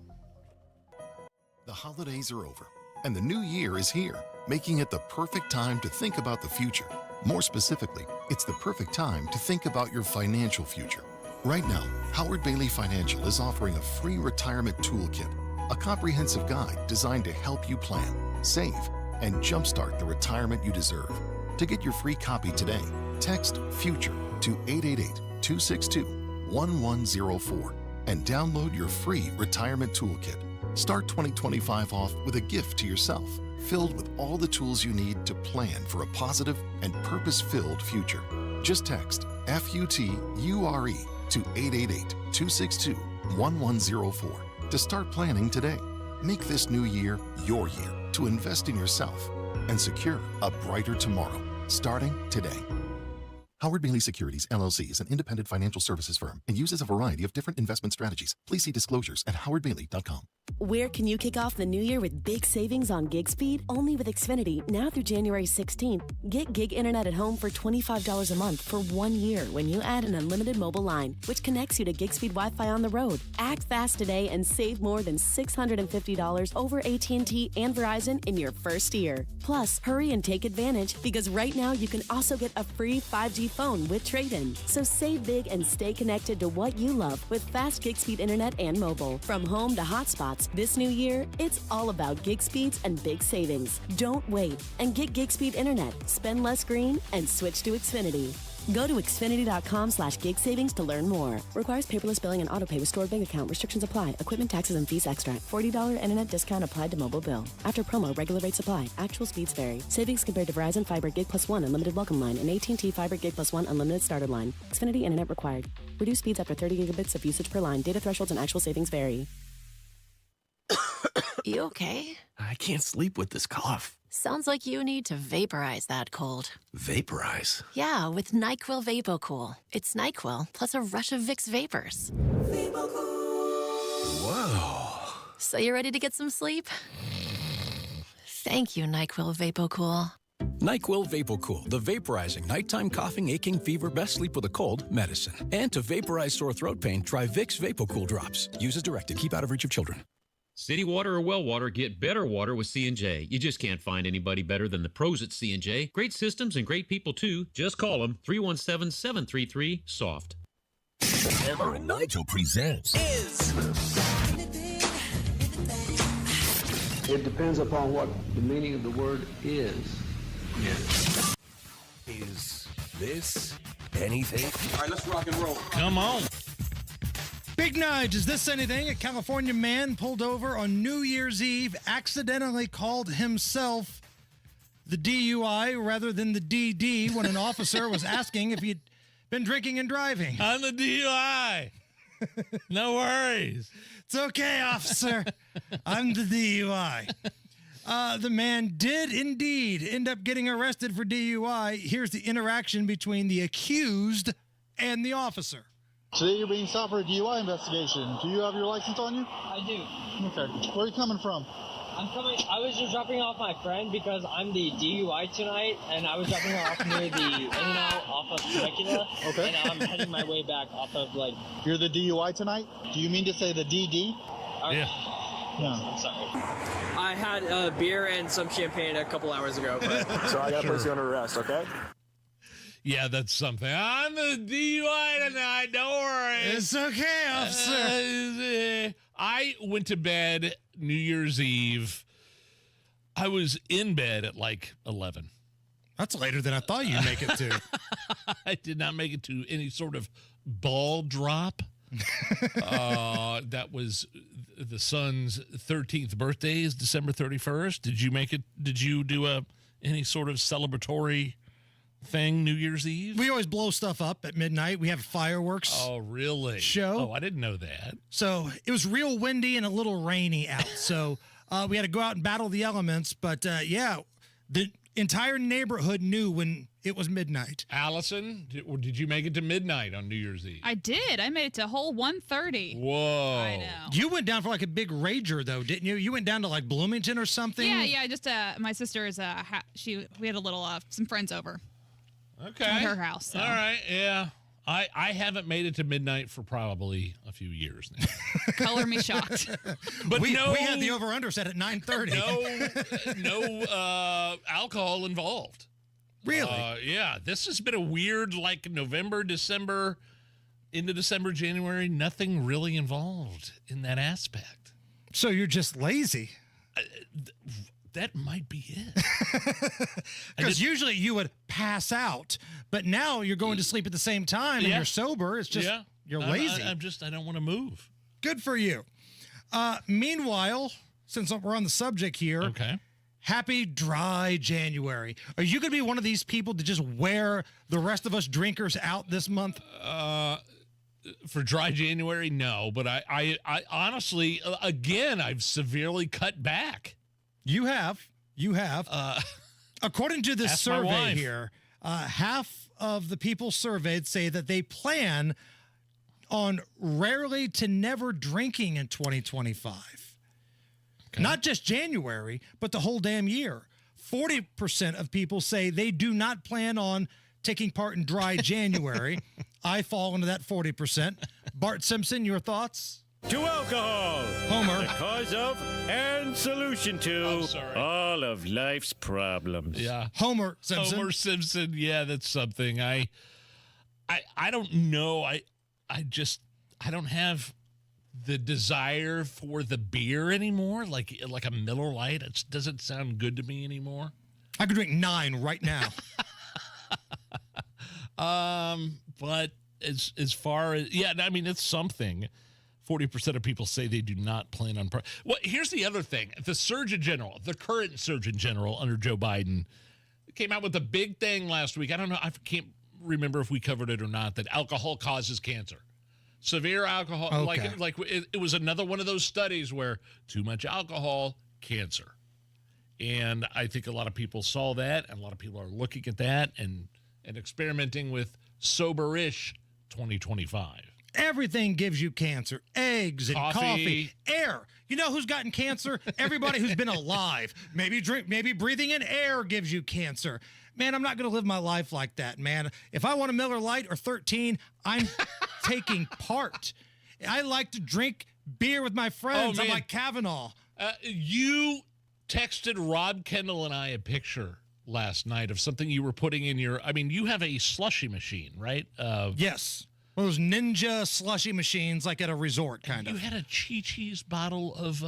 The holidays are over, and the new year is here, making it the perfect time to think about the future. More specifically, it's the perfect time to think about your financial future. Right now, Howard Bailey Financial is offering a free retirement toolkit. a comprehensive guide designed to help you plan, save, and jumpstart the retirement you deserve. To get your free copy today, text FUTURE to 888-262-1104 and download your free retirement toolkit. Start 2025 off with a gift to yourself, filled with all the tools you need to plan for a positive and purpose-filled future. Just text FUTURE to 888-262-1104 to start planning today. Make this new year your year to invest in yourself and secure a brighter tomorrow, starting today. Howard Bailey Securities, LLC is an independent financial services firm and uses a variety of different investment strategies. Please see disclosures at howardbailey.com.
Where can you kick off the new year with big savings on gig speed? Only with Xfinity, now through January 16th. Get gig internet at home for $25 a month for 1 year when you add an unlimited mobile line, which connects you to gig speed Wi-Fi on the road. Act fast today and save more than $650 over AT&T and Verizon in your first year. Plus, hurry and take advantage because right now you can also get a free 5G phone with trade-in. So save big and stay connected to what you love with fast gig speed internet and mobile. From home to hotspots, this new year, it's all about gig speeds and big savings. Don't wait and get gig speed internet. Spend less green and switch to Xfinity. Go to Xfinity.com/gig savings to learn more. Requires paperless billing and autopay with stored bank account. Restrictions apply. Equipment, taxes, and fees extra. $40 internet discount applied to mobile bill. After promo, regular rates apply. Actual speeds vary. Savings compared to Verizon Fiber Gig Plus 1 Unlimited Welcome Line and AT&T Fiber Gig Plus 1 Unlimited Starter Line. Xfinity internet required. Reduced speeds after 30 gigabits of usage per line. Data thresholds and actual savings vary.
You okay?
I can't sleep with this cough.
Sounds like you need to vaporize that cold.
Vaporize?
Yeah, with NyQuil VapoCool. It's NyQuil plus a rush of Vicks vapors.
Whoa.
So you ready to get some sleep? Thank you, NyQuil VapoCool.
NyQuil VapoCool, the vaporizing nighttime coughing, aching, fever, best sleep with a cold medicine. And to vaporize sore throat pain, try Vicks VapoCool drops. Use as directed. Keep out of reach of children.
City water or well water, get better water with C&J. You just can't find anybody better than the pros at C&J. Great systems and great people, too. Just call them 317-733-SOFT.
Hammer and Nigel presents
It depends upon what the meaning of the word is.
Is this anything?
All right, let's rock and roll.
Come on.
Big Nige, is this anything? A California man pulled over on New Year's Eve accidentally called himself the DUI rather than the DD when an officer was asking if he'd been drinking and driving.
I'm the DUI. No worries.
It's okay, officer. I'm the DUI. The man did indeed end up getting arrested for DUI. Here's the interaction between the accused and the officer.
Today you're being stopped for a DUI investigation. Do you have your license on you?
I do.
Okay. Where are you coming from?
I was just dropping off my friend because I'm the DUI tonight, and I was dropping her off near the In-N-Out off of Temecula.
Okay.
And I'm heading my way back off of, like...
You're the DUI tonight? Do you mean to say the DD?
Yeah.
No.
I'm sorry. I had a beer and some champagne a couple hours ago. But...
So I got to place you under arrest, okay?
Yeah, that's something. I'm the DUI tonight. Don't worry.
It's okay, officer.
I went to bed New Year's Eve. I was in bed at like 11.
That's later than I thought you'd make it to.
I did not make it to any sort of ball drop. That was the son's 13th birthday is December 31st. Did you make it? Did you do any sort of celebratory thing New Year's Eve?
We always blow stuff up at midnight. We have fireworks.
Oh, really?
Show.
Oh, I didn't know that.
So it was real windy and a little rainy out. So we had to go out and battle the elements. But yeah, the entire neighborhood knew when it was midnight.
Allison, did you make it to midnight on New Year's Eve?
I did. I made it to hole 130.
Whoa.
I know.
You went down for like a big rager, though, didn't you? You went down to like Bloomington or something?
Yeah. Just my sister is we had a little some friends over.
Okay.
At her house. So.
All right. Yeah. I haven't made it to midnight for probably a few years now.
Color me shocked.
But we had the over-under set at 9:30.
No alcohol involved.
Really?
Yeah. This has been a weird, like November, December, into December, January. Nothing really involved in that aspect.
So you're just lazy.
That might be it.
Because usually you would pass out, but now you're going to sleep at the same time and you're sober. It's just you're lazy.
I don't want to move.
Good for you. Meanwhile, since we're on the subject here,
okay.
Happy dry January. Are you going to be one of these people to just wear the rest of us drinkers out this month?
For dry January, no. But I honestly, again, I've severely cut back.
You have. According to this survey here, half of the people surveyed say that they plan on rarely to never drinking in 2025. Okay. Not just January, but the whole damn year. 40% of people say they do not plan on taking part in dry January. I fall into that 40%. Bart Simpson, your thoughts?
To alcohol.
Homer.
The cause of and solution to all of life's problems.
Yeah.
Homer Simpson.
Homer Simpson. Yeah, that's something. I don't know. I don't have the desire for the beer anymore. Like a Miller Lite. It doesn't sound good to me anymore.
I could drink 9 right now.
But as far as I mean, it's something. 40% of people say they do not plan on. Well, here's the other thing: the Surgeon General, the current Surgeon General under Joe Biden, came out with a big thing last week. I don't know. I can't remember if we covered it or not. That alcohol causes cancer. Severe alcohol,
okay.
like it was another one of those studies where too much alcohol, cancer. And I think a lot of people saw that, and a lot of people are looking at that and experimenting with sober-ish 2025.
Everything gives you cancer. Eggs and coffee, air. You know who's gotten cancer? Everybody who's been alive. Maybe breathing in air gives you cancer. Man, I'm not going to live my life like that, man. If I want a Miller Lite or 13, I'm taking part. I like to drink beer with my friends. I'm like Kavanaugh.
You texted Rob Kendall and I a picture last night of something you were putting in your, you have a slushy machine, right?
Yes. One of those ninja slushy machines like at a resort, kind of.
You had a Chi-Chi's bottle of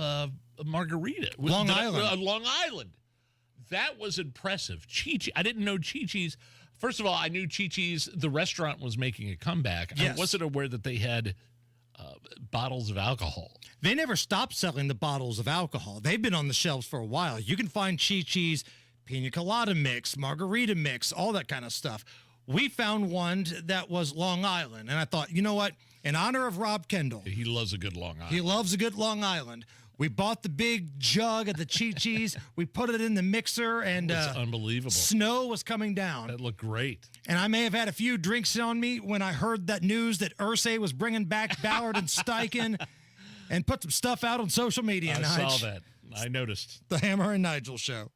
margarita.
Long Island.
Long Island. That was impressive. Chi-Chi. I didn't know Chi-Chi's. First of all, I knew Chi-Chi's, the restaurant, was making a comeback.
Yes.
I wasn't aware that they had bottles of alcohol.
They never stopped selling the bottles of alcohol. They've been on the shelves for a while. You can find Chi-Chi's pina colada mix, margarita mix, all that kind of stuff. We found one that was Long Island, and I thought, you know what? In honor of Rob Kendall.
He loves a good Long Island.
He loves a good Long Island. We bought the big jug of the Chi-Chi's. We put it in the mixer, and
it's unbelievable.
Snow was coming down.
That looked great.
And I may have had a few drinks on me when I heard that news that Irsay was bringing back Ballard and Steichen and put some stuff out on social media.
I saw that. I noticed.
The Hammer and Nigel Show.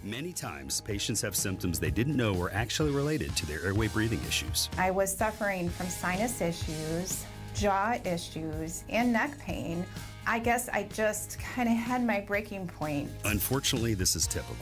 Many times, patients have symptoms they didn't know were actually related to their airway breathing issues.
I was suffering from sinus issues, jaw issues, and neck pain. I guess I just kind of had my breaking point.
Unfortunately, this is typical.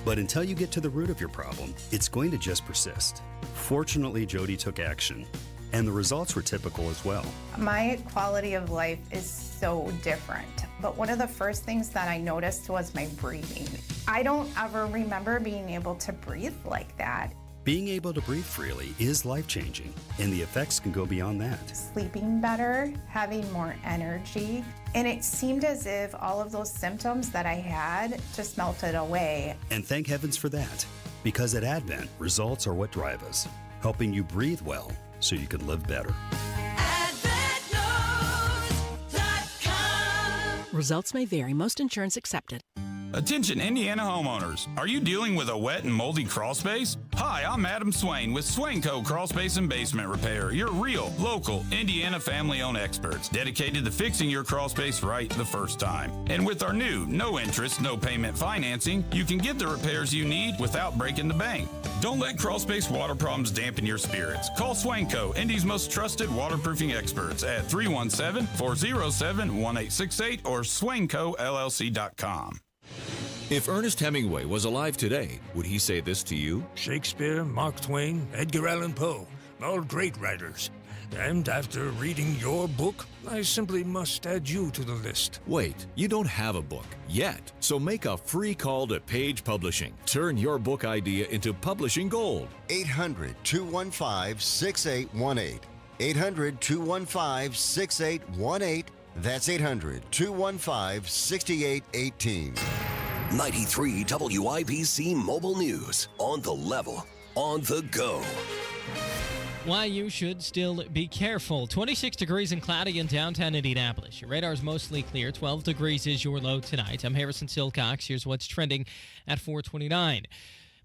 But until you get to the root of your problem, it's going to just persist. Fortunately, Jody took action, and the results were typical as well.
My quality of life is so different. But one of the first things that I noticed was my breathing. I don't ever remember being able to breathe like that.
Being able to breathe freely is life-changing, and the effects can go beyond that.
Sleeping better, having more energy, and it seemed as if all of those symptoms that I had just melted away.
And thank heavens for that, because at Advent, results are what drive us, helping you breathe well so you can live better.
Results may vary. Most insurance accepted.
Attention Indiana homeowners. Are you dealing with a wet and moldy crawl space? Hi, I'm Adam Swain with Swain Co. Crawl Space and Basement Repair, your real, local, Indiana family-owned experts dedicated to fixing your crawl space right the first time. And with our new no interest, no payment financing, you can get the repairs you need without breaking the bank. Don't let crawl space water problems dampen your spirits. Call Swain Co., Indy's most trusted waterproofing experts at 317-407-1868 or swaincollc.com.
If Ernest Hemingway was alive today, would he say this to you?
Shakespeare, Mark Twain, Edgar Allan Poe, all great writers.
And after reading your book, I simply must add you to the list.
Wait, you don't have a book yet, so make a free call to Page Publishing. Turn your book idea into publishing gold.
800-215-6818. 800-215-6818. That's 800-215-6818.
93 WIBC Mobile News. On the level, on the go.
Why you should still be careful. 26 degrees and cloudy in downtown Indianapolis. Your radar is mostly clear. 12 degrees is your low tonight. I'm Harrison Silcox. Here's what's trending at 429.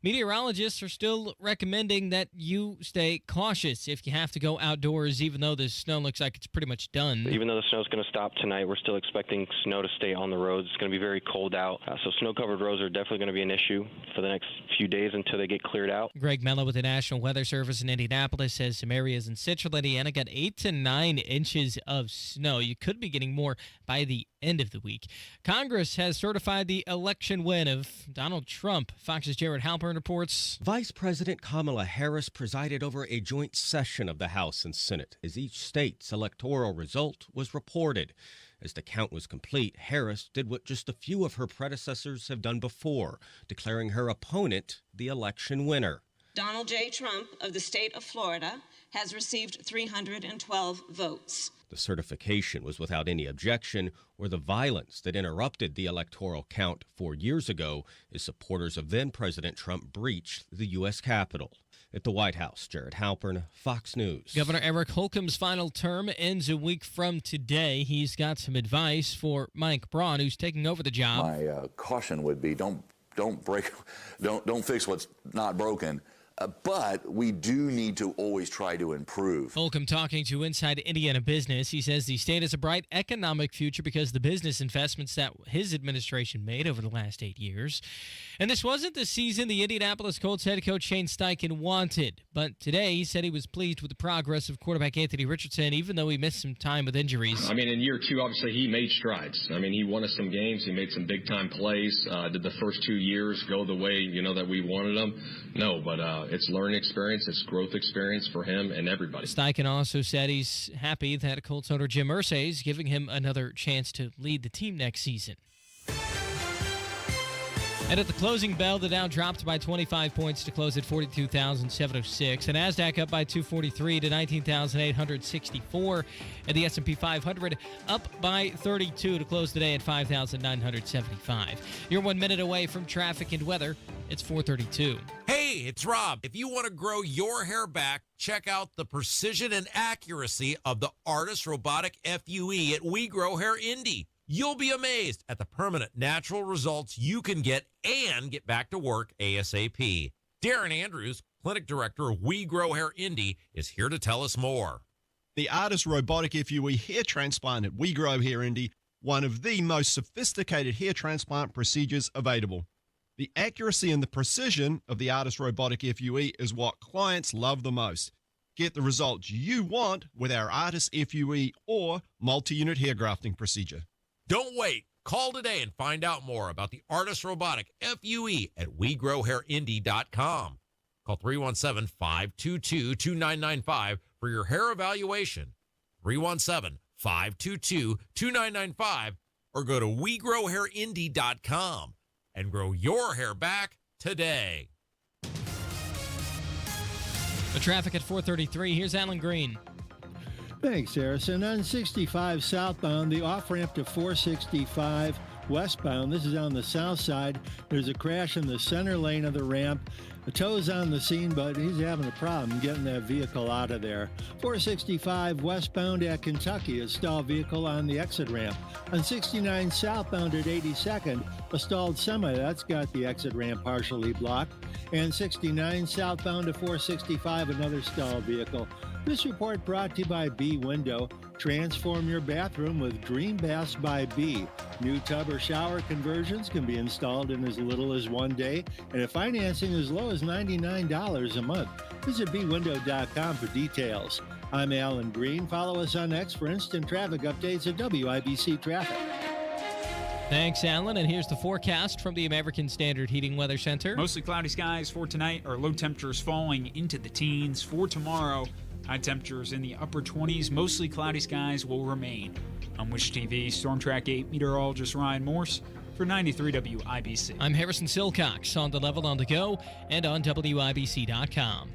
Meteorologists are still recommending that you stay cautious if you have to go outdoors, even though the snow looks like it's pretty much done.
Even though the snow's going to stop tonight, we're still expecting snow to stay on the roads. It's going to be very cold out, so snow-covered roads are definitely going to be an issue for the next few days until they get cleared out.
Greg Mello with the National Weather Service in Indianapolis says some areas in Central Indiana got 8 to 9 inches of snow. You could be getting more by the end of the week. Congress has certified the election win of Donald Trump. Fox's Jared Halpern reports.
Vice President Kamala Harris presided over a joint session of the House and Senate as each state's electoral result was reported. As the count was complete, Harris did what just a few of her predecessors have done before, declaring her opponent the election winner.
Donald J. Trump of the state of Florida has received 312 votes.
The certification was without any objection or the violence that interrupted the electoral count 4 years ago as supporters of then-President Trump breached the U.S. Capitol. At the White House, Jared Halpern, Fox News.
Governor Eric Holcomb's final term ends a week from today. He's got some advice for Mike Braun, who's taking over the job.
My caution would be don't fix what's not broken. But we do need to always try to improve.
Holcomb talking to Inside Indiana Business. He says the state has a bright economic future because of the business investments that his administration made over the last 8 years. And this wasn't the season the Indianapolis Colts head coach Shane Steichen wanted. But today he said he was pleased with the progress of quarterback Anthony Richardson, even though he missed some time with injuries.
I mean, in year two, obviously, he made strides. I mean, he won us some games. He made some big-time plays. Did the first 2 years go the way, that we wanted them? No, but it's learning experience, it's growth experience for him and everybody.
Steichen also said he's happy that Colts owner Jim Irsay is giving him another chance to lead the team next season. And at the closing bell, the Dow dropped by 25 points to close at 42,706. The Nasdaq up by 243 to 19,864. And the S&P 500 up by 32 to close the day at 5,975. You're 1 minute away from traffic and weather. It's 4:32.
Hey, it's Rob. If you want to grow your hair back, check out the precision and accuracy of the Artist Robotic FUE at We Grow Hair Indy. You'll be amazed at the permanent natural results you can get and get back to work ASAP. Darren Andrews, Clinic Director of We Grow Hair Indy, is here to tell us more.
The Artist Robotic FUE hair transplant at We Grow Hair Indy, one of the most sophisticated hair transplant procedures available. The accuracy and the precision of the Artist Robotic FUE is what clients love the most. Get the results you want with our Artist FUE or multi-unit hair grafting procedure.
Don't wait. Call today and find out more about the Artist Robotic FUE at WeGrowHairIndy.com. Call 317-522-2995 for your hair evaluation. 317-522-2995 or go to WeGrowHairIndy.com and grow your hair back today.
The traffic at 4:33. Here's Alan Green.
Thanks, Harrison. On 65 southbound, the off-ramp to 465 westbound. This is on the south side. There's a crash in the center lane of the ramp. The tow's on the scene, but he's having a problem getting that vehicle out of there. 465 westbound at Kentucky, a stalled vehicle on the exit ramp. On 69 southbound at 82nd, a stalled semi that's got the exit ramp partially blocked. And 69 southbound to 465, another stalled vehicle. This report brought to you by B Window. Transform your bathroom with Dream Baths by B. New tub or shower conversions can be installed in as little as 1 day, and if financing as low as $99 a month. Visit bwindow.com for details. I'm Alan Green. Follow us on X for instant traffic updates at WIBC Traffic.
Thanks, Alan. And here's the forecast from the American Standard Heating Weather Center.
Mostly cloudy skies for tonight. Our low temperatures falling into the teens. For tomorrow,
High temperatures in the upper 20s, mostly cloudy skies will remain. I'm Wish TV Storm Track 8 meteorologist Ryan Morse for 93 WIBC.
I'm Harrison Silcox on the level on the go and on WIBC.com.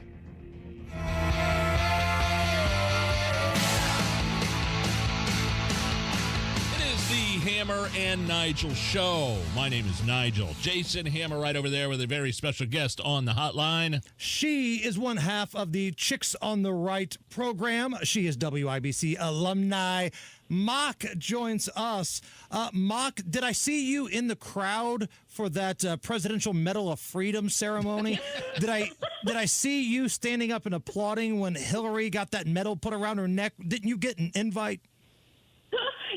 Hammer and Nigel show. My name is Nigel. Jason Hammer right over there with a very special guest on the hotline.
She is one half of the Chicks on the Right program. She is WIBC alumni. Mock joins us. Mock, did I see you in the crowd for that Presidential Medal of Freedom ceremony? Did I see you standing up and applauding when Hillary got that medal put around her neck? Didn't you get an invite?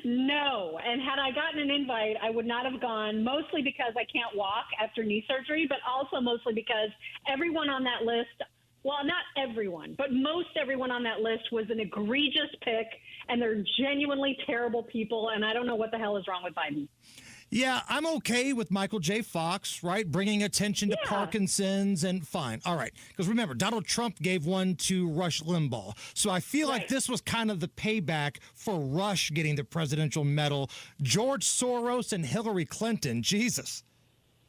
No, and had I gotten an invite, I would not have gone, mostly because I can't walk after knee surgery, but also mostly because everyone on that list, well, not everyone, but most everyone on that list was an egregious pick, and they're genuinely terrible people, and I don't know what the hell is wrong with Biden.
Yeah, I'm okay with Michael J. Fox, right? Bringing attention to Parkinson's and fine. All right. Because remember, Donald Trump gave one to Rush Limbaugh. So I feel like this was kind of the payback for Rush getting the presidential medal. George Soros and Hillary Clinton, Jesus.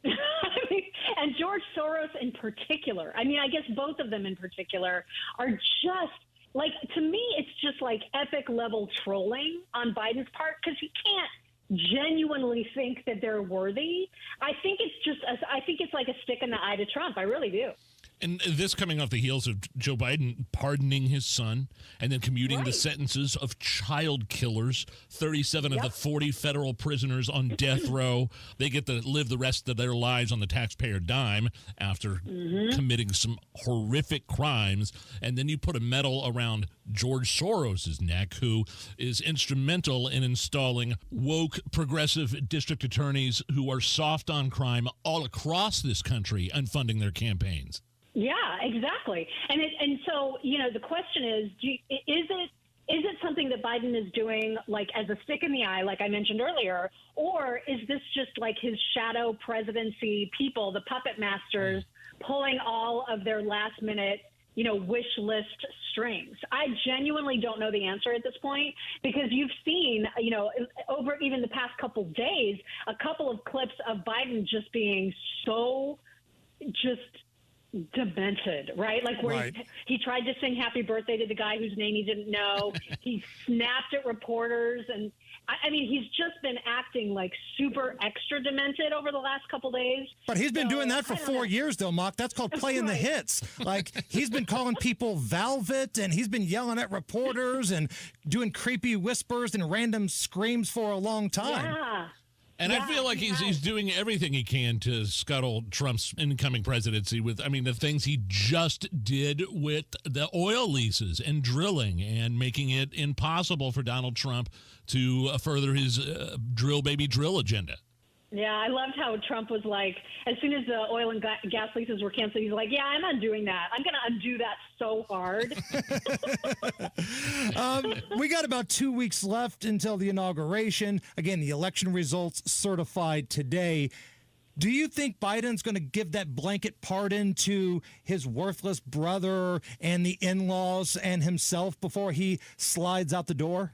And George Soros in particular. I mean, I guess both of them in particular are just, like, to me, it's just like epic level trolling on Biden's part because he can't genuinely think that they're worthy. I think it's like a stick in the eye to Trump. I really do.
And this coming off the heels of Joe Biden pardoning his son and then commuting the sentences of child killers, 37 of the 40 federal prisoners on death row. They get to live the rest of their lives on the taxpayer dime after committing some horrific crimes. And then you put a medal around George Soros's neck, who is instrumental in installing woke progressive district attorneys who are soft on crime all across this country and funding their campaigns.
Yeah, exactly. And so, you know, the question is, is it something that Biden is doing like as a stick in the eye, like I mentioned earlier, or is this just like his shadow presidency people, the puppet masters, pulling all of their last minute, you know, wish list strings? I genuinely don't know the answer at this point because you've seen, you know, over even the past couple days, a couple of clips of Biden just being so just demented, right? Like where he tried to sing happy birthday to the guy whose name he didn't know. He snapped at reporters. And I mean, he's just been acting like super extra demented over the last couple days.
But he's been doing that for 4 years, though, Mock. That's called playing the hits. Like, he's been calling people Velvet, and he's been yelling at reporters and doing creepy whispers and random screams for a long time.
Yeah.
And I feel like he's doing everything he can to scuttle Trump's incoming presidency with, I mean, the things he just did with the oil leases and drilling and making it impossible for Donald Trump to further his drill baby drill agenda.
Yeah, I loved how Trump was like, as soon as the oil and gas leases were canceled, he's like, yeah, I'm undoing that. I'm going to undo that so hard.
We got about 2 weeks left until the inauguration. Again, the election results certified today. Do you think Biden's going to give that blanket pardon to his worthless brother and the in-laws and himself before he slides out the door?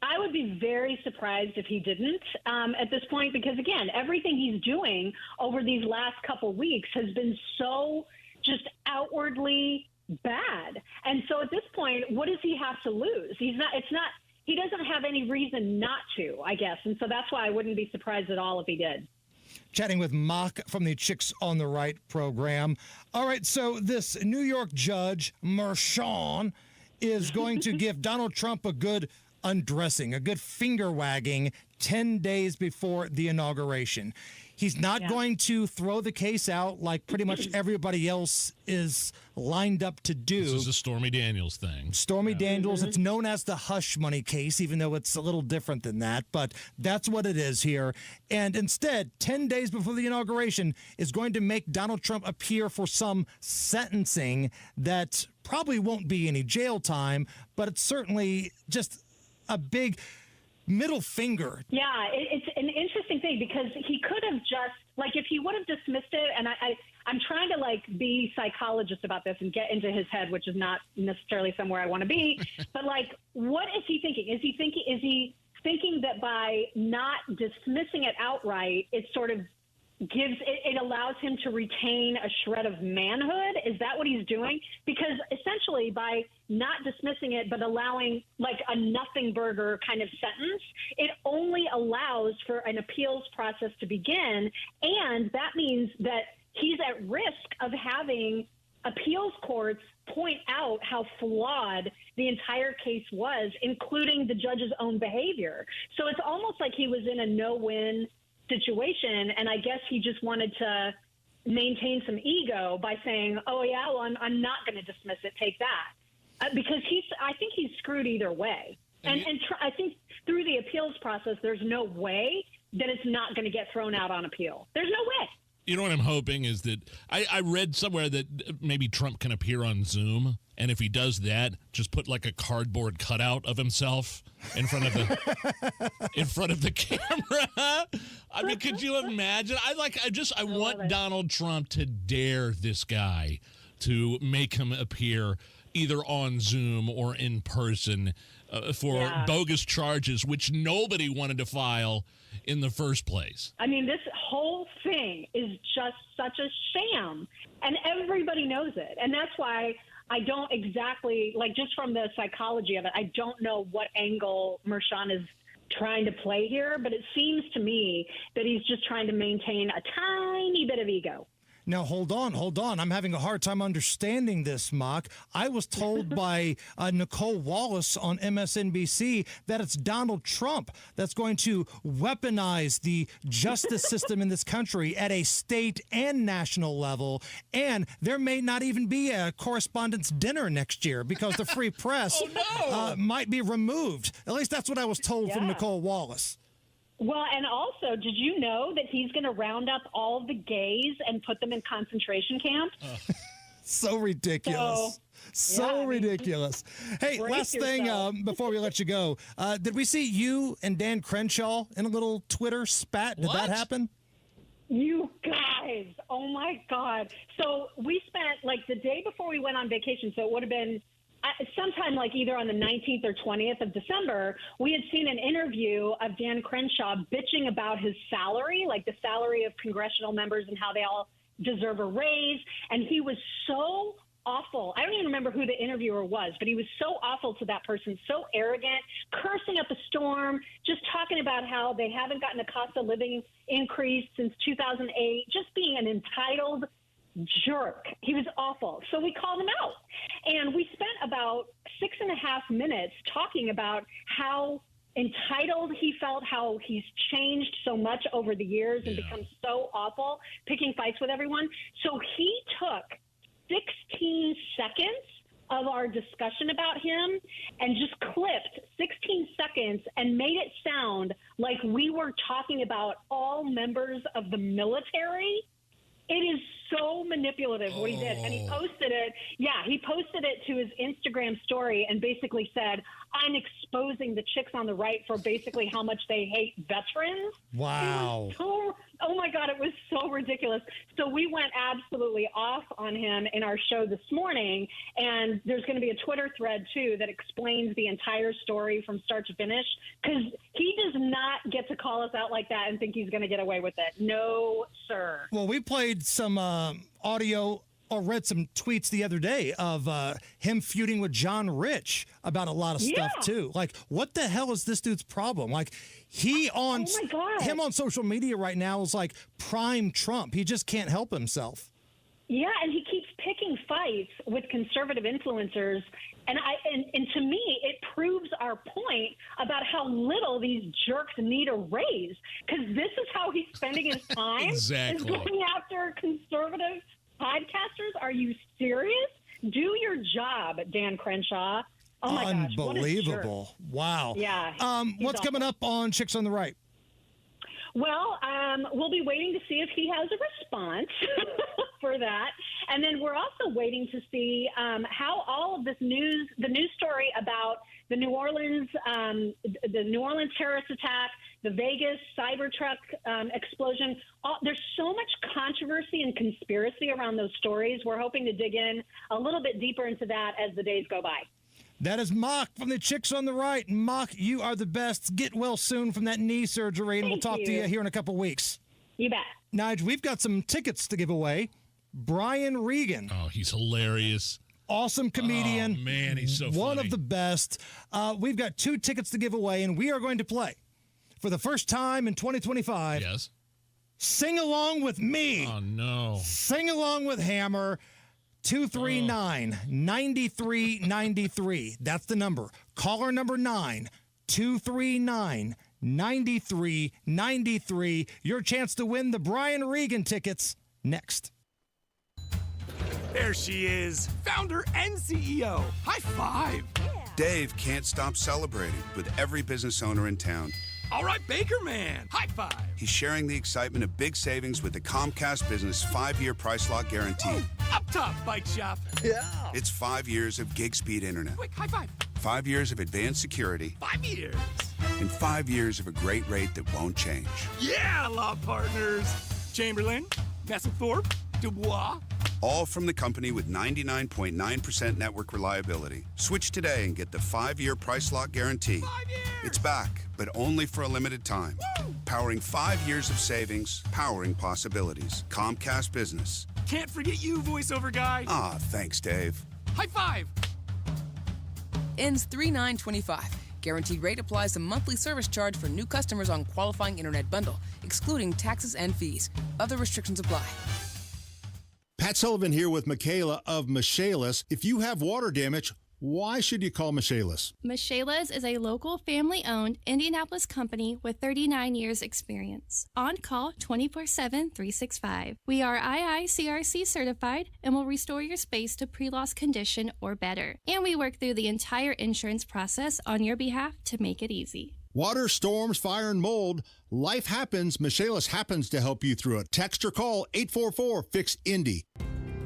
I would be very surprised if he didn't at this point, because, again, everything he's doing over these last couple weeks has been so just outwardly bad. And so at this point, what does he have to lose? He doesn't have any reason not to, I guess. And so that's why I wouldn't be surprised at all if he did.
Chatting with Mock from the Chicks on the Right program. All right, so this New York judge, Merchan, is going to give Donald Trump a good undressing, a good finger wagging 10 days before the inauguration. He's not going to throw the case out like pretty much everybody else is lined up to do.
This is a Stormy Daniels thing.
Stormy Daniels. It's known as the hush money case, even though it's a little different than that. But that's what it is here. And instead, 10 days before the inauguration is going to make Donald Trump appear for some sentencing that probably won't be any jail time, but it's certainly just a big middle finger.
Yeah, it's an interesting thing because he could have just, like, if he would have dismissed it, and I I'm trying to like be psychologist about this and get into his head, which is not necessarily somewhere I want to be. But like, what is he thinking? Is he thinking that by not dismissing it outright, it sort of it allows him to retain a shred of manhood? Is that what he's doing? Because essentially by not dismissing it but allowing like a nothing burger kind of sentence, it only allows for an appeals process to begin, and that means that he's at risk of having appeals courts point out how flawed the entire case was, including the judge's own behavior. So it's almost like he was in a no-win situation, and I guess he just wanted to maintain some ego by saying, "Oh yeah, well I'm not going to dismiss it. Take that," because I think he's screwed either way. And I think through the appeals process, there's no way that it's not going to get thrown out on appeal. There's no way.
You know what I'm hoping is that I read somewhere that maybe Trump can appear on Zoom, and if he does that, just put like a cardboard cutout of himself in front of the camera. I mean, could you imagine? I want Donald Trump to dare this guy to make him appear either on Zoom or in person for bogus charges, which nobody wanted to file in the first place.
I mean, this whole thing is just such a sham, and everybody knows it. And that's why I don't exactly, like, just from the psychology of it, I don't know what angle Mershon is trying to play here, but it seems to me that he's just trying to maintain a tiny bit of ego.
Now, hold on. I'm having a hard time understanding this, Mock. I was told by Nicole Wallace on MSNBC that it's Donald Trump that's going to weaponize the justice system in this country at a state and national level, and there may not even be a correspondence dinner next year because the free press might be removed. At least that's what I was told from Nicole Wallace.
Well, and also, did you know that he's going to round up all the gays and put them in concentration camps?
So ridiculous. So ridiculous. Hey, last thing before we let you go. Did we see you and Dan Crenshaw in a little Twitter spat? Did that happen?
You guys. Oh, my God. So we spent, like, the day before we went on vacation, so it would have been sometime like either on the 19th or 20th of December, we had seen an interview of Dan Crenshaw bitching about his salary, like the salary of congressional members and how they all deserve a raise. And he was so awful. I don't even remember who the interviewer was, but he was so awful to that person, so arrogant, cursing up a storm, just talking about how they haven't gotten a cost of living increase since 2008, just being an entitled jerk. He was awful. So we called him out. And we spent about 6.5 minutes talking about how entitled he felt, how he's changed so much over the years and become so awful, picking fights with everyone. So he took 16 seconds of our discussion about him and just clipped 16 seconds and made it sound like we were talking about all members of the military. It is so manipulative what he did. And he posted it. Yeah, he posted it to his Instagram story and basically said, I'm exposing the chicks on the right for basically how much they hate veterans.
Wow.
Oh, my God, it was so ridiculous. So we went absolutely off on him in our show this morning. And there's going to be a Twitter thread, too, that explains the entire story from start to finish, because he does not get to call us out like that and think he's going to get away with it. No, sir.
Well, we played some audio or read some tweets the other day of him feuding with John Rich about a lot of stuff, too. Like, what the hell is this dude's problem? Like, him on social media right now is like prime Trump. He just can't help himself.
Yeah, and he keeps picking fights with conservative influencers. And to me, it proves our point about how little these jerks need a raise, because this is how he's spending his time.
Exactly.
Is going after conservative podcasters. Are you serious? Do your job, Dan Crenshaw. Oh, my gosh.
Unbelievable. Wow.
Yeah.
What's coming up on Chicks on the Right?
Well, we'll be waiting to see if he has a response for that. And then we're also waiting to see how all of this news, the news story about the New Orleans terrorist attack, the Vegas Cybertruck explosion. There's so much controversy and conspiracy around those stories. We're hoping to dig in a little bit deeper into that as the days go by.
That is Mock from the Chicks on the Right. Mock, you are the best. Get well soon from that knee surgery, and we'll talk to you here in a couple weeks.
You bet.
Nigel, we've got some tickets to give away. Brian Regan.
Oh, he's hilarious.
Awesome comedian.
Oh, man, he's so funny.
One of the best. We've got 2 tickets to give away, and we are going to play for the first time in 2025.
Yes.
Sing Along With Me.
Oh, no.
Sing Along With Hammer. 239-9393. That's the number. Caller number 9, 239-9393. Your chance to win the Brian Regan tickets next.
There she is, founder and CEO. High five.
Dave can't stop celebrating with every business owner in town.
All right, Baker Man. High five.
He's sharing the excitement of big savings with the Comcast Business 5-year price lock guarantee.
Oh, up top, Bike Shop. Yeah.
It's 5 years of gig speed internet.
Quick, high five.
5 years of advanced security.
5 years.
And 5 years of a great rate that won't change.
Yeah, law partners. Chamberlain, Messelthorpe, Dubois.
All from the company with 99.9% network reliability. Switch today and get the 5-year price lock guarantee.
5 years.
It's back, but only for a limited time.
Woo!
Powering 5 years of savings, powering possibilities. Comcast Business.
Can't forget you, voiceover guy.
Ah, thanks, Dave.
High five.
Ends 3/9/25. Guaranteed rate applies to monthly service charge for new customers on qualifying internet bundle, excluding taxes and fees. Other restrictions apply.
Pat Sullivan here with Michaela of Michaela's. If you have water damage, why should you call Michaela's?
Michaela's is a local family-owned Indianapolis company with 39 years experience. On call 24/7, 365. We are IICRC certified and will restore your space to pre-loss condition or better. And we work through the entire insurance process on your behalf to make it easy.
Water, storms, fire, and mold. Life happens. Michaela's happens to help you through it. Text or call 844-FIX-INDY.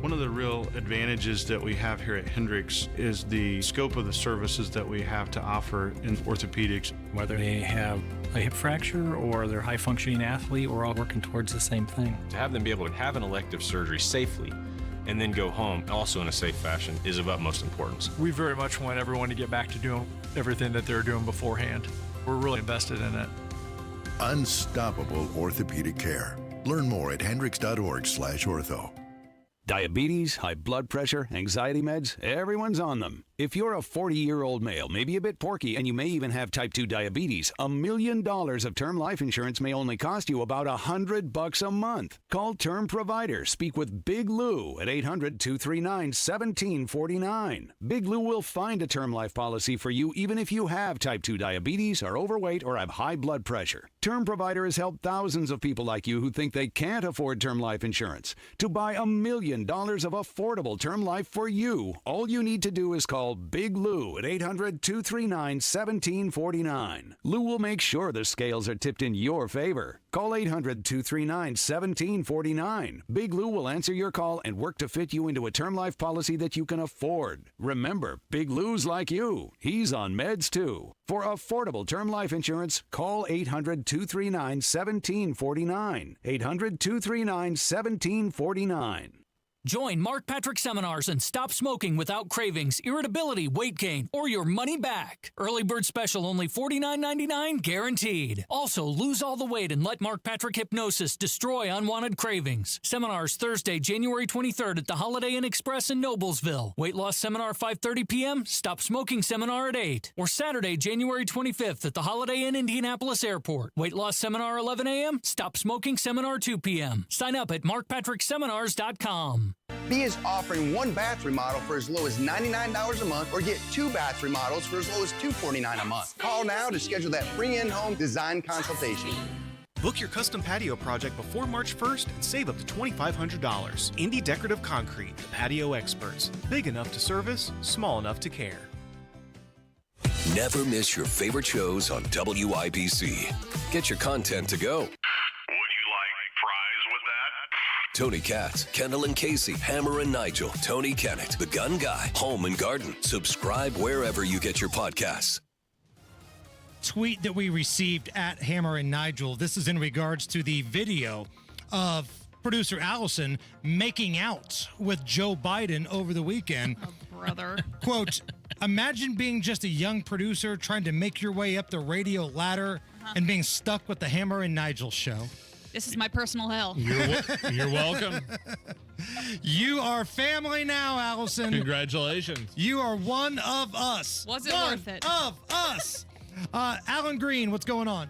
One of the real advantages that we have here at Hendricks is the scope of the services that we have to offer in orthopedics.
Whether they have a hip fracture or they're a high-functioning athlete, we're all working towards the same thing.
To have them be able to have an elective surgery safely and then go home also in a safe fashion is of utmost importance.
We very much want everyone to get back to doing everything that they were doing beforehand. We're really invested in it.
Unstoppable orthopedic care. Learn more at hendricks.org/ortho.
Diabetes, high blood pressure, anxiety meds, everyone's on them. If you're a 40-year-old male, maybe a bit porky, and you may even have type 2 diabetes, $1 million of term life insurance may only cost you about $100 a month. Call Term Provider. Speak with Big Lou at 800-239-1749. Big Lou will find a term life policy for you even if you have type 2 diabetes, are overweight, or have high blood pressure. Term Provider has helped thousands of people like you who think they can't afford term life insurance to buy $1 million of affordable term life for you. All you need to do is call Big Lou at 800-239-1749. Lou will make sure the scales are tipped in your favor. Call 800-239-1749. Big Lou will answer your call and work to fit you into a term life policy that you can afford. Remember, Big Lou's like you. He's on meds too. For affordable term life insurance, call 800-239-1749. 800-239-1749.
Join Mark Patrick Seminars and stop smoking without cravings, irritability, weight gain, or your money back. Early bird special only $49.99 guaranteed. Also, lose all the weight and let Mark Patrick Hypnosis destroy unwanted cravings. Seminars Thursday, January 23rd at the Holiday Inn Express in Noblesville. Weight loss seminar 5:30 p.m., stop smoking seminar at 8. Or Saturday, January 25th at the Holiday Inn Indianapolis Airport. Weight loss seminar 11 a.m., stop smoking seminar 2 p.m. Sign up at markpatrickseminars.com.
B is offering one bath remodel for as low as $99 a month or get 2 bath remodels for as low as $249 a month. Call now to schedule that free in-home design consultation.
Book your custom patio project before March 1st and save up to $2,500. Indy Decorative Concrete, the patio experts. Big enough to service, small enough to care.
Never miss your favorite shows on WIBC. Get your content to go. Tony Katz, Kendall and Casey, Hammer and Nigel, Tony Kennett, The Gun Guy, Home and Garden. Subscribe wherever you get your podcasts.
tweet that we received at Hammer and Nigel. This is in regards to the video of producer Allison making out with Joe Biden over the weekend.
Oh, brother.
Quote, imagine being just a young producer trying to make your way up the radio ladder and being stuck with the Hammer and Nigel show.
This is my personal hell.
You're welcome.
You are family now, Allison.
Congratulations.
You are one of us.
Was it
One
worth it?
of us. Alan Green, what's going on?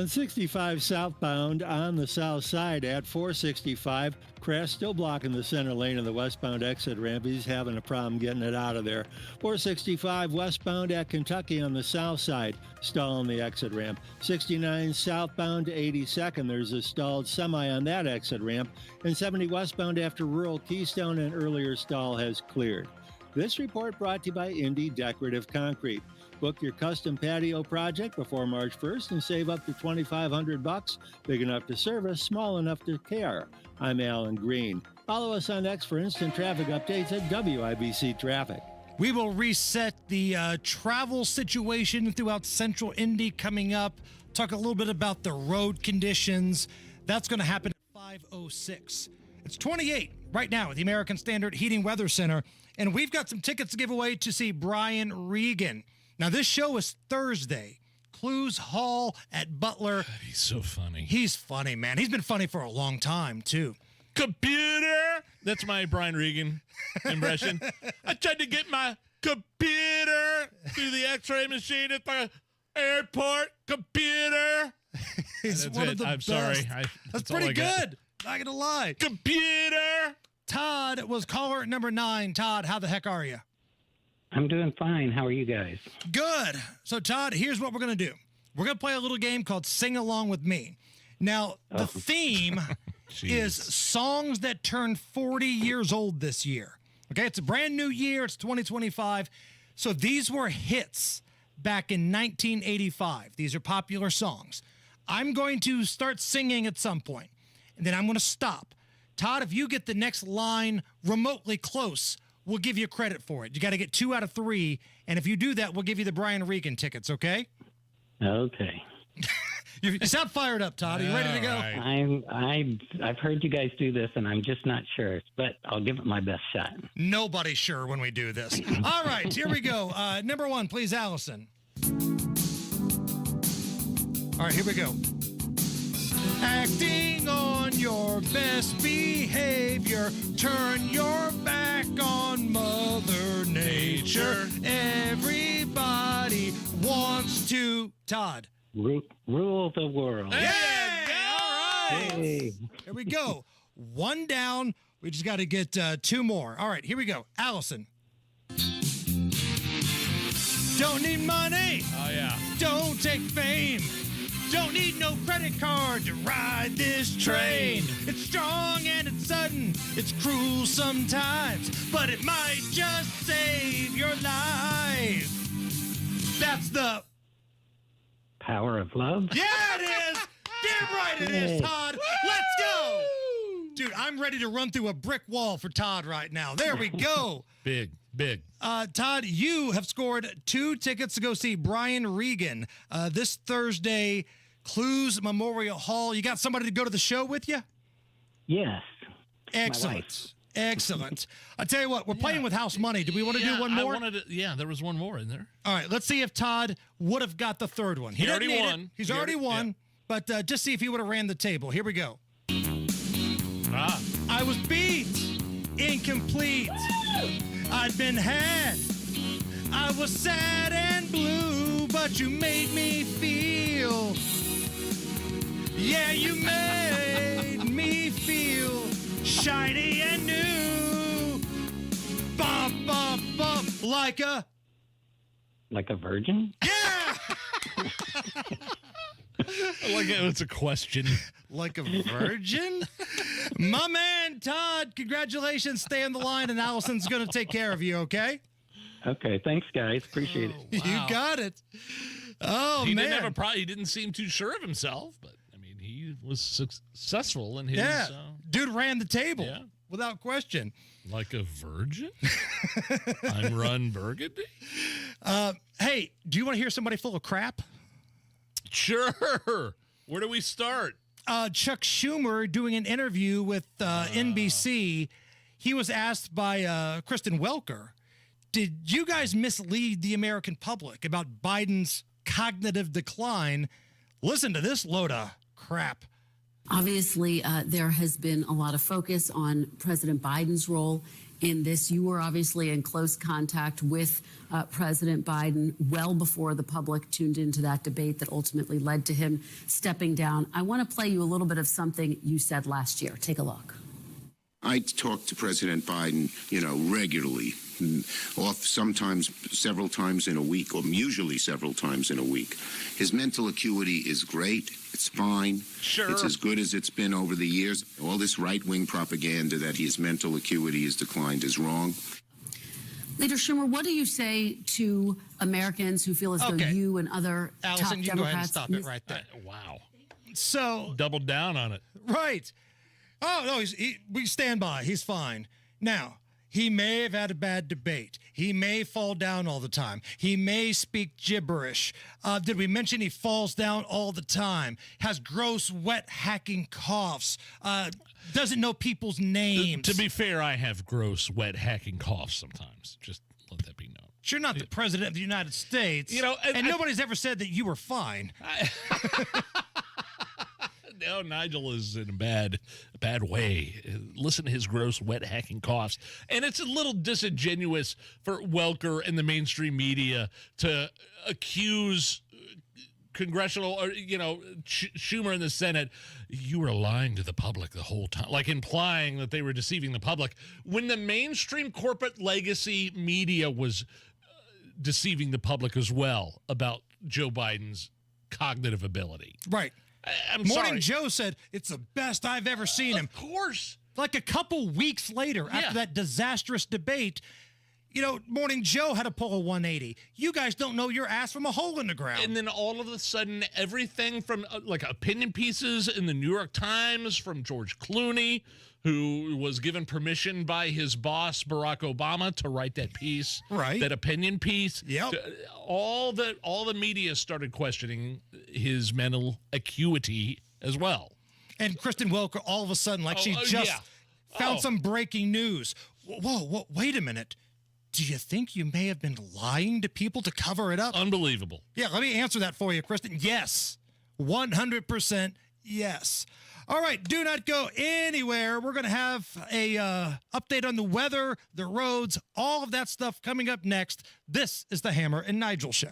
65 southbound on the south side at 465. Crash still blocking the center lane of the westbound exit ramp. He's having a problem getting it out of there. 465 westbound at Kentucky on the south side, stall on the exit ramp. 69 southbound to 82nd. There's a stalled semi on that exit ramp. And 70 westbound after rural Keystone, an earlier stall has cleared. This report brought to you by Indy Decorative Concrete. Book your custom patio project before March 1st and save up to $2,500. Big enough to service, small enough to care. I'm Alan Green. Follow us on X for instant traffic updates at WIBC Traffic.
We will reset the travel situation throughout central Indy coming up. Talk a little bit about the road conditions. That's going to happen at 5:06. It's 28 right now at the American Standard Heating Weather Center, and we've got some tickets to give away to see Brian Regan. Now, this show is Thursday. Clues Hall at Butler.
God, he's so funny.
He's funny, man. He's been funny for a long time, too.
Computer! That's my Brian Regan impression. I tried to get my computer through the x-ray machine at the airport. Computer!
He's one of the
I'm
best.
sorry.
That's pretty good. Not going to lie.
Computer!
Todd was caller number 9. Todd, how the heck are you?
I'm doing fine. How are you guys?
Good. So, Todd, here's what we're going to do. We're going to play a little game called Sing Along With Me. Now, the theme is songs that turned 40 years old this year. Okay, it's a brand new year. It's 2025. So these were hits back in 1985. These are popular songs. I'm going to start singing at some point, and then I'm going to stop. Todd, if you get the next line remotely close, we'll give you credit for it. You got to get 2 out of 3, and if you do that, we'll give you the Brian Regan tickets, okay?
Okay.
You sound fired up, Todd. Are you ready to go?
Right. I've heard you guys do this, and I'm just not sure, but I'll give it my best shot.
Nobody's sure when we do this. All right, here we go. Number 1, please, Allison. All right, here we go. Acting on your best behavior, turn your back on Mother Nature. Everybody wants to, Todd.
Rule the world.
Hey! All right.
Hey.
Here we go. 1 down. We just got to get 2 more. All right, here we go. Allison. Don't need money.
Oh, yeah.
Don't take fame. Don't need no credit card to ride this train. It's strong and it's sudden. It's cruel sometimes, but it might just save your life. That's the
Power of love.
Yeah, it is. Damn right it is, Todd. Let's go. Dude, I'm ready to run through a brick wall for Todd right now. There we go.
Big.
Todd, you have scored 2 tickets to go see Brian Regan this Thursday, Clues Memorial Hall. You got somebody to go to the show with you?
Yes.
Excellent. Excellent. I tell you what, we're playing with house money. Do we want to do one more?
There was one more in there.
All right, let's see if Todd would have got the third one.
He already won.
He's already won, but just see if he would have ran the table. Here we go. I was beat, incomplete. I'd been had. I was sad and blue, but you made me feel. Yeah, you made me feel shiny and new. Bump, bump, bump, like a
virgin?
Yeah!
Like it's a question.
Like a virgin? My man, Todd, congratulations. Stay on the line, and Allison's going to take care of you, okay?
Okay, thanks, guys. Appreciate it.
You got it. Oh,
he
man.
Didn't have a problem. He didn't seem too sure of himself, but, I mean, he was successful in his...
Yeah, dude ran the table, without question.
Like a virgin? I'm Ron Burgundy?
Hey, do you want to hear somebody full of crap?
Sure. Where do we start?
Chuck Schumer doing an interview with NBC. He was asked by Kristen Welker, did you guys mislead the American public about Biden's cognitive decline? Listen to this load of crap.
Obviously, there has been a lot of focus on President Biden's role in this. You were obviously in close contact with President Biden well before the public tuned into that debate that ultimately led to him stepping down. I want to play you a little bit of something you said last year. Take a look.
I talk to President Biden, regularly, sometimes several times in a week, or usually several times in a week. His mental acuity is great. It's fine.
Sure.
It's as good as it's been over the years. All this right-wing propaganda that his mental acuity has declined is wrong.
Leader Schumer, what do you say to Americans who feel as though you and other
Allison,
top
you
Democrats...
go ahead and stop it right there.
Wow.
So...
Doubled down on it.
Right. Oh, no, we stand by. He's fine. Now, he may have had a bad debate. He may fall down all the time. He may speak gibberish. Did we mention he falls down all the time? Has gross, wet, hacking coughs. Doesn't know people's names.
To be fair, I have gross, wet, hacking coughs sometimes. Just let that be known.
You're not the president of the United States. And nobody's ever said that you were fine.
No, Nigel is in a bad way. Listen to his gross, wet, hacking coughs. And it's a little disingenuous for Welker and the mainstream media to accuse congressional, or, Schumer in the Senate, you were lying to the public the whole time, like implying that they were deceiving the public, when the mainstream corporate legacy media was deceiving the public as well about Joe Biden's cognitive ability.
Right.
I'm
Morning
sorry.
Joe said, it's the best I've ever seen him.
Of course.
Like a couple weeks later, after that disastrous debate, Morning Joe had to pull a 180. You guys don't know your ass from a hole in the ground.
And then all of a sudden, everything from like opinion pieces in the New York Times from George Clooney, who was given permission by his boss, Barack Obama, to write that piece, that opinion piece.
Yep.
All the media started questioning his mental acuity as well.
And Kristen Welker, all of a sudden, like she just found some breaking news. Whoa, wait a minute. Do you think you may have been lying to people to cover it up?
Unbelievable.
Yeah, let me answer that for you, Kristen. Yes. 100% yes. All right, do not go anywhere. We're going to have a update on the weather, the roads, all of that stuff coming up next. This is the Hammer and Nigel Show.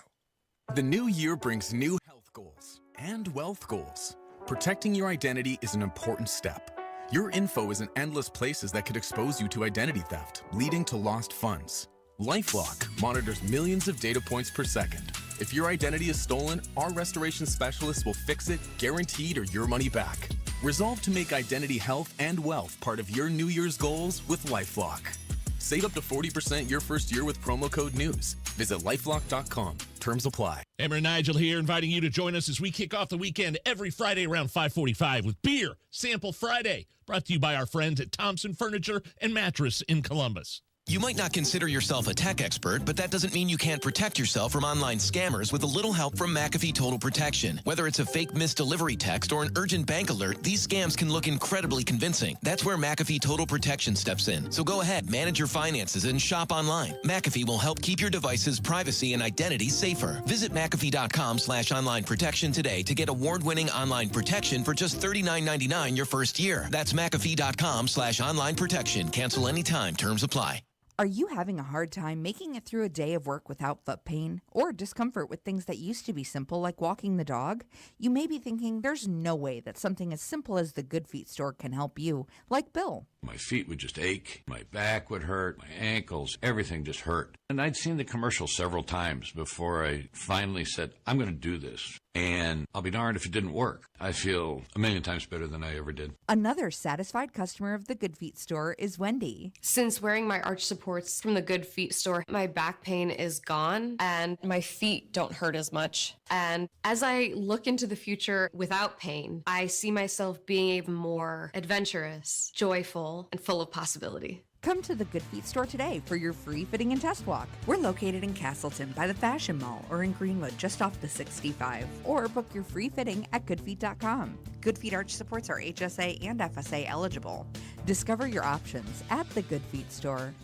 The new year brings new health goals and wealth goals. Protecting your identity is an important step. Your info is in endless places that could expose you to identity theft, leading to lost funds. LifeLock monitors millions of data points per second. If your identity is stolen, our restoration specialists will fix it, guaranteed, or your money back. Resolve to make identity health and wealth part of your New Year's goals with LifeLock. Save up to 40% your first year with promo code NEWS. Visit lifelock.com. Terms apply.
Hammer and Nigel here, inviting you to join us as we kick off the weekend every Friday around 5:45 with Beer Sample Friday, brought to you by our friends at Thompson Furniture and Mattress in Columbus.
You might not consider yourself a tech expert, but that doesn't mean you can't protect yourself from online scammers with a little help from McAfee Total Protection. Whether it's a fake missed delivery text or an urgent bank alert, these scams can look incredibly convincing. That's where McAfee Total Protection steps in. So go ahead, manage your finances and shop online. McAfee will help keep your device's privacy and identity safer. Visit McAfee.com/online protection today to get award-winning online protection for just $39.99 your first year. That's McAfee.com/online protection. Cancel anytime. Terms apply.
Are you having a hard time making it through a day of work without foot pain or discomfort with things that used to be simple like walking the dog? You may be thinking there's no way that something as simple as the Good Feet store can help you, like Bill.
My feet would just ache, my back would hurt, my ankles, everything just hurt. And I'd seen the commercial several times before I finally said, I'm going to do this. And I'll be darned if it didn't work. I feel a million times better than I ever did.
Another satisfied customer of the Good Feet store is Wendy.
Since wearing my arch supports from the Good Feet store, my back pain is gone and my feet don't hurt as much. And as I look into the future without pain, I see myself being even more adventurous, joyful, and full of possibility.
Come to the Good Feet store today for your free fitting and test walk. We're located in Castleton by the Fashion Mall or in Greenwood just off the 65. Or book your free fitting at goodfeet.com. Good Feet arch supports are HSA and FSA eligible. Discover your options at the Good Feet store.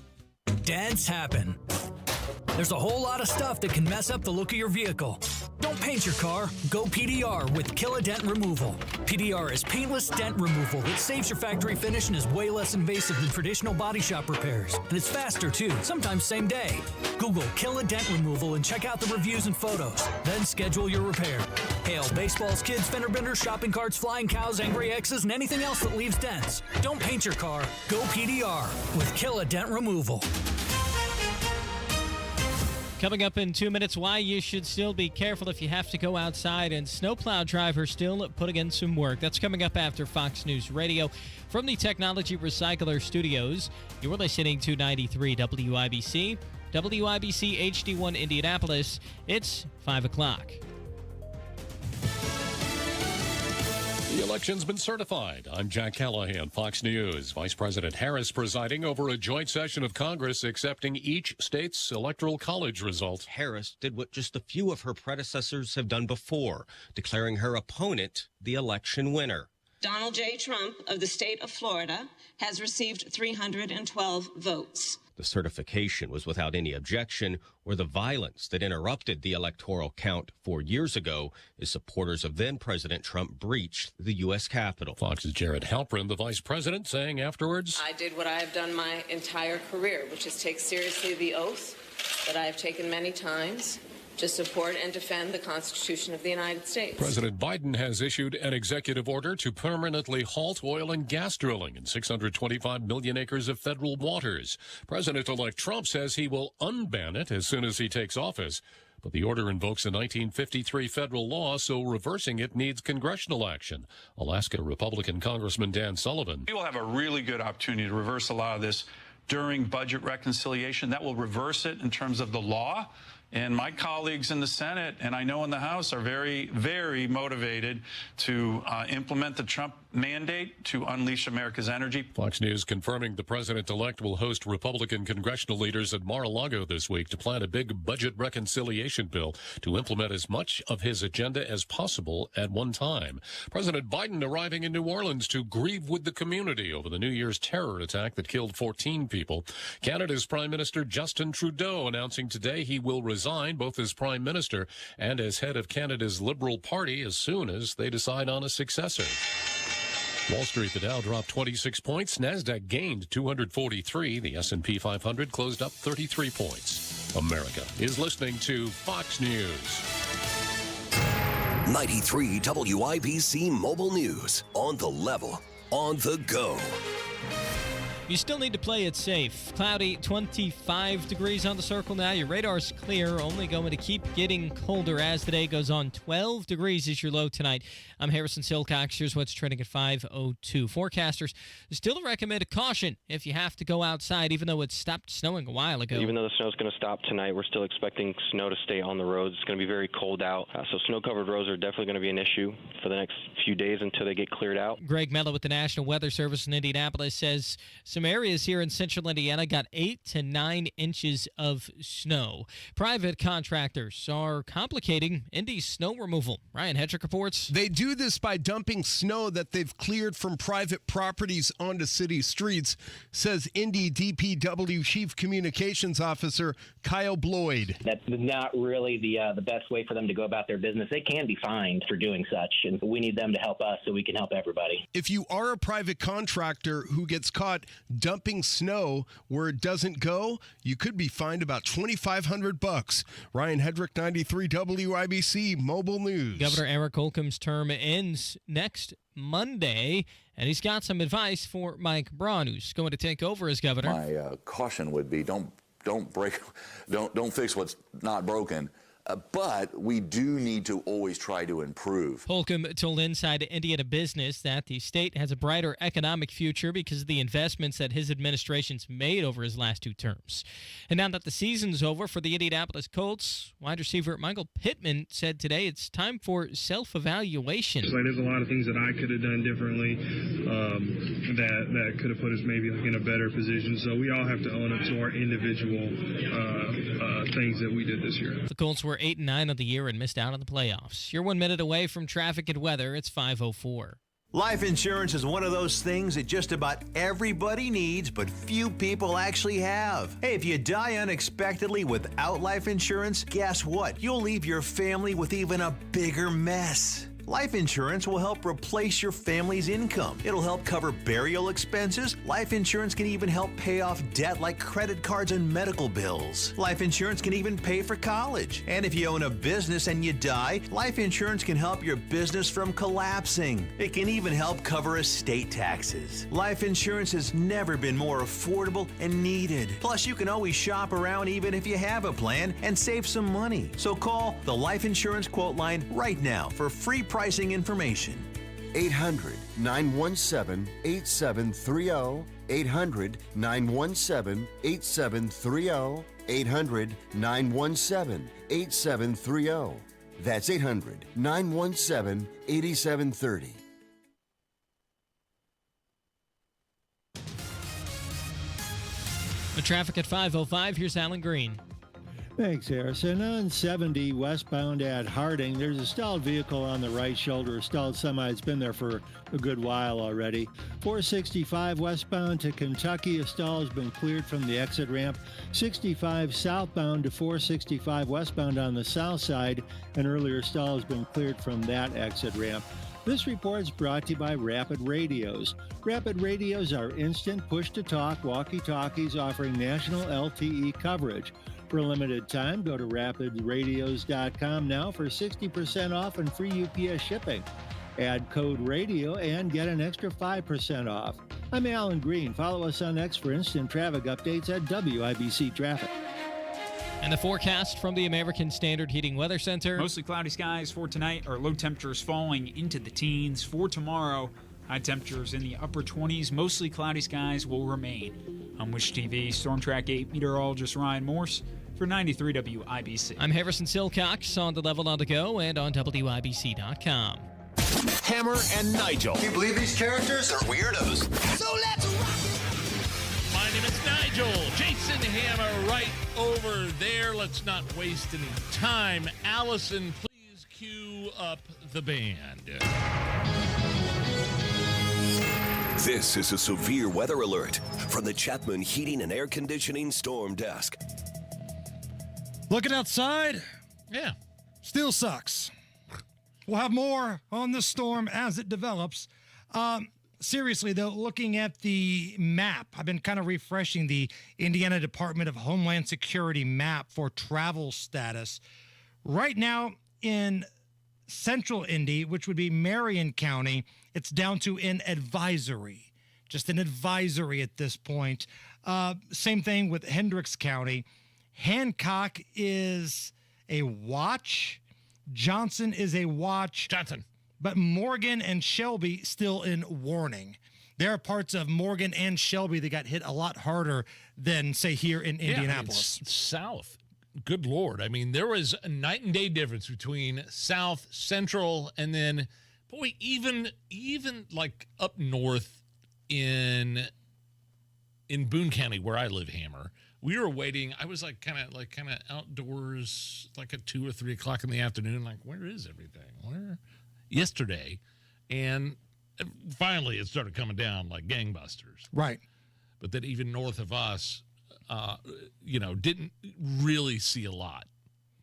Dents happen. There's a whole lot of stuff that can mess up the look of your vehicle. Don't paint your car. Go PDR with Kill a Dent Removal. PDR is paintless dent removal that saves your factory finish and is way less invasive than traditional body shop repairs. And it's faster too, sometimes same day. Google Kill a Dent Removal and check out the reviews and photos. Then schedule your repair. Hail baseballs, kids, fender benders, shopping carts, flying cows, angry X's, and anything else that leaves dents. Don't paint your car. Go PDR with Kill a Dent Removal.
Coming up in 2 minutes, why you should still be careful if you have to go outside, and snowplow drivers still putting in some work. That's coming up after Fox News Radio. From the Technology Recycler Studios, you're listening to 93 WIBC, WIBC HD1 Indianapolis. It's 5 o'clock.
The election's been certified. I'm Jack Callahan, Fox News. Vice President Harris presiding over a joint session of Congress accepting each state's electoral college results.
Harris did what just a few of her predecessors have done before, declaring her opponent the election winner.
Donald J. Trump of the state of Florida has received 312 votes.
The certification was without any objection, or the violence that interrupted the electoral count 4 years ago as supporters of then-President Trump breached the U.S. Capitol.
Fox's Jared Halpern, the vice president, saying afterwards,
I did what I have done my entire career, which is take seriously the oath that I have taken many times to support and defend the Constitution of the United States.
President Biden has issued an executive order to permanently halt oil and gas drilling in 625 million acres of federal waters. President-elect Trump says he will unban it as soon as he takes office. But the order invokes a 1953 federal law, so reversing it needs congressional action. Alaska Republican Congressman Dan Sullivan.
We will have a really good opportunity to reverse a lot of this during budget reconciliation. That will reverse it in terms of the law. And my colleagues in the Senate, and I know in the House, are very, very motivated to implement the Trump mandate to unleash America's energy.
Fox News confirming the president-elect will host Republican congressional leaders at Mar-a-Lago this week to plan a big budget reconciliation bill to implement as much of his agenda as possible at one time. President Biden arriving in New Orleans to grieve with the community over the New Year's terror attack that killed 14 people. Canada's Prime Minister Justin Trudeau announcing today he will resign both as Prime Minister and as head of Canada's Liberal Party as soon as they decide on a successor. Wall Street, the Dow dropped 26 points. NASDAQ gained 243. The S&P 500 closed up 33 points. America is listening to Fox News.
93 WIBC Mobile News. On the level, on the go.
You still need to play it safe. Cloudy, 25 degrees on the circle now. Your radar's clear, only going to keep getting colder as the day goes on. 12 degrees is your low tonight. I'm Harrison Silcox. Here's what's trending at 5:02. Forecasters still recommend a caution if you have to go outside, even though it stopped snowing a while ago.
Even though the snow's going to stop tonight, we're still expecting snow to stay on the roads. It's going to be very cold out, so snow-covered roads are definitely going to be an issue for the next few days until they get cleared out.
Greg Mello with the National Weather Service in Indianapolis says some areas here in central Indiana got 8 to 9 inches of snow. Private contractors are complicating Indy's snow removal. Ryan Hedrick reports.
They do this by dumping snow that they've cleared from private properties onto city streets, says Indy DPW Chief Communications Officer Kyle Bloyd.
That's not really the best way for them to go about their business. They can be fined for doing such, and we need them to help us so we can help everybody.
If you are a private contractor who gets caught dumping snow where it doesn't go, you could be fined about $2,500. Ryan Hedrick, 93 WIBC Mobile News.
Governor Eric Holcomb's term ends next Monday, and he's got some advice for Mike Braun, who's going to take over as governor.
My caution would be don't fix what's not broken.
But we do need to always try to improve.
Holcomb told Inside Indiana Business that the state has a brighter economic future because of the investments that his administration's made over his last 2 terms. And now that the season's over for the Indianapolis Colts, wide receiver Michael Pittman said today it's time for self-evaluation.
Like, there's a lot of things that I could have done differently that could have put us maybe in a better position. So we all have to own up to our individual things that we did this year.
The Colts were 8-9 on the year and missed out on the playoffs. You're 1 minute away from traffic and weather. It's 5:04.
Life insurance is one of those things that just about everybody needs, but few people actually have. Hey, if you die unexpectedly without life insurance, guess what? You'll leave your family with even a bigger mess. Life insurance will help replace your family's income. It'll help cover burial expenses. Life insurance can even help pay off debt like credit cards and medical bills. Life insurance can even pay for college. And if you own a business and you die, life insurance can help your business from collapsing. It can even help cover estate taxes. Life insurance has never been more affordable and needed. Plus, you can always shop around even if you have a plan and save some money. So call the Life Insurance Quote Line right now for free pricing information.
800-917-8730. 800-917-8730. 800-917-8730. That's 800-917-8730.
The traffic at 5:05. Here's Alan Green.
Thanks, Harrison. On 70 westbound at Harding, there's a stalled vehicle on the right shoulder. A stalled semi. It's been there for a good while already. 465 westbound to Kentucky, a stall has been cleared from the exit ramp. 65 southbound to 465 westbound on the south side, an earlier stall has been cleared from that exit ramp. This report is brought to you by Rapid Radios. Rapid Radios are instant push-to-talk walkie-talkies offering national LTE coverage. For a limited time, go to rapidradios.com now for 60% off and free UPS shipping. Add code RADIO and get an extra 5% off. I'm Alan Green. Follow us on X for instant traffic updates at WIBC Traffic.
And the forecast from the American Standard Heating Weather Center.
Mostly cloudy skies for tonight, or low temperatures falling into the teens. For tomorrow, high temperatures in the upper 20s. Mostly cloudy skies will remain. I'm Wish TV Storm Track 8 meteorologist Ryan Morse for 93 WIBC.
I'm Harrison Silcox on the Level on the Go and on WIBC.com.
Hammer and Nigel.
Can you believe these characters are weirdos?
So let's rock it.
My name is Nigel. Jason Hammer right over there. Let's not waste any time. Allison, please cue up the band.
This is a severe weather alert from the Chapman Heating and Air Conditioning Storm Desk.
Looking outside?
Yeah.
Still sucks. We'll have more on the storm as it develops. Seriously, though, looking at the map, I've been kind of refreshing the Indiana Department of Homeland Security map for travel status. Right now in central Indy, which would be Marion County, it's down to an advisory. Just an advisory at this point. Same thing with Hendricks County. Hancock is a watch. Johnson is a watch.
Johnson.
But Morgan and Shelby still in warning. There are parts of Morgan and Shelby that got hit a lot harder than, say, here in Indianapolis.
Yeah, south. Good Lord. I mean, there was a night and day difference between south, central, and then, boy, even like up north in Boone County, where I live, Hammer. We were waiting. I was like kind of outdoors, like at 2 or 3 o'clock in the afternoon. Like, where is everything? Where? Yesterday, and finally it started coming down like gangbusters.
Right.
But then even north of us, didn't really see a lot.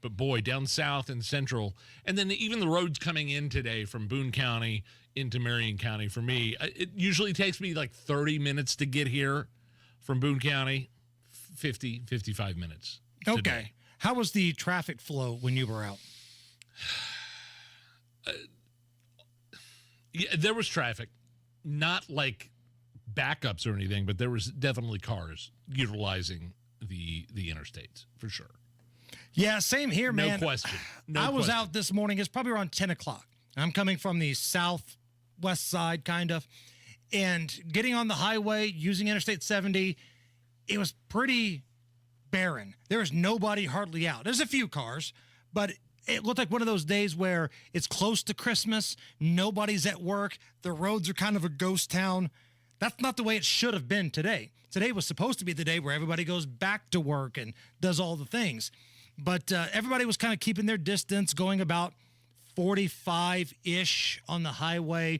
But boy, down south and central, and then even the roads coming in today from Boone County into Marion County, for me, it usually takes me like 30 minutes to get here from Boone County. 55 minutes.
Okay.
Today.
How was the traffic flow when you were out?
Yeah, there was traffic, not like backups or anything, but there was definitely cars utilizing the interstates for sure.
Yeah, same here, man.
No question.
I was out this morning. It's probably around 10 o'clock. I'm coming from the southwest side, kind of, and getting on the highway using Interstate 70, it was pretty barren. There was nobody hardly out. There's a few cars, but it looked like one of those days where it's close to Christmas, nobody's at work, the roads are kind of a ghost town. That's not the way it should have been today. Today was supposed to be the day where everybody goes back to work and does all the things. But everybody was kind of keeping their distance, going about 45-ish on the highway.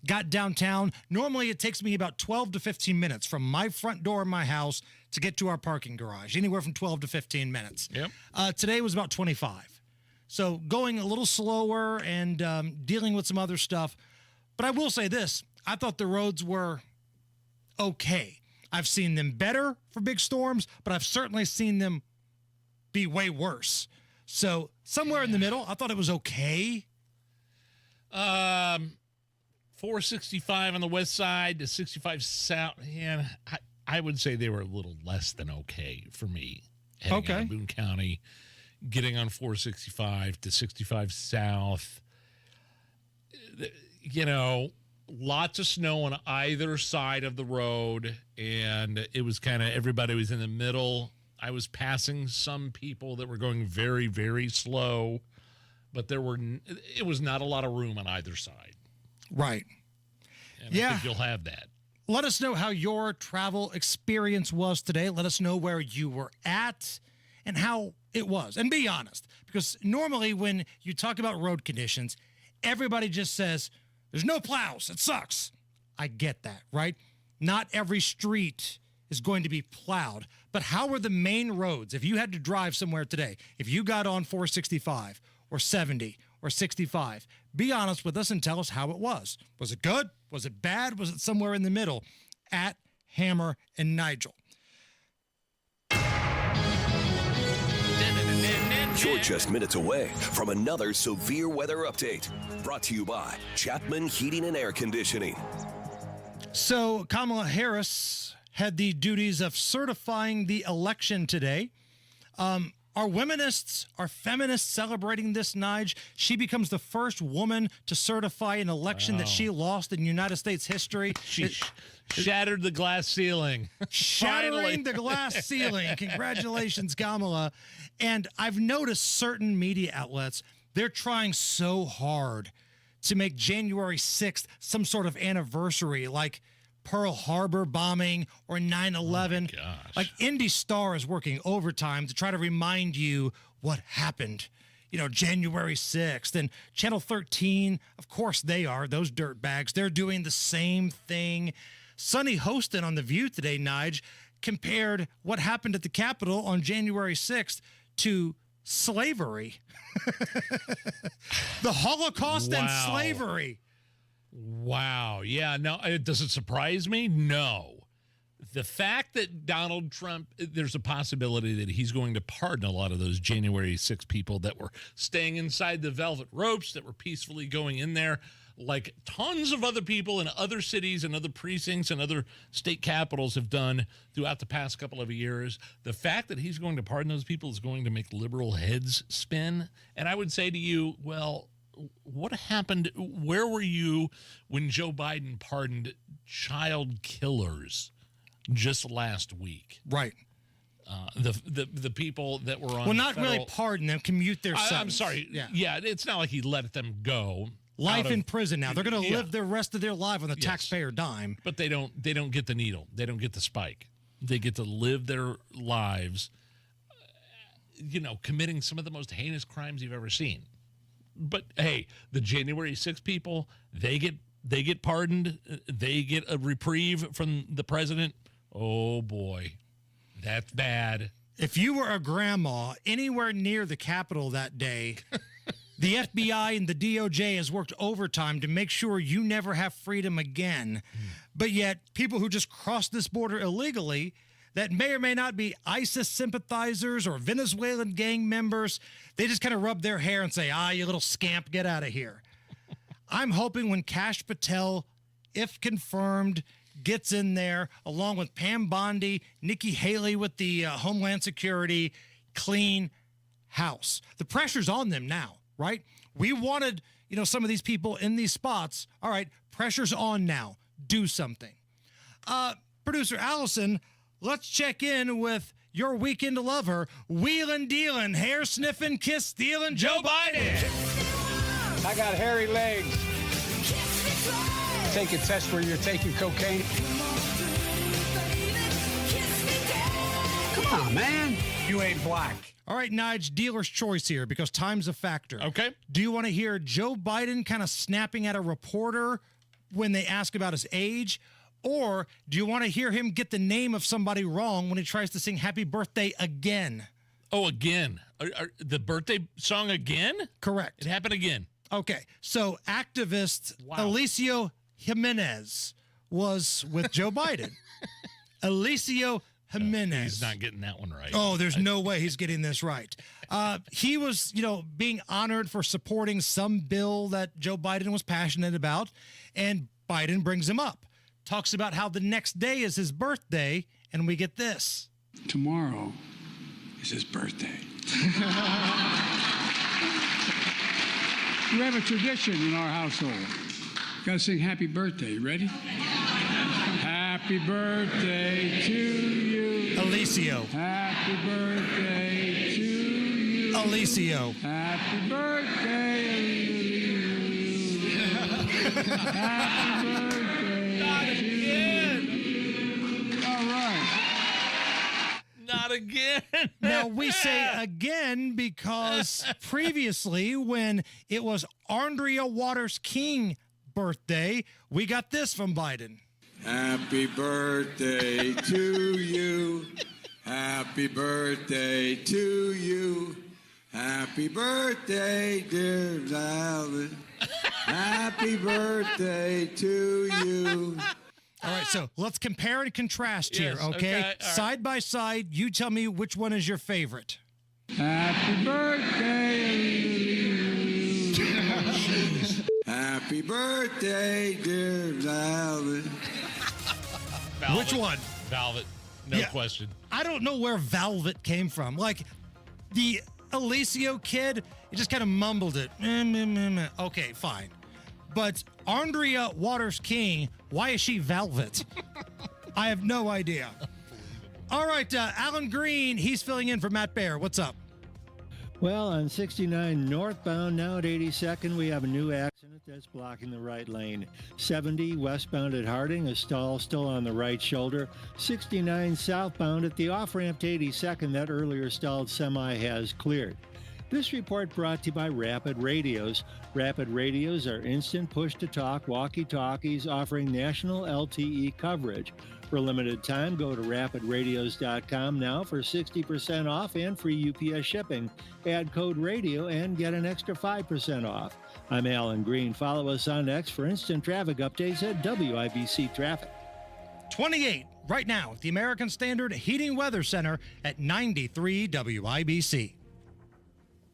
Got downtown. Normally it takes me about 12 to 15 minutes from my front door of my house to get to our parking garage, anywhere from 12 to 15 minutes.
Yep.
Today was about 25. So going a little slower and dealing with some other stuff. But I will say this, I thought the roads were okay. I've seen them better for big storms, but I've certainly seen them be way worse. So somewhere in the middle, I thought it was okay.
465 on the west side to 65 south. Yeah, I would say they were a little less than okay for me. Heading out of Boone County, getting on 465 to 65 south. You know, lots of snow on either side of the road, and it was kind of everybody was in the middle. I was passing some people that were going very, very slow, but it was not a lot of room on either side.
Right.
And I think you'll have that.
Let us know how your travel experience was today. Let us know where you were at and how it was. And be honest, because normally when you talk about road conditions, everybody just says, there's no plows. It sucks. I get that, right? Not every street is going to be plowed. But how are the main roads? If you had to drive somewhere today, if you got on 465 or 70 or 65, be honest with us and tell us how it was. Was it good? Was it bad? Was it somewhere in the middle? At Hammer and Nigel.
You're just minutes away from another severe weather update. Brought to you by Chapman Heating and Air Conditioning.
So Kamala Harris had the duties of certifying the election today. Are wominists, are feminists celebrating this, Nige? She becomes the first woman to certify an election that she lost in United States history.
She shattered the glass ceiling.
Shattering the glass ceiling. Congratulations, Kamala. And I've noticed certain media outlets, they're trying so hard to make January 6th some sort of anniversary, like Pearl Harbor bombing or 9/11.
Oh
like Indy Star is working overtime to try to remind you what happened, January 6th. And Channel 13, of course they are, those dirtbags. They're doing the same thing. Sonny Hostin on The View today, Nige, compared what happened at the Capitol on January 6th to slavery. The Holocaust and slavery.
Wow. Yeah. No, does it surprise me? No. The fact that Donald Trump, there's a possibility that he's going to pardon a lot of those January 6 people that were staying inside the velvet ropes, that were peacefully going in there, like tons of other people in other cities and other precincts and other state capitals have done throughout the past couple of years. The fact that he's going to pardon those people is going to make liberal heads spin. And I would say to you, well, what happened? Where were you when Joe Biden pardoned child killers just last week?
Right.
The people that were on.
Well, not really pardon them, commute their sentence.
I'm sorry. Yeah, it's not like he let them go.
Life in prison now. They're going to live the rest of their life on the taxpayer dime.
But they don't get the needle. They don't get the spike. They get to live their lives, committing some of the most heinous crimes you've ever seen. But hey, the January 6 people, they get pardoned. They get a reprieve from the president. Oh boy, that's bad.
If you were a grandma anywhere near the Capitol that day, the FBI and the DOJ has worked overtime to make sure you never have freedom again. But yet, people who just cross this border illegally, that may or may not be ISIS sympathizers or Venezuelan gang members, they just kind of rub their hair and say, you little scamp, get out of here. I'm hoping when Kash Patel, if confirmed, gets in there, along with Pam Bondi, Nikki Haley with the Homeland Security, clean, house. The pressure's on them now, right? We wanted, some of these people in these spots. All right, pressure's on now. Do something. Producer Allison, let's check in with your weekend lover, wheelin' dealin', hair sniffing, kiss stealing Joe Biden.
I got hairy legs. Take a test where you're taking cocaine. Come on, man. You ain't black.
All right, Nige, dealer's choice here because time's a factor.
Okay.
Do you want to hear Joe Biden kind of snapping at a reporter when they ask about his age? Or do you want to hear him get the name of somebody wrong when he tries to sing happy birthday again?
Oh, again? The birthday song again?
Correct.
It happened again.
Okay, so activist Alicio Jimenez was with Joe Biden. Alicio Jimenez.
He's not getting that one right.
Oh, there's no way he's getting this right. He was, being honored for supporting some bill that Joe Biden was passionate about, and Biden brings him up. Talks about how the next day is his birthday, and we get this.
Tomorrow is his birthday. We have a tradition in our household. Got to sing happy birthday. You ready? Happy birthday to you.
Alicio.
Happy birthday to you.
Alicio.
Happy birthday. Happy birthday.
Not again.
All right.
Not again.
Now, we say again because previously when it was Andrea Waters King birthday, we got this from Biden.
Happy birthday to you. Happy birthday to you. Happy birthday, dear Violet. Happy birthday to you.
All right, so let's compare and contrast here, okay?
All right.
Side by side, you tell me which one is your favorite.
Happy birthday. Happy birthday, dear Violet.
Which one?
Velvet. No question.
I don't know where Velvet came from. Like, the Alicio kid, he just kind of mumbled it. Okay, fine. But Andrea Waters King, why is she Velvet? I have no idea. All right, Alan Green, he's filling in for Matt Baer. What's up?
Well, on 69 northbound now at 82nd, we have a new accident that's blocking the right lane. 70 westbound at Harding, a stall still on the right shoulder. 69 southbound at the off-ramp to 82nd, that earlier stalled semi has cleared. This report brought to you by Rapid Radios. Rapid Radios are instant push-to-talk walkie-talkies offering national LTE coverage. For a limited time, go to rapidradios.com now for 60% off and free UPS shipping. Add code RADIO and get an extra 5% off. I'm Alan Green. Follow us on X for instant traffic updates at WIBC Traffic.
28 right now at the American Standard Heating Weather Center at 93 WIBC.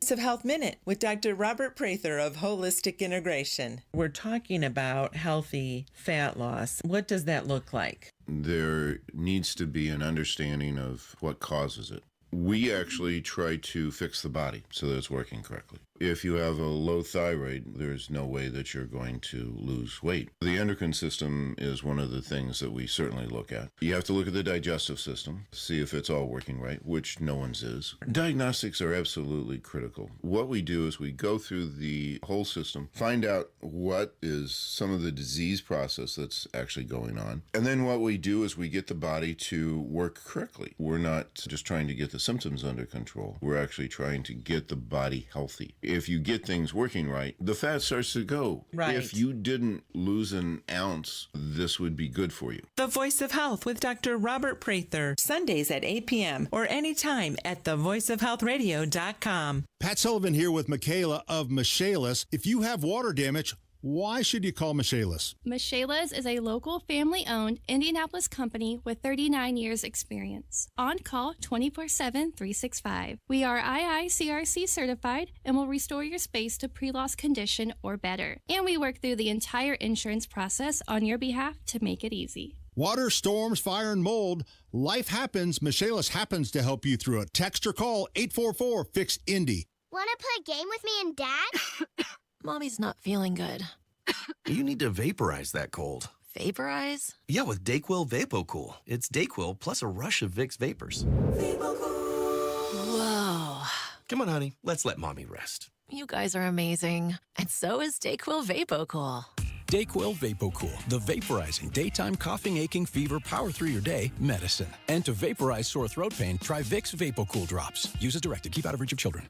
Voice of Health Minute with Dr. Robert Prather of Holistic Integration. We're talking about healthy fat loss. What does that look like?
There needs to be an understanding of what causes it. We actually try to fix the body so that it's working correctly. If you have a low thyroid, there's no way that you're going to lose weight. The endocrine system is one of the things that we certainly look at. You have to look at the digestive system, see if it's all working right, which no one's is. Diagnostics are absolutely critical. What we do is we go through the whole system, find out what is some of the disease process that's actually going on. And then what we do is we get the body to work correctly. We're not just trying to get the symptoms under control. We're actually trying to get the body healthy. If you get things working right, the fat starts to go.
Right.
If you didn't lose an ounce, this would be good for you.
The Voice of Health with Dr. Robert Prather, Sundays at 8 p.m. or anytime at thevoiceofhealthradio.com.
Pat Sullivan here with Michaela of Michaelis. If you have water damage, why should you call Michaelis?
Michaelis is a local family-owned Indianapolis company with 39 years experience. On call 24/7, 365. We are IICRC certified and will restore your space to pre-loss condition or better. And we work through the entire insurance process on your behalf to make it easy.
Water, storms, fire, and mold. Life happens. Michaelis happens to help you through it. Text or call 844-FIX-INDY.
Want to play a game with me and Dad?
Mommy's not feeling good.
You need to vaporize that cold.
Vaporize?
Yeah, with DayQuil VapoCool. It's DayQuil plus a rush of Vicks vapors.
Whoa.
Come on, honey. Let's let Mommy rest.
You guys are amazing. And so is DayQuil VapoCool.
DayQuil VapoCool, the vaporizing daytime coughing, aching, fever, power through your day medicine. And to vaporize sore throat pain, try Vicks VapoCool drops. Use as directed. Keep out of reach of children.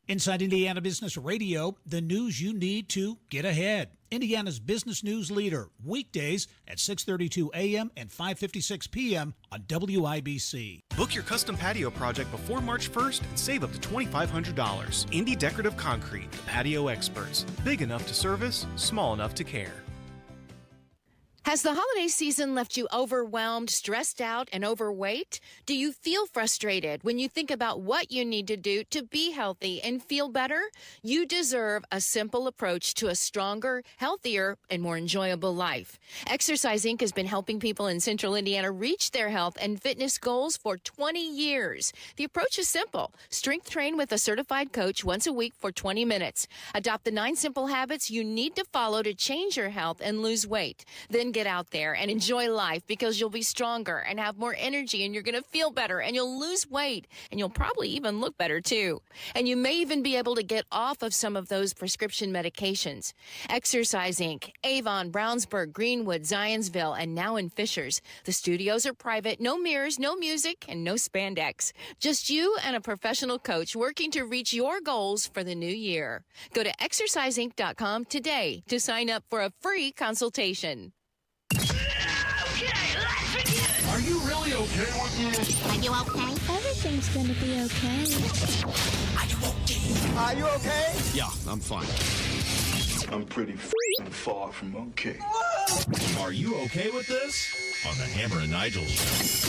Inside Indiana Business Radio, the news you need to get ahead. Indiana's business news leader, weekdays at 6:32 a.m. and 5:56 p.m. on WIBC.
Book your custom patio project before March 1st and save up to $2,500. Indy Decorative Concrete, the patio experts. Big enough to service, small enough to care.
Has the holiday season left you overwhelmed, stressed out, and overweight? Do you feel frustrated when you think about what you need to do to be healthy and feel better? You deserve a simple approach to a stronger, healthier, and more enjoyable life. Exercise Inc. has been helping people in Central Indiana reach their health and fitness goals for 20 years. The approach is simple. Strength train with a certified coach once a week for 20 minutes. Adopt the 9 simple habits you need to follow to change your health and lose weight. Then get out there and enjoy life because you'll be stronger and have more energy and you're going to feel better and you'll lose weight and you'll probably even look better too. And you may even be able to get off of some of those prescription medications. Exercise Inc., Avon, Brownsburg, Greenwood, Zionsville, and now in Fishers. The studios are private, no mirrors, no music, and no spandex. Just you and a professional coach working to reach your goals for the new year. Go to exerciseinc.com today to sign up for a free consultation.
Are you really okay with this? Are you okay?
Everything's gonna be okay.
Are you okay? Are you okay?
Yeah, I'm fine.
I'm pretty far from okay.
Are you okay with this? On the Hammer and Nigel show.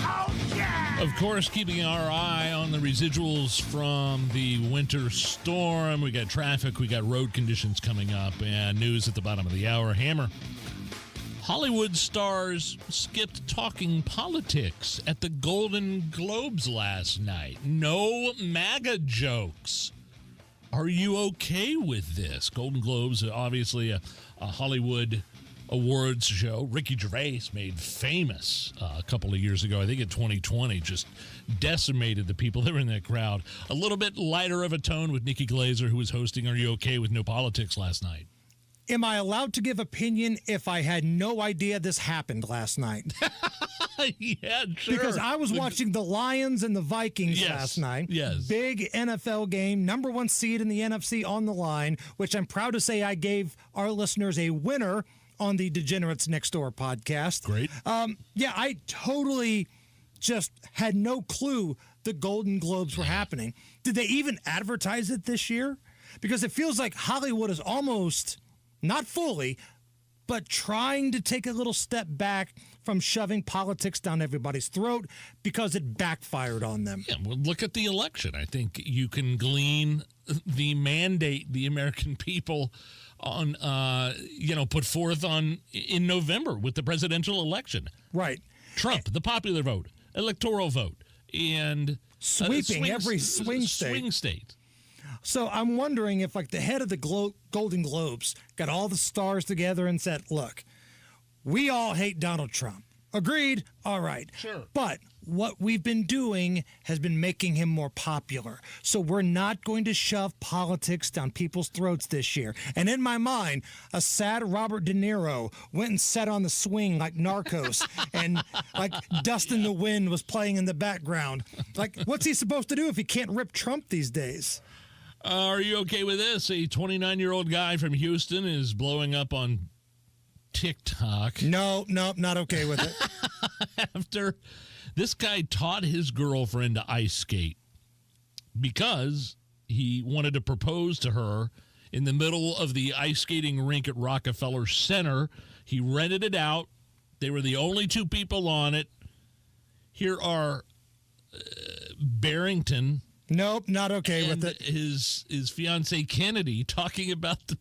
Oh, yeah!
Of course, keeping our eye on the residuals from the winter storm. We got traffic, we got road conditions coming up, and news at the bottom of the hour. Hammer. Hollywood stars skipped talking politics at the Golden Globes last night. No MAGA jokes. Are you okay with this? Golden Globes, obviously a Hollywood awards show. Ricky Gervais made famous a couple of years ago. I think in 2020, just decimated the people that were in that crowd. A little bit lighter of a tone with Nikki Glaser, who was hosting Are You Okay with No Politics last night.
Am I allowed to give opinion if I had no idea this happened last night?
Yeah, sure.
Because I was watching the Lions and the Vikings last night.
Yes.
Big NFL game, number 1 seed in the NFC on the line, which I'm proud to say I gave our listeners a winner on the Degenerates Next Door podcast.
Great.
Yeah, I totally just had no clue the Golden Globes were happening. Did they even advertise it this year? Because it feels like Hollywood is almost... not fully, but trying to take a little step back from shoving politics down everybody's throat because it backfired on them.
Yeah, well, look at the election. I think you can glean the mandate the American people on, put forth in November with the presidential election.
Right.
Trump, the popular vote, electoral vote, and
sweeping every swing state. So I'm wondering if, like, the head of the Golden Globes got all the stars together and said, look, we all hate Donald Trump. Agreed? All right.
Sure.
But what we've been doing has been making him more popular. So we're not going to shove politics down people's throats this year. And in my mind, a sad Robert De Niro went and sat on the swing like Narcos and like Dust in the Wind was playing in the background. Like, what's he supposed to do if he can't rip Trump these days?
Are you okay with this? A 29-year-old guy from Houston is blowing up on TikTok.
No, not okay with it.
After this guy taught his girlfriend to ice skate because he wanted to propose to her in the middle of the ice skating rink at Rockefeller Center. He rented it out. They were the only 2 people on it. Here are Barrington
Nope, not okay with it.
His fiancee Kennedy talking about the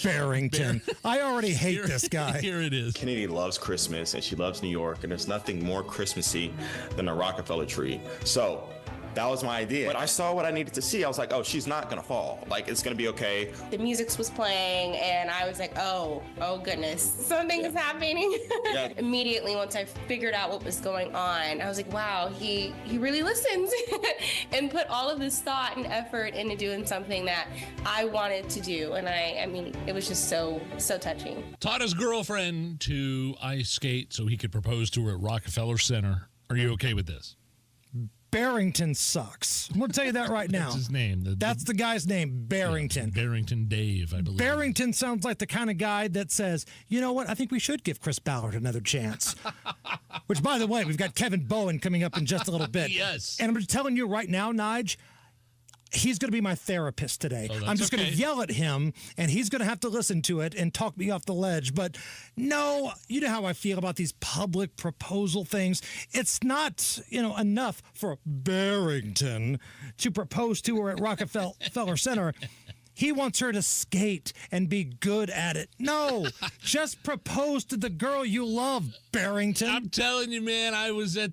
Barrington. I already hate this guy.
Here it is.
Kennedy loves Christmas and she loves New York, and there's nothing more Christmassy than a Rockefeller tree. So that was my idea. But I saw what I needed to see. I was like, oh, she's not going to fall. Like, it's going to be okay.
The music was playing, and I was like, oh goodness, something is happening.
Yeah.
Immediately, once I figured out what was going on, I was like, wow, he really listens and put all of this thought and effort into doing something that I wanted to do. And I mean, it was just so touching.
Taught his girlfriend to ice skate so he could propose to her at Rockefeller Center. Are you okay with this?
Barrington sucks. I'm going to tell you that right now.
That's his name.
That's the guy's name, Barrington.
Yeah, Barrington Dave, I believe.
Barrington sounds like the kind of guy that says, you know what, I think we should give Chris Ballard another chance. Which, by the way, we've got Kevin Bowen coming up in just a little bit.
Yes.
And I'm just telling you right now, Nige, he's going to be my therapist today. I'm just going to yell at him, and he's going to have to listen to it and talk me off the ledge. But no, you know how I feel about these public proposal things. It's not, enough for Barrington to propose to her at Rockefeller Center. He wants her to skate and be good at it. No, just propose to the girl you love, Barrington.
I'm telling you, man, I was at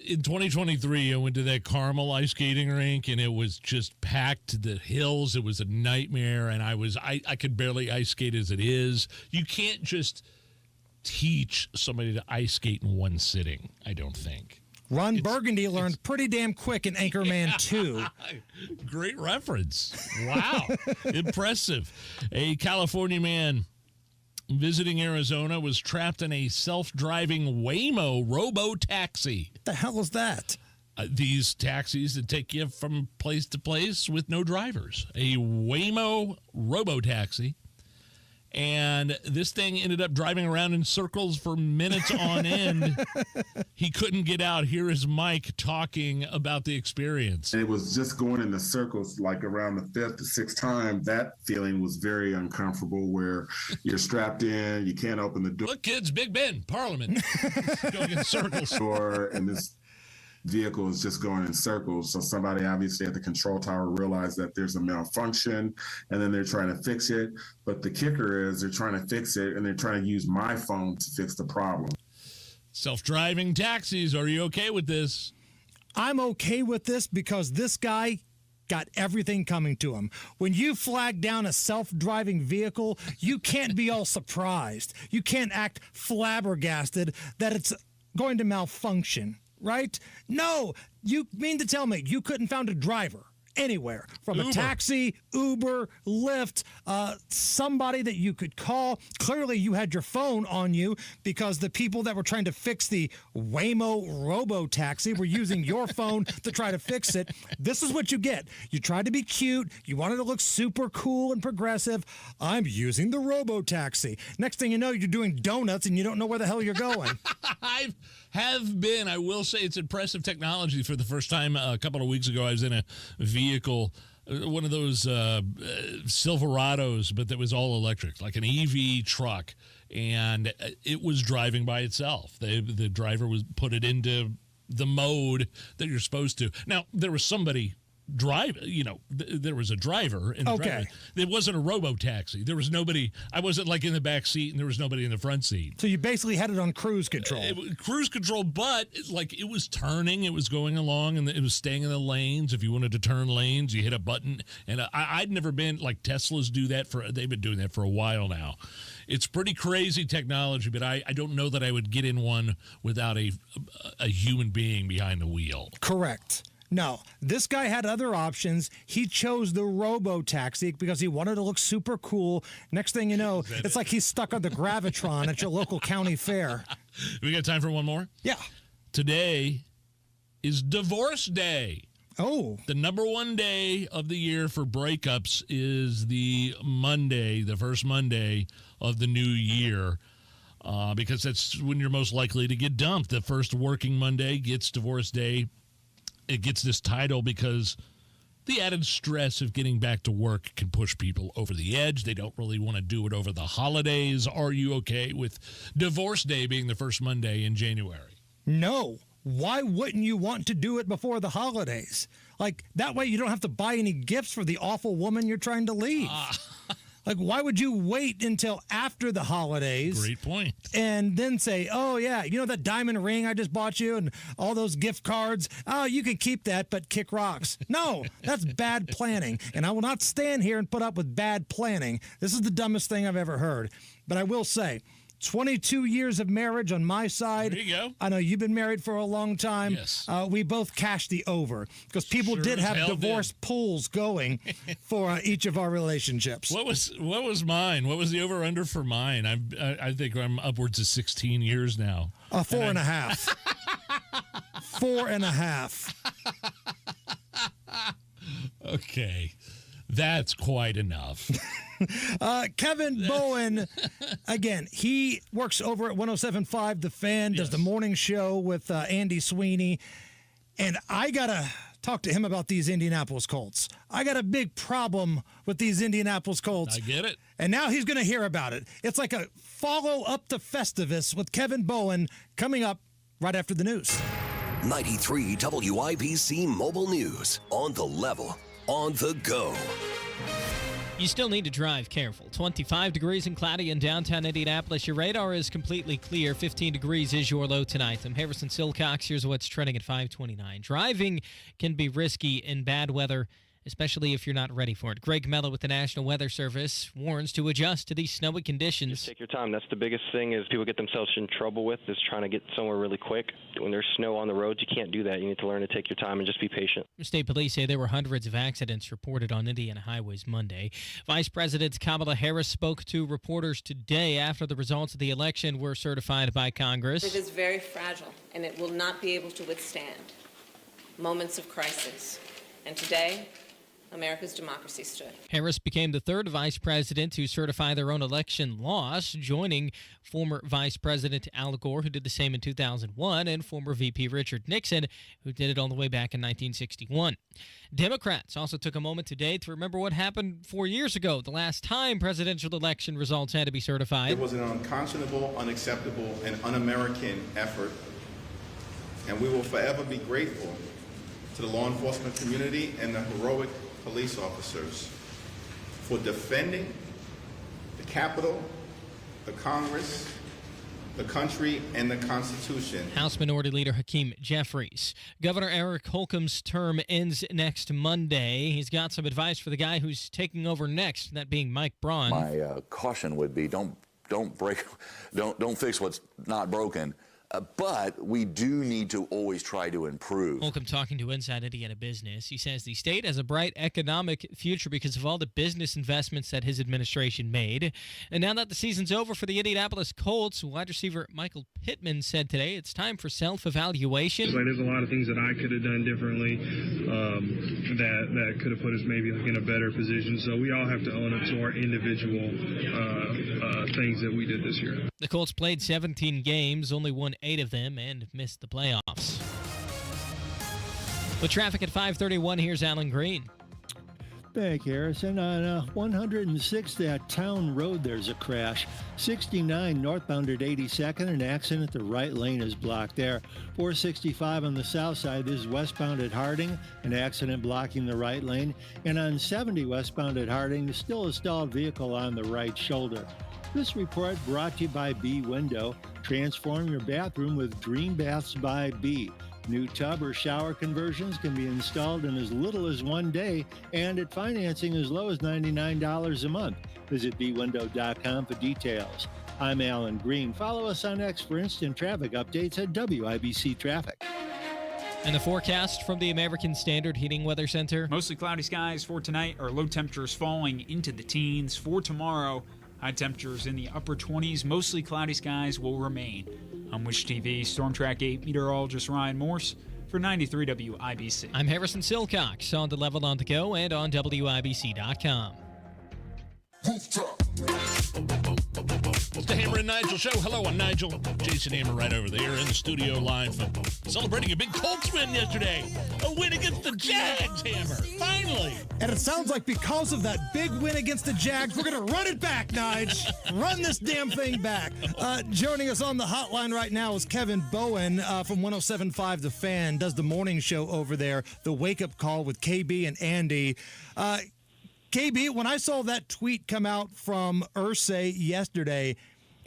in 2023, I went to that Carmel ice skating rink, and it was just packed to the hills. It was a nightmare, and I could barely ice skate as it is. You can't just teach somebody to ice skate in one sitting, I don't think.
Ron Burgundy learned pretty damn quick in Anchorman 2.
Great reference. Wow. Impressive. A California man visiting Arizona was trapped in a self-driving Waymo robo-taxi.
What the hell is that?
These taxis that take you from place to place with no drivers. A Waymo robo-taxi. And this thing ended up driving around in circles for minutes on end. He couldn't get out. Here is Mike talking about the experience.
It was just going in the circles like around the fifth to sixth time. That feeling was very uncomfortable where you're strapped in, you can't open the door.
Look, kids, Big Ben, Parliament. Going in circles.
And this vehicle is just going in circles. So somebody obviously at the control tower realized that there's a malfunction, and then they're trying to fix it. But the kicker is they're trying to fix it, and they're trying to use my phone to fix the problem.
Self-driving taxis. Are you okay with this?
I'm okay with this because this guy got everything coming to him. When you flag down a self-driving vehicle, you can't be all surprised. You can't act flabbergasted that it's going to malfunction. Right? No, you mean to tell me you couldn't find a driver anywhere from
Uber.
A taxi, Uber, Lyft, somebody that you could call. Clearly, you had your phone on you because the people that were trying to fix the Waymo robo-taxi were using your phone to try to fix it. This is what you get. You tried to be cute. You wanted to look super cool and progressive. I'm using the robo-taxi. Next thing you know, you're doing donuts and you don't know where the hell you're going.
I will say it's impressive technology. For the first time a couple of weeks ago, I was in a vehicle, one of those Silverados, but that was all electric, like an EV truck, and it was driving by itself. The driver put it into the mode that you're supposed to. Now, there was somebody there was a driver in the driver. It wasn't a robo-taxi. There was nobody. I wasn't like in the back seat, and there was nobody in the front seat.
So you basically had it on cruise control.
Cruise control, but it was turning. It was going along, and it was staying in the lanes. If you wanted to turn lanes, you hit a button. And I'd never been, like Teslas do that they've been doing that for a while now. It's pretty crazy technology, but I don't know that I would get in one without a human being behind the wheel.
Correct. No, this guy had other options. He chose the robo-taxi because he wanted to look super cool. Next thing you know, it's like he's stuck on the Gravitron at your local county fair.
We got time for one more?
Yeah.
Today is Divorce Day.
Oh.
The number one day of the year for breakups is the first Monday of the new year. Because that's when you're most likely to get dumped. The first working Monday gets Divorce Day. It gets this title because the added stress of getting back to work can push people over the edge. They don't really want to do it over the holidays. Are you okay with Divorce Day being the first Monday in January?
No. why wouldn't you want to do it before the holidays? Like, that way you don't have to buy any gifts for the awful woman you're trying to leave. Like, why would you wait until after the holidays?
Great point.
And then say, oh, yeah, you know that diamond ring I just bought you and all those gift cards? Oh, you can keep that, but kick rocks. No, that's bad planning. And I will not stand here and put up with bad planning. This is the dumbest thing I've ever heard. But I will say, 22 years of marriage on my side.
There you go.
I know you've been married for a long time.
Yes.
We both cashed the over because people
Sure
did
as
have
hell
divorce pools going for each of our relationships.
What was mine? What was the over-under for mine? I think I'm upwards of 16 years now.
4.5. 4.5.
Okay. That's quite enough.
Kevin Bowen, again, he works over at 107.5 The Fan, does the morning show with Andy Sweeney. And I got to talk to him about these Indianapolis Colts. I got a big problem with these Indianapolis Colts.
I get it.
And now he's going to hear about it. It's like a follow-up to Festivus with Kevin Bowen coming up right after the news.
93 WIBC Mobile News. On the level. On the go.
You still need to drive careful. 25 degrees and cloudy in downtown Indianapolis. Your radar is completely clear. 15 degrees is your low tonight. I'm Harrison Silcox. Here's what's trending at 529. Driving can be risky in bad weather, especially if you're not ready for it. Greg Mello with the National Weather Service warns to adjust to these snowy conditions.
Just take your time. That's the biggest thing is people get themselves in trouble with is trying to get somewhere really quick. When there's snow on the roads, you can't do that. You need to learn to take your time and just be patient.
State police say there were hundreds of accidents reported on Indiana highways Monday. Vice President Kamala Harris spoke to reporters today after the results of the election were certified by Congress.
It is very fragile, and it will not be able to withstand moments of crisis. And today, America's democracy stood.
Harris became the third vice president to certify their own election loss, joining former Vice President Al Gore, who did the same in 2001, and former VP Richard Nixon, who did it all the way back in 1961. Democrats also took a moment today to remember what happened 4 years ago, the last time presidential election results had to be certified.
It was an unconscionable, unacceptable, and un-American effort, and we will forever be grateful to the law enforcement community and the heroic police officers for defending the Capitol, the Congress, the country, and the Constitution.
House Minority Leader Hakeem Jeffries. Governor Eric Holcomb's term ends next Monday. He's got some advice for the guy who's taking over next, that being Mike Braun.
My caution would be don't fix what's not broken. But we do need to always try to improve.
Holcomb talking to Inside Indiana Business. He says the state has a bright economic future because of all the business investments that his administration made. And now that the season's over for the Indianapolis Colts, wide receiver Michael Pittman said today it's time for self-evaluation.
There's a lot of things that I could have done differently that could have put us maybe in a better position. So we all have to own up to our individual things that we did this year.
The Colts played 17 games, only won 8 of them, and missed the playoffs. With traffic at 531, here's Alan Green.
Thank you, Harrison. On 106th at Town Road, there's a crash. 69 northbound at 82nd, an accident. The right lane is blocked there. 465 on the south side, this is westbound at Harding, an accident blocking the right lane. And on 70 westbound at Harding, there's still a stalled vehicle on the right shoulder. This report brought to you by B Window. Transform your bathroom with Dream Baths by B. New tub or shower conversions can be installed in as little as 1 day and at financing as low as $99 a month. Visit bwindow.com for details. I'm Alan Green. Follow us on X for instant traffic updates at WIBC Traffic.
And the forecast from the American Standard Heating Weather Center.
Mostly cloudy skies for tonight, or low temperatures falling into the teens. For tomorrow, high temperatures in the upper 20s, mostly cloudy skies will remain. I'm Wish TV Storm Track 8 meteorologist Ryan Morse for 93 WIBC.
I'm Harrison Silcox on the Level on the Go and on WIBC.com.
It's the Hammer and Nigel show. Hello, I'm Nigel. Jason Hammer right over there in the studio live, celebrating a big Colts win yesterday. A win against the Jags, Hammer. Finally.
And it sounds like because of that big win against the Jags, we're going to run it back, Nige. Run this damn thing back. Joining us on the hotline right now is Kevin Bowen from 107.5 The Fan, does the morning show over there, The Wake Up Call with KB and Andy. KB, when I saw that tweet come out from Irsay yesterday,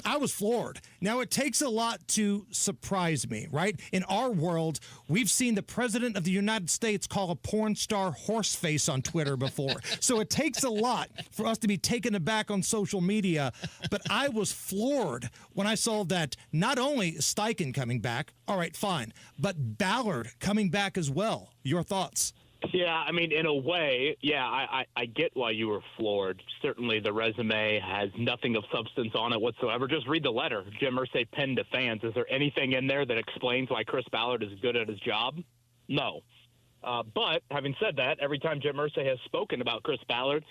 I was floored. Now, it takes a lot to surprise me, right? In our world, we've seen the President of the United States call a porn star horseface on Twitter before. So it takes a lot for us to be taken aback on social media. But I was floored when I saw that not only Steichen coming back, all right, fine, but Ballard coming back as well. Your thoughts?
Yeah, I mean, in a way, yeah, I get why you were floored. Certainly the resume has nothing of substance on it whatsoever. Just read the letter Jim Irsay penned to fans. Is there anything in there that explains why Chris Ballard is good at his job? No. But having said that, every time Jim Irsay has spoken about Chris Ballard,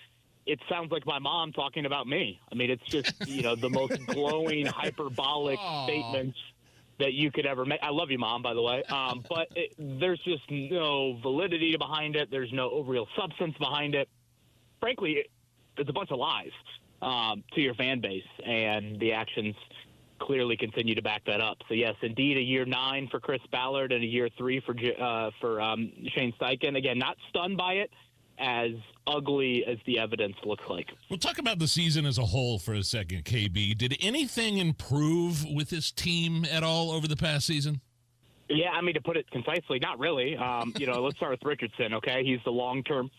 it sounds like my mom talking about me. I mean, it's just, the most glowing, hyperbolic statements that you could ever make. I love you, Mom, by the way. But there's just no validity behind it. There's no real substance behind it. Frankly, it's a bunch of lies to your fan base, and the actions clearly continue to back that up. So, yes, indeed, a year 9 for Chris Ballard and a year 3 for Shane Steichen. Again, not stunned by it, as ugly as the evidence looks like.
We'll talk about the season as a whole for a second, KB. Did anything improve with this team at all over the past season?
Yeah, I mean, to put it concisely, not really. Let's start with Richardson, okay? He's the long-term,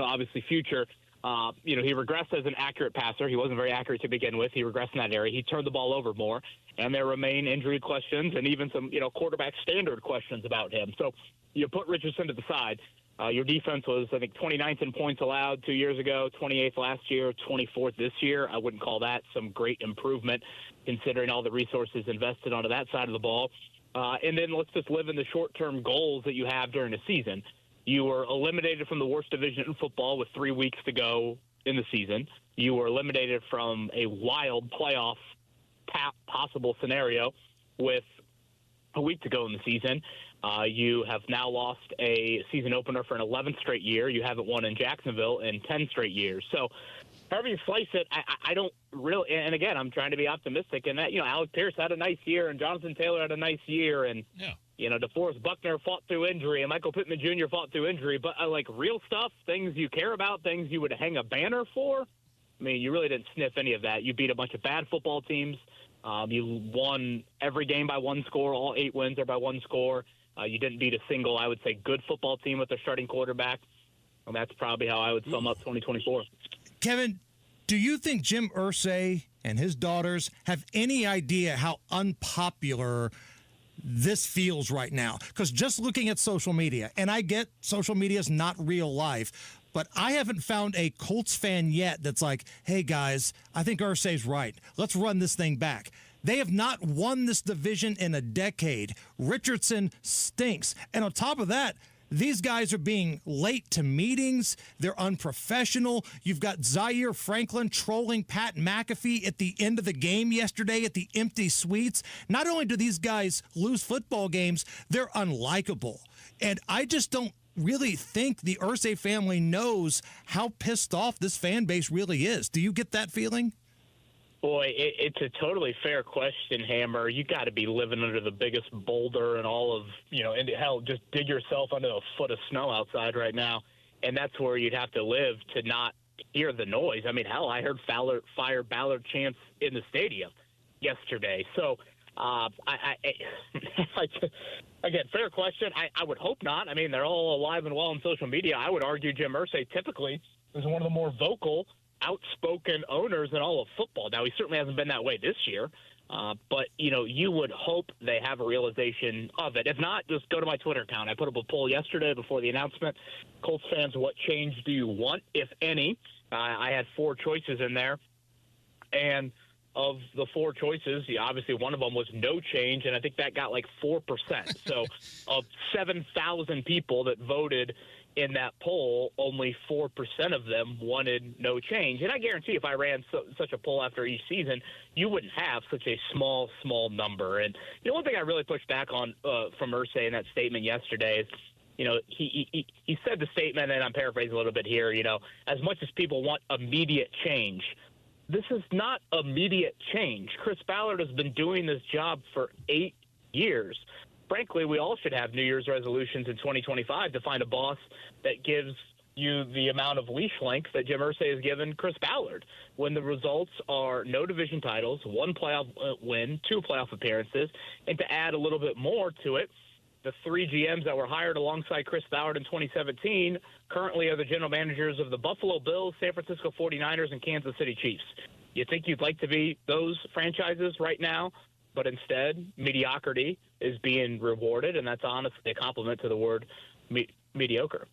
obviously future. He regressed as an accurate passer. He wasn't very accurate to begin with. He regressed in that area. He turned the ball over more, and there remain injury questions and even some, quarterback standard questions about him. So you put Richardson to the side. Your defense was, I think, 29th in points allowed 2 years ago, 28th last year, 24th this year. I wouldn't call that some great improvement considering all the resources invested onto that side of the ball. And then let's just live in the short-term goals that you have during the season. You were eliminated from the worst division in football with 3 weeks to go in the season. You were eliminated from a wild playoff possible scenario with a week to go in the season. You have now lost a season opener for an 11th straight year. You haven't won in Jacksonville in 10 straight years. So however you slice it, I don't really – and again, I'm trying to be optimistic in that, Alec Pierce had a nice year and Jonathan Taylor had a nice year and, DeForest Buckner fought through injury and Michael Pittman Jr. fought through injury. But, real stuff, things you care about, things you would hang a banner for, I mean, you really didn't sniff any of that. You beat a bunch of bad football teams. You won every game by one score. All 8 wins are by one score. You didn't beat a single, I would say, good football team with their starting quarterback. And that's probably how I would sum up 2024.
Kevin, do you think Jim Irsay and his daughters have any idea how unpopular this feels right now? Because just looking at social media, and I get social media is not real life, but I haven't found a Colts fan yet that's like, hey, guys, I think Irsay's right. Let's run this thing back. They have not won this division in a decade. Richardson stinks. And on top of that, these guys are being late to meetings. They're unprofessional. You've got Zaire Franklin trolling Pat McAfee at the end of the game yesterday at the empty suites. Not only do these guys lose football games, they're unlikable. And I just don't really think the Irsay family knows how pissed off this fan base really is. Do you get that feeling?
Boy, it's a totally fair question, Hammer. You got to be living under the biggest boulder and all of, and hell, just dig yourself under a foot of snow outside right now. And that's where you'd have to live to not hear the noise. I mean, hell, I heard fire Ballard chants in the stadium yesterday. So, again, fair question. I would hope not. I mean, they're all alive and well on social media. I would argue Jim Irsay typically is one of the more vocal, outspoken owners in all of football. Now, he certainly hasn't been that way this year, but, you would hope they have a realization of it. If not, just go to my Twitter account. I put up a poll yesterday before the announcement. Colts fans, what change do you want, if any? I had 4 choices in there, and of the 4 choices, obviously one of them was no change, and I think that got like 4%. So of 7,000 people that voted in that poll, only 4% of them wanted no change. And I guarantee if I ran such a poll after each season, you wouldn't have such a small number. And one thing I really pushed back on from Irsay in that statement yesterday is, he said the statement, and I'm paraphrasing a little bit here, as much as people want immediate change, this is not immediate change. Chris Ballard has been doing this job for 8 years. Frankly, we all should have New Year's resolutions in 2025 to find a boss that gives you the amount of leash length that Jim Irsay has given Chris Ballard, when the results are no division titles, 1 playoff win, 2 playoff appearances, and to add a little bit more to it, the 3 GMs that were hired alongside Chris Ballard in 2017 currently are the general managers of the Buffalo Bills, San Francisco 49ers, and Kansas City Chiefs. You think you'd like to be those franchises right now? But instead, mediocrity is being rewarded, and that's honestly a compliment to the word mediocre.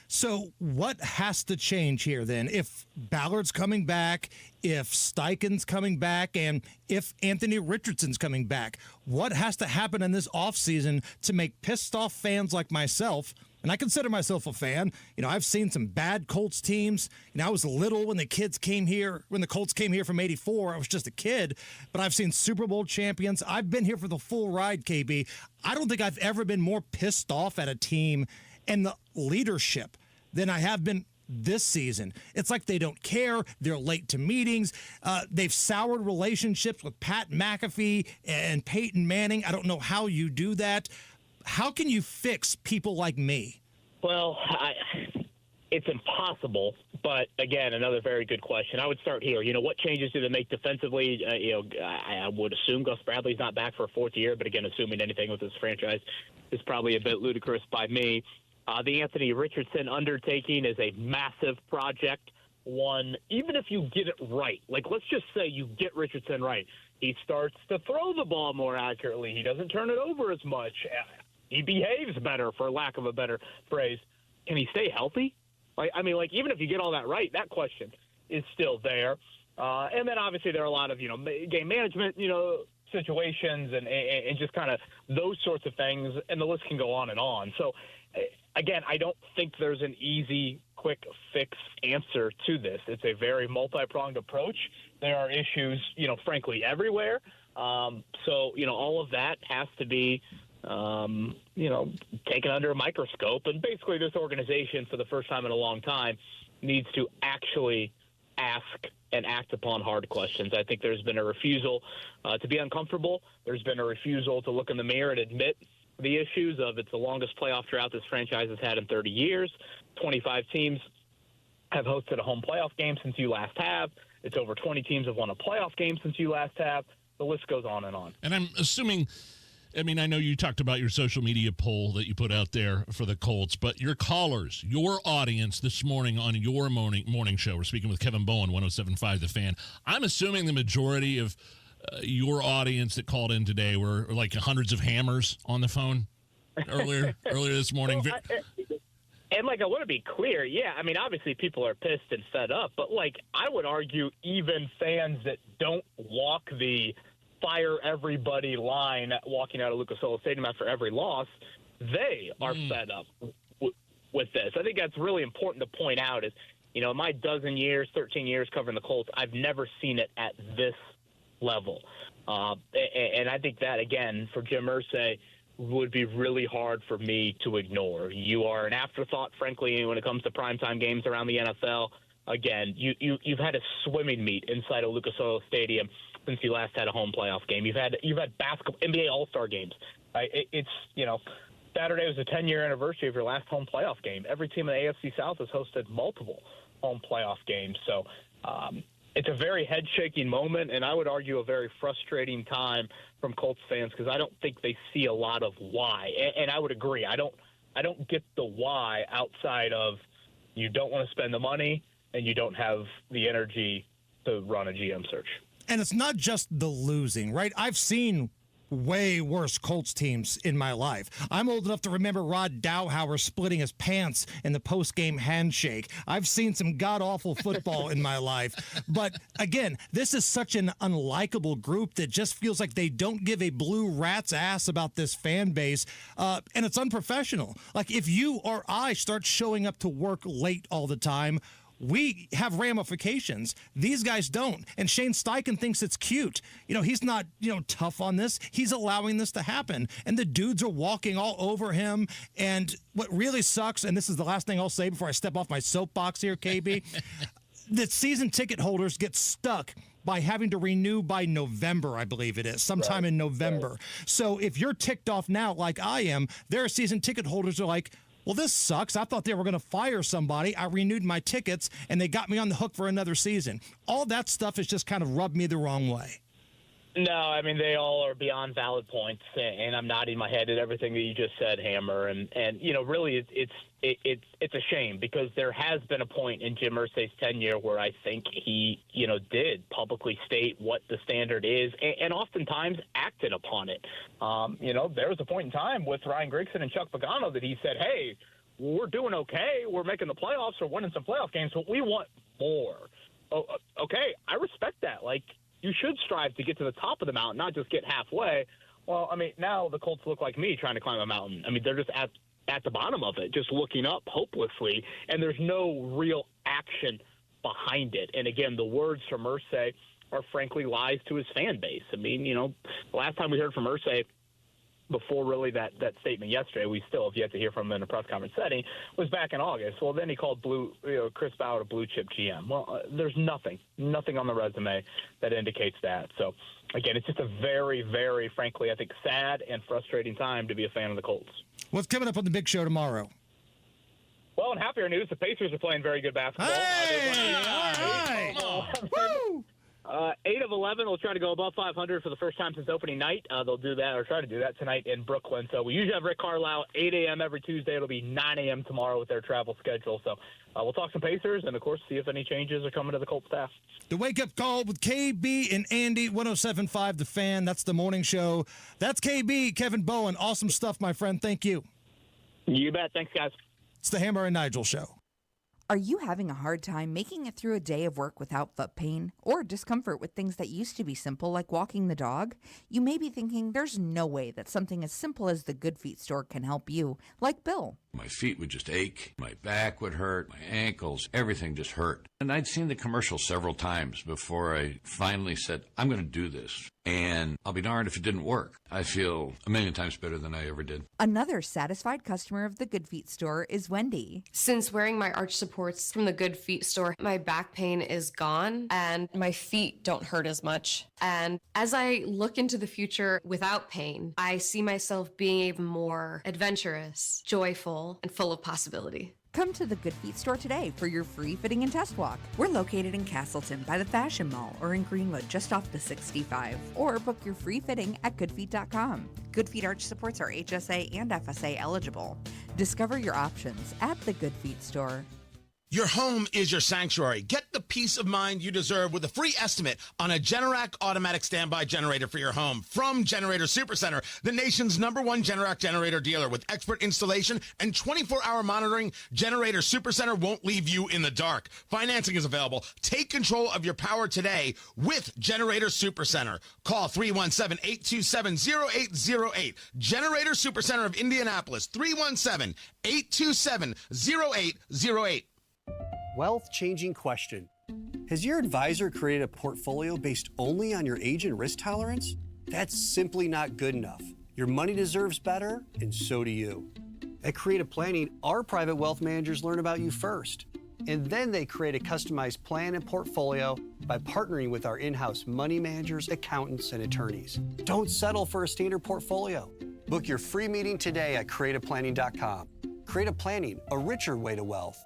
So what has to change here then? If Ballard's coming back, if Steichen's coming back, and if Anthony Richardson's coming back, what has to happen in this offseason to make pissed off fans like myself? And I consider myself a fan. I've seen some bad Colts teams. I was little when the Colts came here from '84. I was just a kid, but I've seen Super Bowl champions. I've been here for the full ride, KB. I don't think I've ever been more pissed off at a team and the leadership than I have been this season. It's like they don't care. They're late to meetings. They've soured relationships with Pat McAfee and Peyton Manning. I don't know how you do that. How can you fix people like me?
Well, it's impossible. But again, another very good question. I would start here. What changes do they make defensively? I would assume Gus Bradley's not back for a 4th year. But again, assuming anything with this franchise is probably a bit ludicrous by me. The Anthony Richardson undertaking is a massive project. One, even if you get it right, let's just say you get Richardson right. He starts to throw the ball more accurately. He doesn't turn it over as much. He behaves better, for lack of a better phrase. Can he stay healthy? Even if you get all that right, that question is still there. And then obviously there are a lot of, game management, situations and just kind of those sorts of things. And the list can go on and on. So, again, I don't think there's an easy, quick fix answer to this. It's a very multi-pronged approach. There are issues, frankly, everywhere. So, all of that has to be taken under a microscope. And basically this organization, for the first time in a long time, needs to actually ask and act upon hard questions. I think there's been a refusal to be uncomfortable. There's been a refusal to look in the mirror and admit the issues of it's the longest playoff drought this franchise has had in 30 years. 25 teams have hosted a home playoff game since you last have. It's over 20 teams have won a playoff game since you last have. The list goes on and on.
And I'm assuming, I know you talked about your social media poll that you put out there for the Colts, but your callers, your audience this morning on your morning show, we're speaking with Kevin Bowen, 107.5 The Fan. I'm assuming the majority of your audience that called in today were like hundreds of hammers on the phone earlier this morning.
Well, and I want to be clear. Yeah, obviously people are pissed and fed up, but I would argue even fans that don't walk the fire everybody line walking out of Lucas Oil Stadium after every loss, they are fed up with this. I think that's really important to point out is, in my 13 years covering the Colts, I've never seen it at this level. And I think that, again, for Jim Irsay, would be really hard for me to ignore. You are an afterthought, frankly, when it comes to primetime games around the NFL. Again, you've had a swimming meet inside of Lucas Oil Stadium since you last had a home playoff game. You've had basketball, NBA All-Star games. Saturday was the 10-year anniversary of your last home playoff game. Every team in the AFC South has hosted multiple home playoff games. So it's a very head-shaking moment, and I would argue a very frustrating time from Colts fans because I don't think they see a lot of why. And I would agree. I don't get the why outside of you don't want to spend the money and you don't have the energy to run a GM search.
And it's not just the losing, right? I've seen way worse Colts teams in my life. I'm old enough to remember Rod Dowhauer splitting his pants in the post-game handshake. I've seen some god-awful football in my life. But again, this is such an unlikable group that just feels like they don't give a blue rat's ass about this fan base, and it's unprofessional. Like, if you or I start showing up to work late all the time, we have ramifications. These guys don't. And Shane Steichen thinks it's cute. He's not, tough on this. He's allowing this to happen. And the dudes are walking all over him. And what really sucks, and this is the last thing I'll say before I step off my soapbox here, KB, that season ticket holders get stuck by having to renew by November, I believe it is, sometime in November. Right. So if you're ticked off now like I am, there are season ticket holders who are like, well, this sucks. I thought they were going to fire somebody. I renewed my tickets, and they got me on the hook for another season. All that stuff has just kind of rubbed me the wrong way.
No, I mean, they all are beyond valid points, and I'm nodding my head at everything that you just said, Hammer. And really, it's a shame, because there has been a point in Jim Irsay's tenure where I think he, did publicly state what the standard is, and oftentimes acted upon it. There was a point in time with Ryan Grigson and Chuck Pagano that he said, hey, we're doing okay. We're making the playoffs. We're winning some playoff games, but we want more. Oh, okay, I respect that. Like, you should strive to get to the top of the mountain, not just get halfway. Well, I mean, now the Colts look like me trying to climb a mountain. I mean, they're just at the bottom of it, just looking up hopelessly, and there's no real action behind it. And again, the words from Irsay are frankly lies to his fan base. I mean, the last time we heard from Irsay, before really that statement yesterday, we still have yet to hear from him in a press conference setting, was back in August. Well, then he called Chris Ballard a blue chip GM. Well, there's nothing on the resume that indicates that. So, again, it's just a very, very, frankly, I think, sad and frustrating time to be a fan of the Colts.
What's coming up on the big show tomorrow?
Well, in happier news, the Pacers are playing very good basketball.
Hey! All right! Woo!
8 of 11 will try to go above 500 for the first time since opening night. They'll do that, or try to do that tonight in Brooklyn. So we usually have Rick Carlisle 8 a.m. every Tuesday. It'll be 9 a.m. tomorrow with their travel schedule. So we'll talk some Pacers and, of course, see if any changes are coming to the Colts staff.
The Wake Up Call with KB and Andy, 107.5 The Fan. That's the morning show. That's KB, Kevin Bowen. Awesome stuff, my friend. Thank you.
You bet. Thanks, guys.
It's the Hammer and Nigel Show.
Are you having a hard time making it through a day of work without foot pain or discomfort with things that used to be simple, like walking the dog? You may be thinking there's no way that something as simple as the Good Feet store can help you, like Bill.
My feet would just ache, my back would hurt, my ankles, everything just hurt. And I'd seen the commercial several times before I finally said, I'm going to do this. And I'll be darned if it didn't work. I feel a million times better than I ever did.
Another satisfied customer of the Good Feet store is Wendy.
Since wearing my arch supports from the Good Feet store, my back pain is gone and my feet don't hurt as much. And as I look into the future without pain, I see myself being even more adventurous, joyful, and full of possibility.
Come to the Good Feet store today for your free fitting and test walk. We're located in Castleton by the Fashion Mall or in Greenwood just off the 65. Or book your free fitting at goodfeet.com. Good Feet arch supports are HSA and FSA eligible. Discover your options at the Good Feet store.
Your home is your sanctuary. Get the peace of mind you deserve with a free estimate on a Generac automatic standby generator for your home from Generator Supercenter, the nation's #1 Generac generator dealer. With expert installation and 24-hour monitoring, Generator Supercenter won't leave you in the dark. Financing is available. Take control of your power today with Generator Supercenter. Call 317-827-0808. Generator Supercenter of Indianapolis, 317-827-0808.
Wealth-changing question. Has your advisor created a portfolio based only on your age and risk tolerance? That's simply not good enough. Your money deserves better, and so do you. At Creative Planning, our private wealth managers learn about you first, and then they create a customized plan and portfolio by partnering with our in-house money managers, accountants, and attorneys. Don't settle for a standard portfolio. Book your free meeting today at creativeplanning.com. Creative Planning, a richer way to wealth.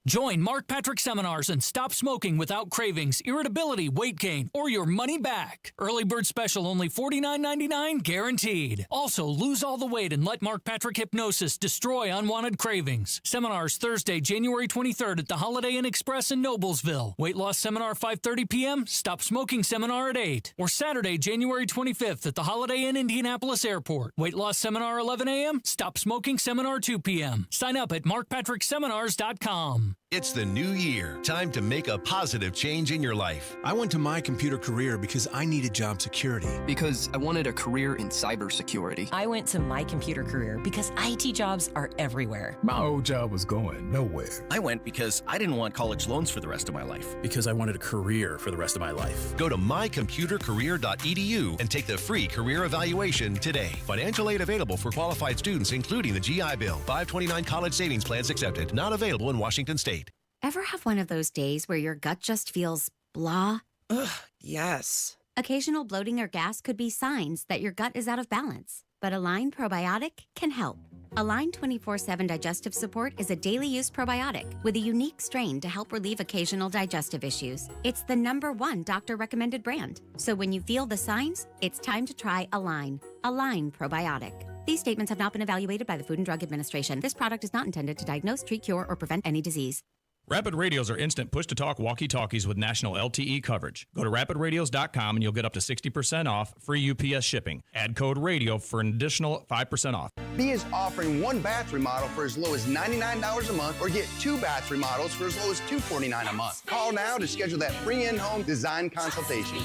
Join Mark Patrick seminars and stop smoking without cravings, irritability, weight gain, or your money back. Early bird special only $49.99 guaranteed. Also, lose all the weight and let Mark Patrick hypnosis destroy unwanted cravings. Seminars Thursday, January 23rd at the Holiday Inn Express in Noblesville. Weight loss seminar 5:30 p.m., stop smoking seminar at 8. Or Saturday, January 25th at the Holiday Inn Indianapolis Airport. Weight loss seminar 11 a.m., stop smoking seminar 2 p.m. Sign up at markpatrickseminars.com.
It's the new year. Time to make a positive change in your life.
I went to My Computer Career because I needed job security.
Because I wanted a career in cybersecurity.
I went to My Computer Career because IT jobs are everywhere.
My old job was going nowhere.
I went because I didn't want college loans for the rest of my life. Because I wanted a career for the rest of my life.
Go to mycomputercareer.edu and take the free career evaluation today. Financial aid available for qualified students, including the GI Bill. 529 college savings plans accepted. Not available in Washington State.
Ever have one of those days where your gut just feels blah?
Ugh, yes.
Occasional bloating or gas could be signs that your gut is out of balance, but Align Probiotic can help. Align 24/7 Digestive Support is a daily use probiotic with a unique strain to help relieve occasional digestive issues. It's the #1 doctor-recommended brand. So when you feel the signs, it's time to try Align. Align Probiotic. These statements have not been evaluated by the Food and Drug Administration. This product is not intended to diagnose, treat, cure, or prevent any disease.
Rapid Radios are instant push-to-talk walkie-talkies with national LTE coverage. Go to rapidradios.com and you'll get up to 60% off, free UPS shipping. Add code RADIO for an additional 5% off.
B is offering 1 bath remodel for as low as $99 a month or get 2 bath remodels for as low as $249 a month. Call now to schedule that free in-home design consultation.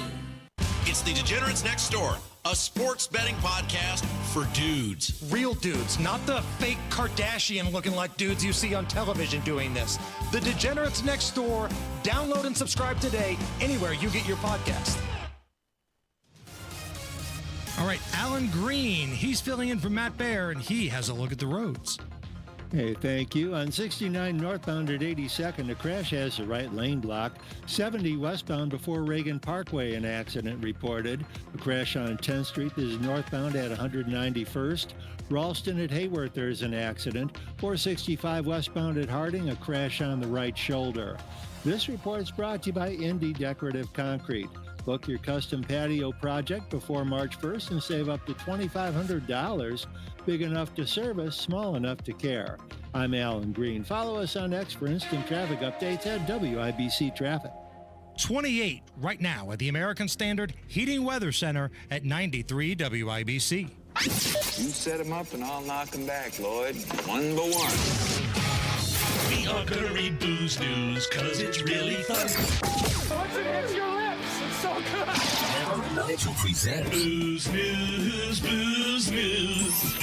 It's the Degenerates Next Door, a sports betting podcast for dudes.
Real dudes, not the fake Kardashian-looking like dudes you see on television doing this. The Degenerates Next Door. Download and subscribe today anywhere you get your podcast. All right, Alan Green. He's filling in for Matt Baer, and he has a look at the roads.
Hey, thank you. On 69 northbound at 82nd, a crash has the right lane blocked. 70 westbound before Reagan Parkway, an accident reported. A crash on 10th Street. This is northbound at 191st. Ralston at Hayworth, there's an accident. 465 westbound at Harding, a crash on the right shoulder. This report is brought to you by Indy Decorative Concrete. Book your custom patio project before March 1st and save up to $2,500. Big enough to service, small enough to care. I'm Alan Green. Follow us on X for instant traffic updates at WIBC Traffic.
28 right now at the American Standard Heating Weather Center at 93 WIBC.
You set them up and I'll knock them back, Lloyd. 1 by 1.
We are gonna read Booze News, cause it's really fun.
Once it hits your lips, it's so good.
Nigel presents Booze News, Booze News.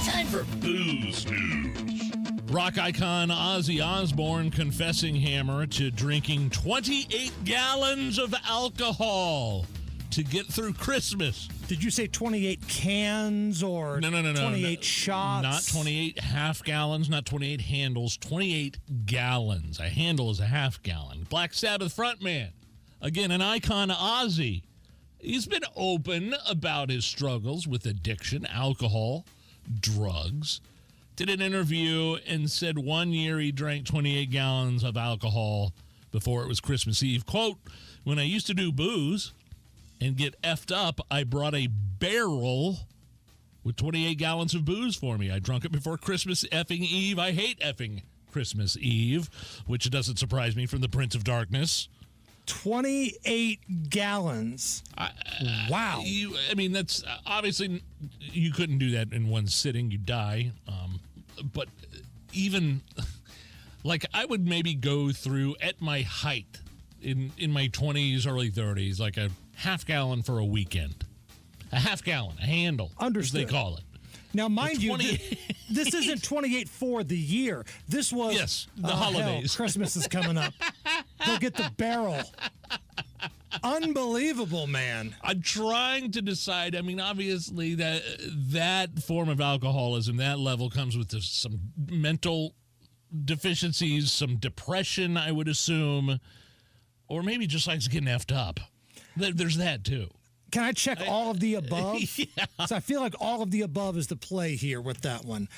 Time for Booze News. Rock icon Ozzy Osbourne confessing hammer to drinking 28 gallons of alcohol to get through Christmas.
Did you say 28 cans or
No.
28 shots?
Not 28 half gallons, not 28 handles, 28 gallons. A handle is a half gallon. Black Sabbath frontman. Again, an icon, Ozzy. He's been open about his struggles with addiction, alcohol, drugs. Did an interview and said 1 year he drank 28 gallons of alcohol before it was Christmas Eve. Quote, when I used to do booze and get effed up, I brought a barrel with 28 gallons of booze for me. I drunk it before Christmas effing Eve. I hate effing Christmas Eve, which doesn't surprise me from the Prince of Darkness.
28 gallons. Wow.
That's obviously you couldn't do that in one sitting. You die. But even like I would maybe go through at my height in my 20s, early 30s, like a half gallon for a weekend. A half gallon, a handle,
Understood.
as they call it.
Now, mind you, this isn't 28 for the year. This was
the holidays.
Hell, Christmas is coming up. They'll get the barrel. Unbelievable, man.
I'm trying to decide. I mean, obviously, that form of alcoholism, that level comes with some mental deficiencies, some depression, I would assume, or maybe just likes getting effed up. There's that, too.
Can I check all of the above?
Yeah.
So I feel like all of the above is the play here with that one.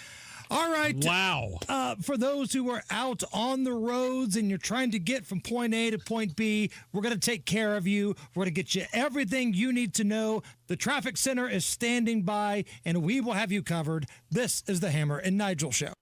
All right.
Wow.
For those who are out on the roads and you're trying to get from point A to point B, we're going to take care of you. We're going to get you everything you need to know. The traffic center is standing by, and we will have you covered. This is the Hammer and Nigel Show.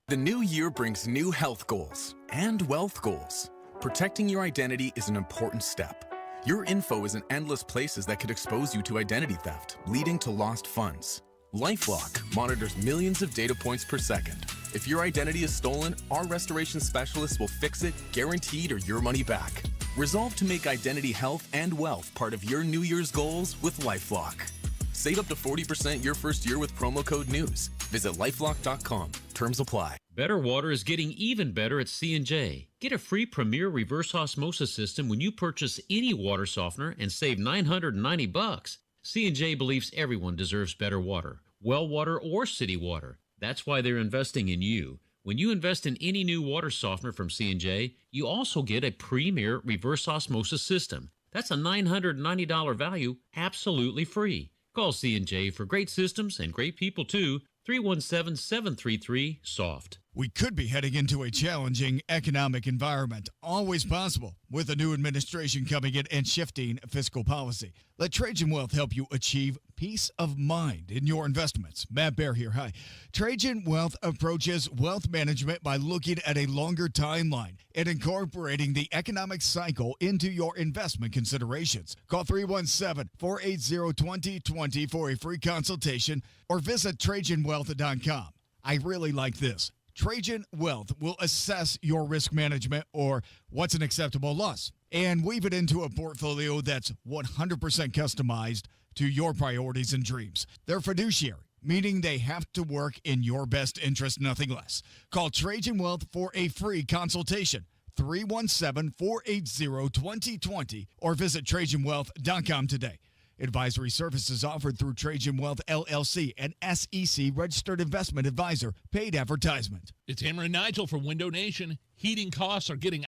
The new year brings new health goals and wealth goals. Protecting your identity is an important step. Your info is in endless places that could expose you to identity theft, leading to lost funds. LifeLock monitors millions of data points per second. If your identity is stolen, our restoration specialists will fix it, guaranteed, or your money back. Resolve to make identity health and wealth part of your New Year's goals with LifeLock. Save up to 40% your first year with promo code NEWS. Visit lifelock.com. Terms apply.
Better water is getting even better at C&J. Get a free Premier reverse osmosis system when you purchase any water softener and save $990. C&J believes everyone deserves better water, well water or city water. That's why they're investing in you. When you invest in any new water softener from C&J, you also get a Premier reverse osmosis system. That's a $990 value, absolutely free. Call C&J for great systems and great people too. 317-733-SOFT.
We could be heading into a challenging economic environment, always possible, with a new administration coming in and shifting fiscal policy. Let Trajan Wealth help you achieve peace of mind in your investments. Matt Bear here. Hi. Trajan Wealth approaches wealth management by looking at a longer timeline and incorporating the economic cycle into your investment considerations. Call 317-480-2020 for a free consultation or visit TrajanWealth.com. I really like this. Trajan Wealth will assess your risk management or what's an acceptable loss and weave it into a portfolio that's 100% customized to your priorities and dreams. They're fiduciary, meaning they have to work in your best interest, nothing less. Call Trajan Wealth for a free consultation. 317-480-2020 or visit TrajanWealth.com today. Advisory services offered through Trajan Wealth, LLC, an SEC registered investment advisor. Paid advertisement.
It's Hammer and Nigel from Window Nation. Heating costs are getting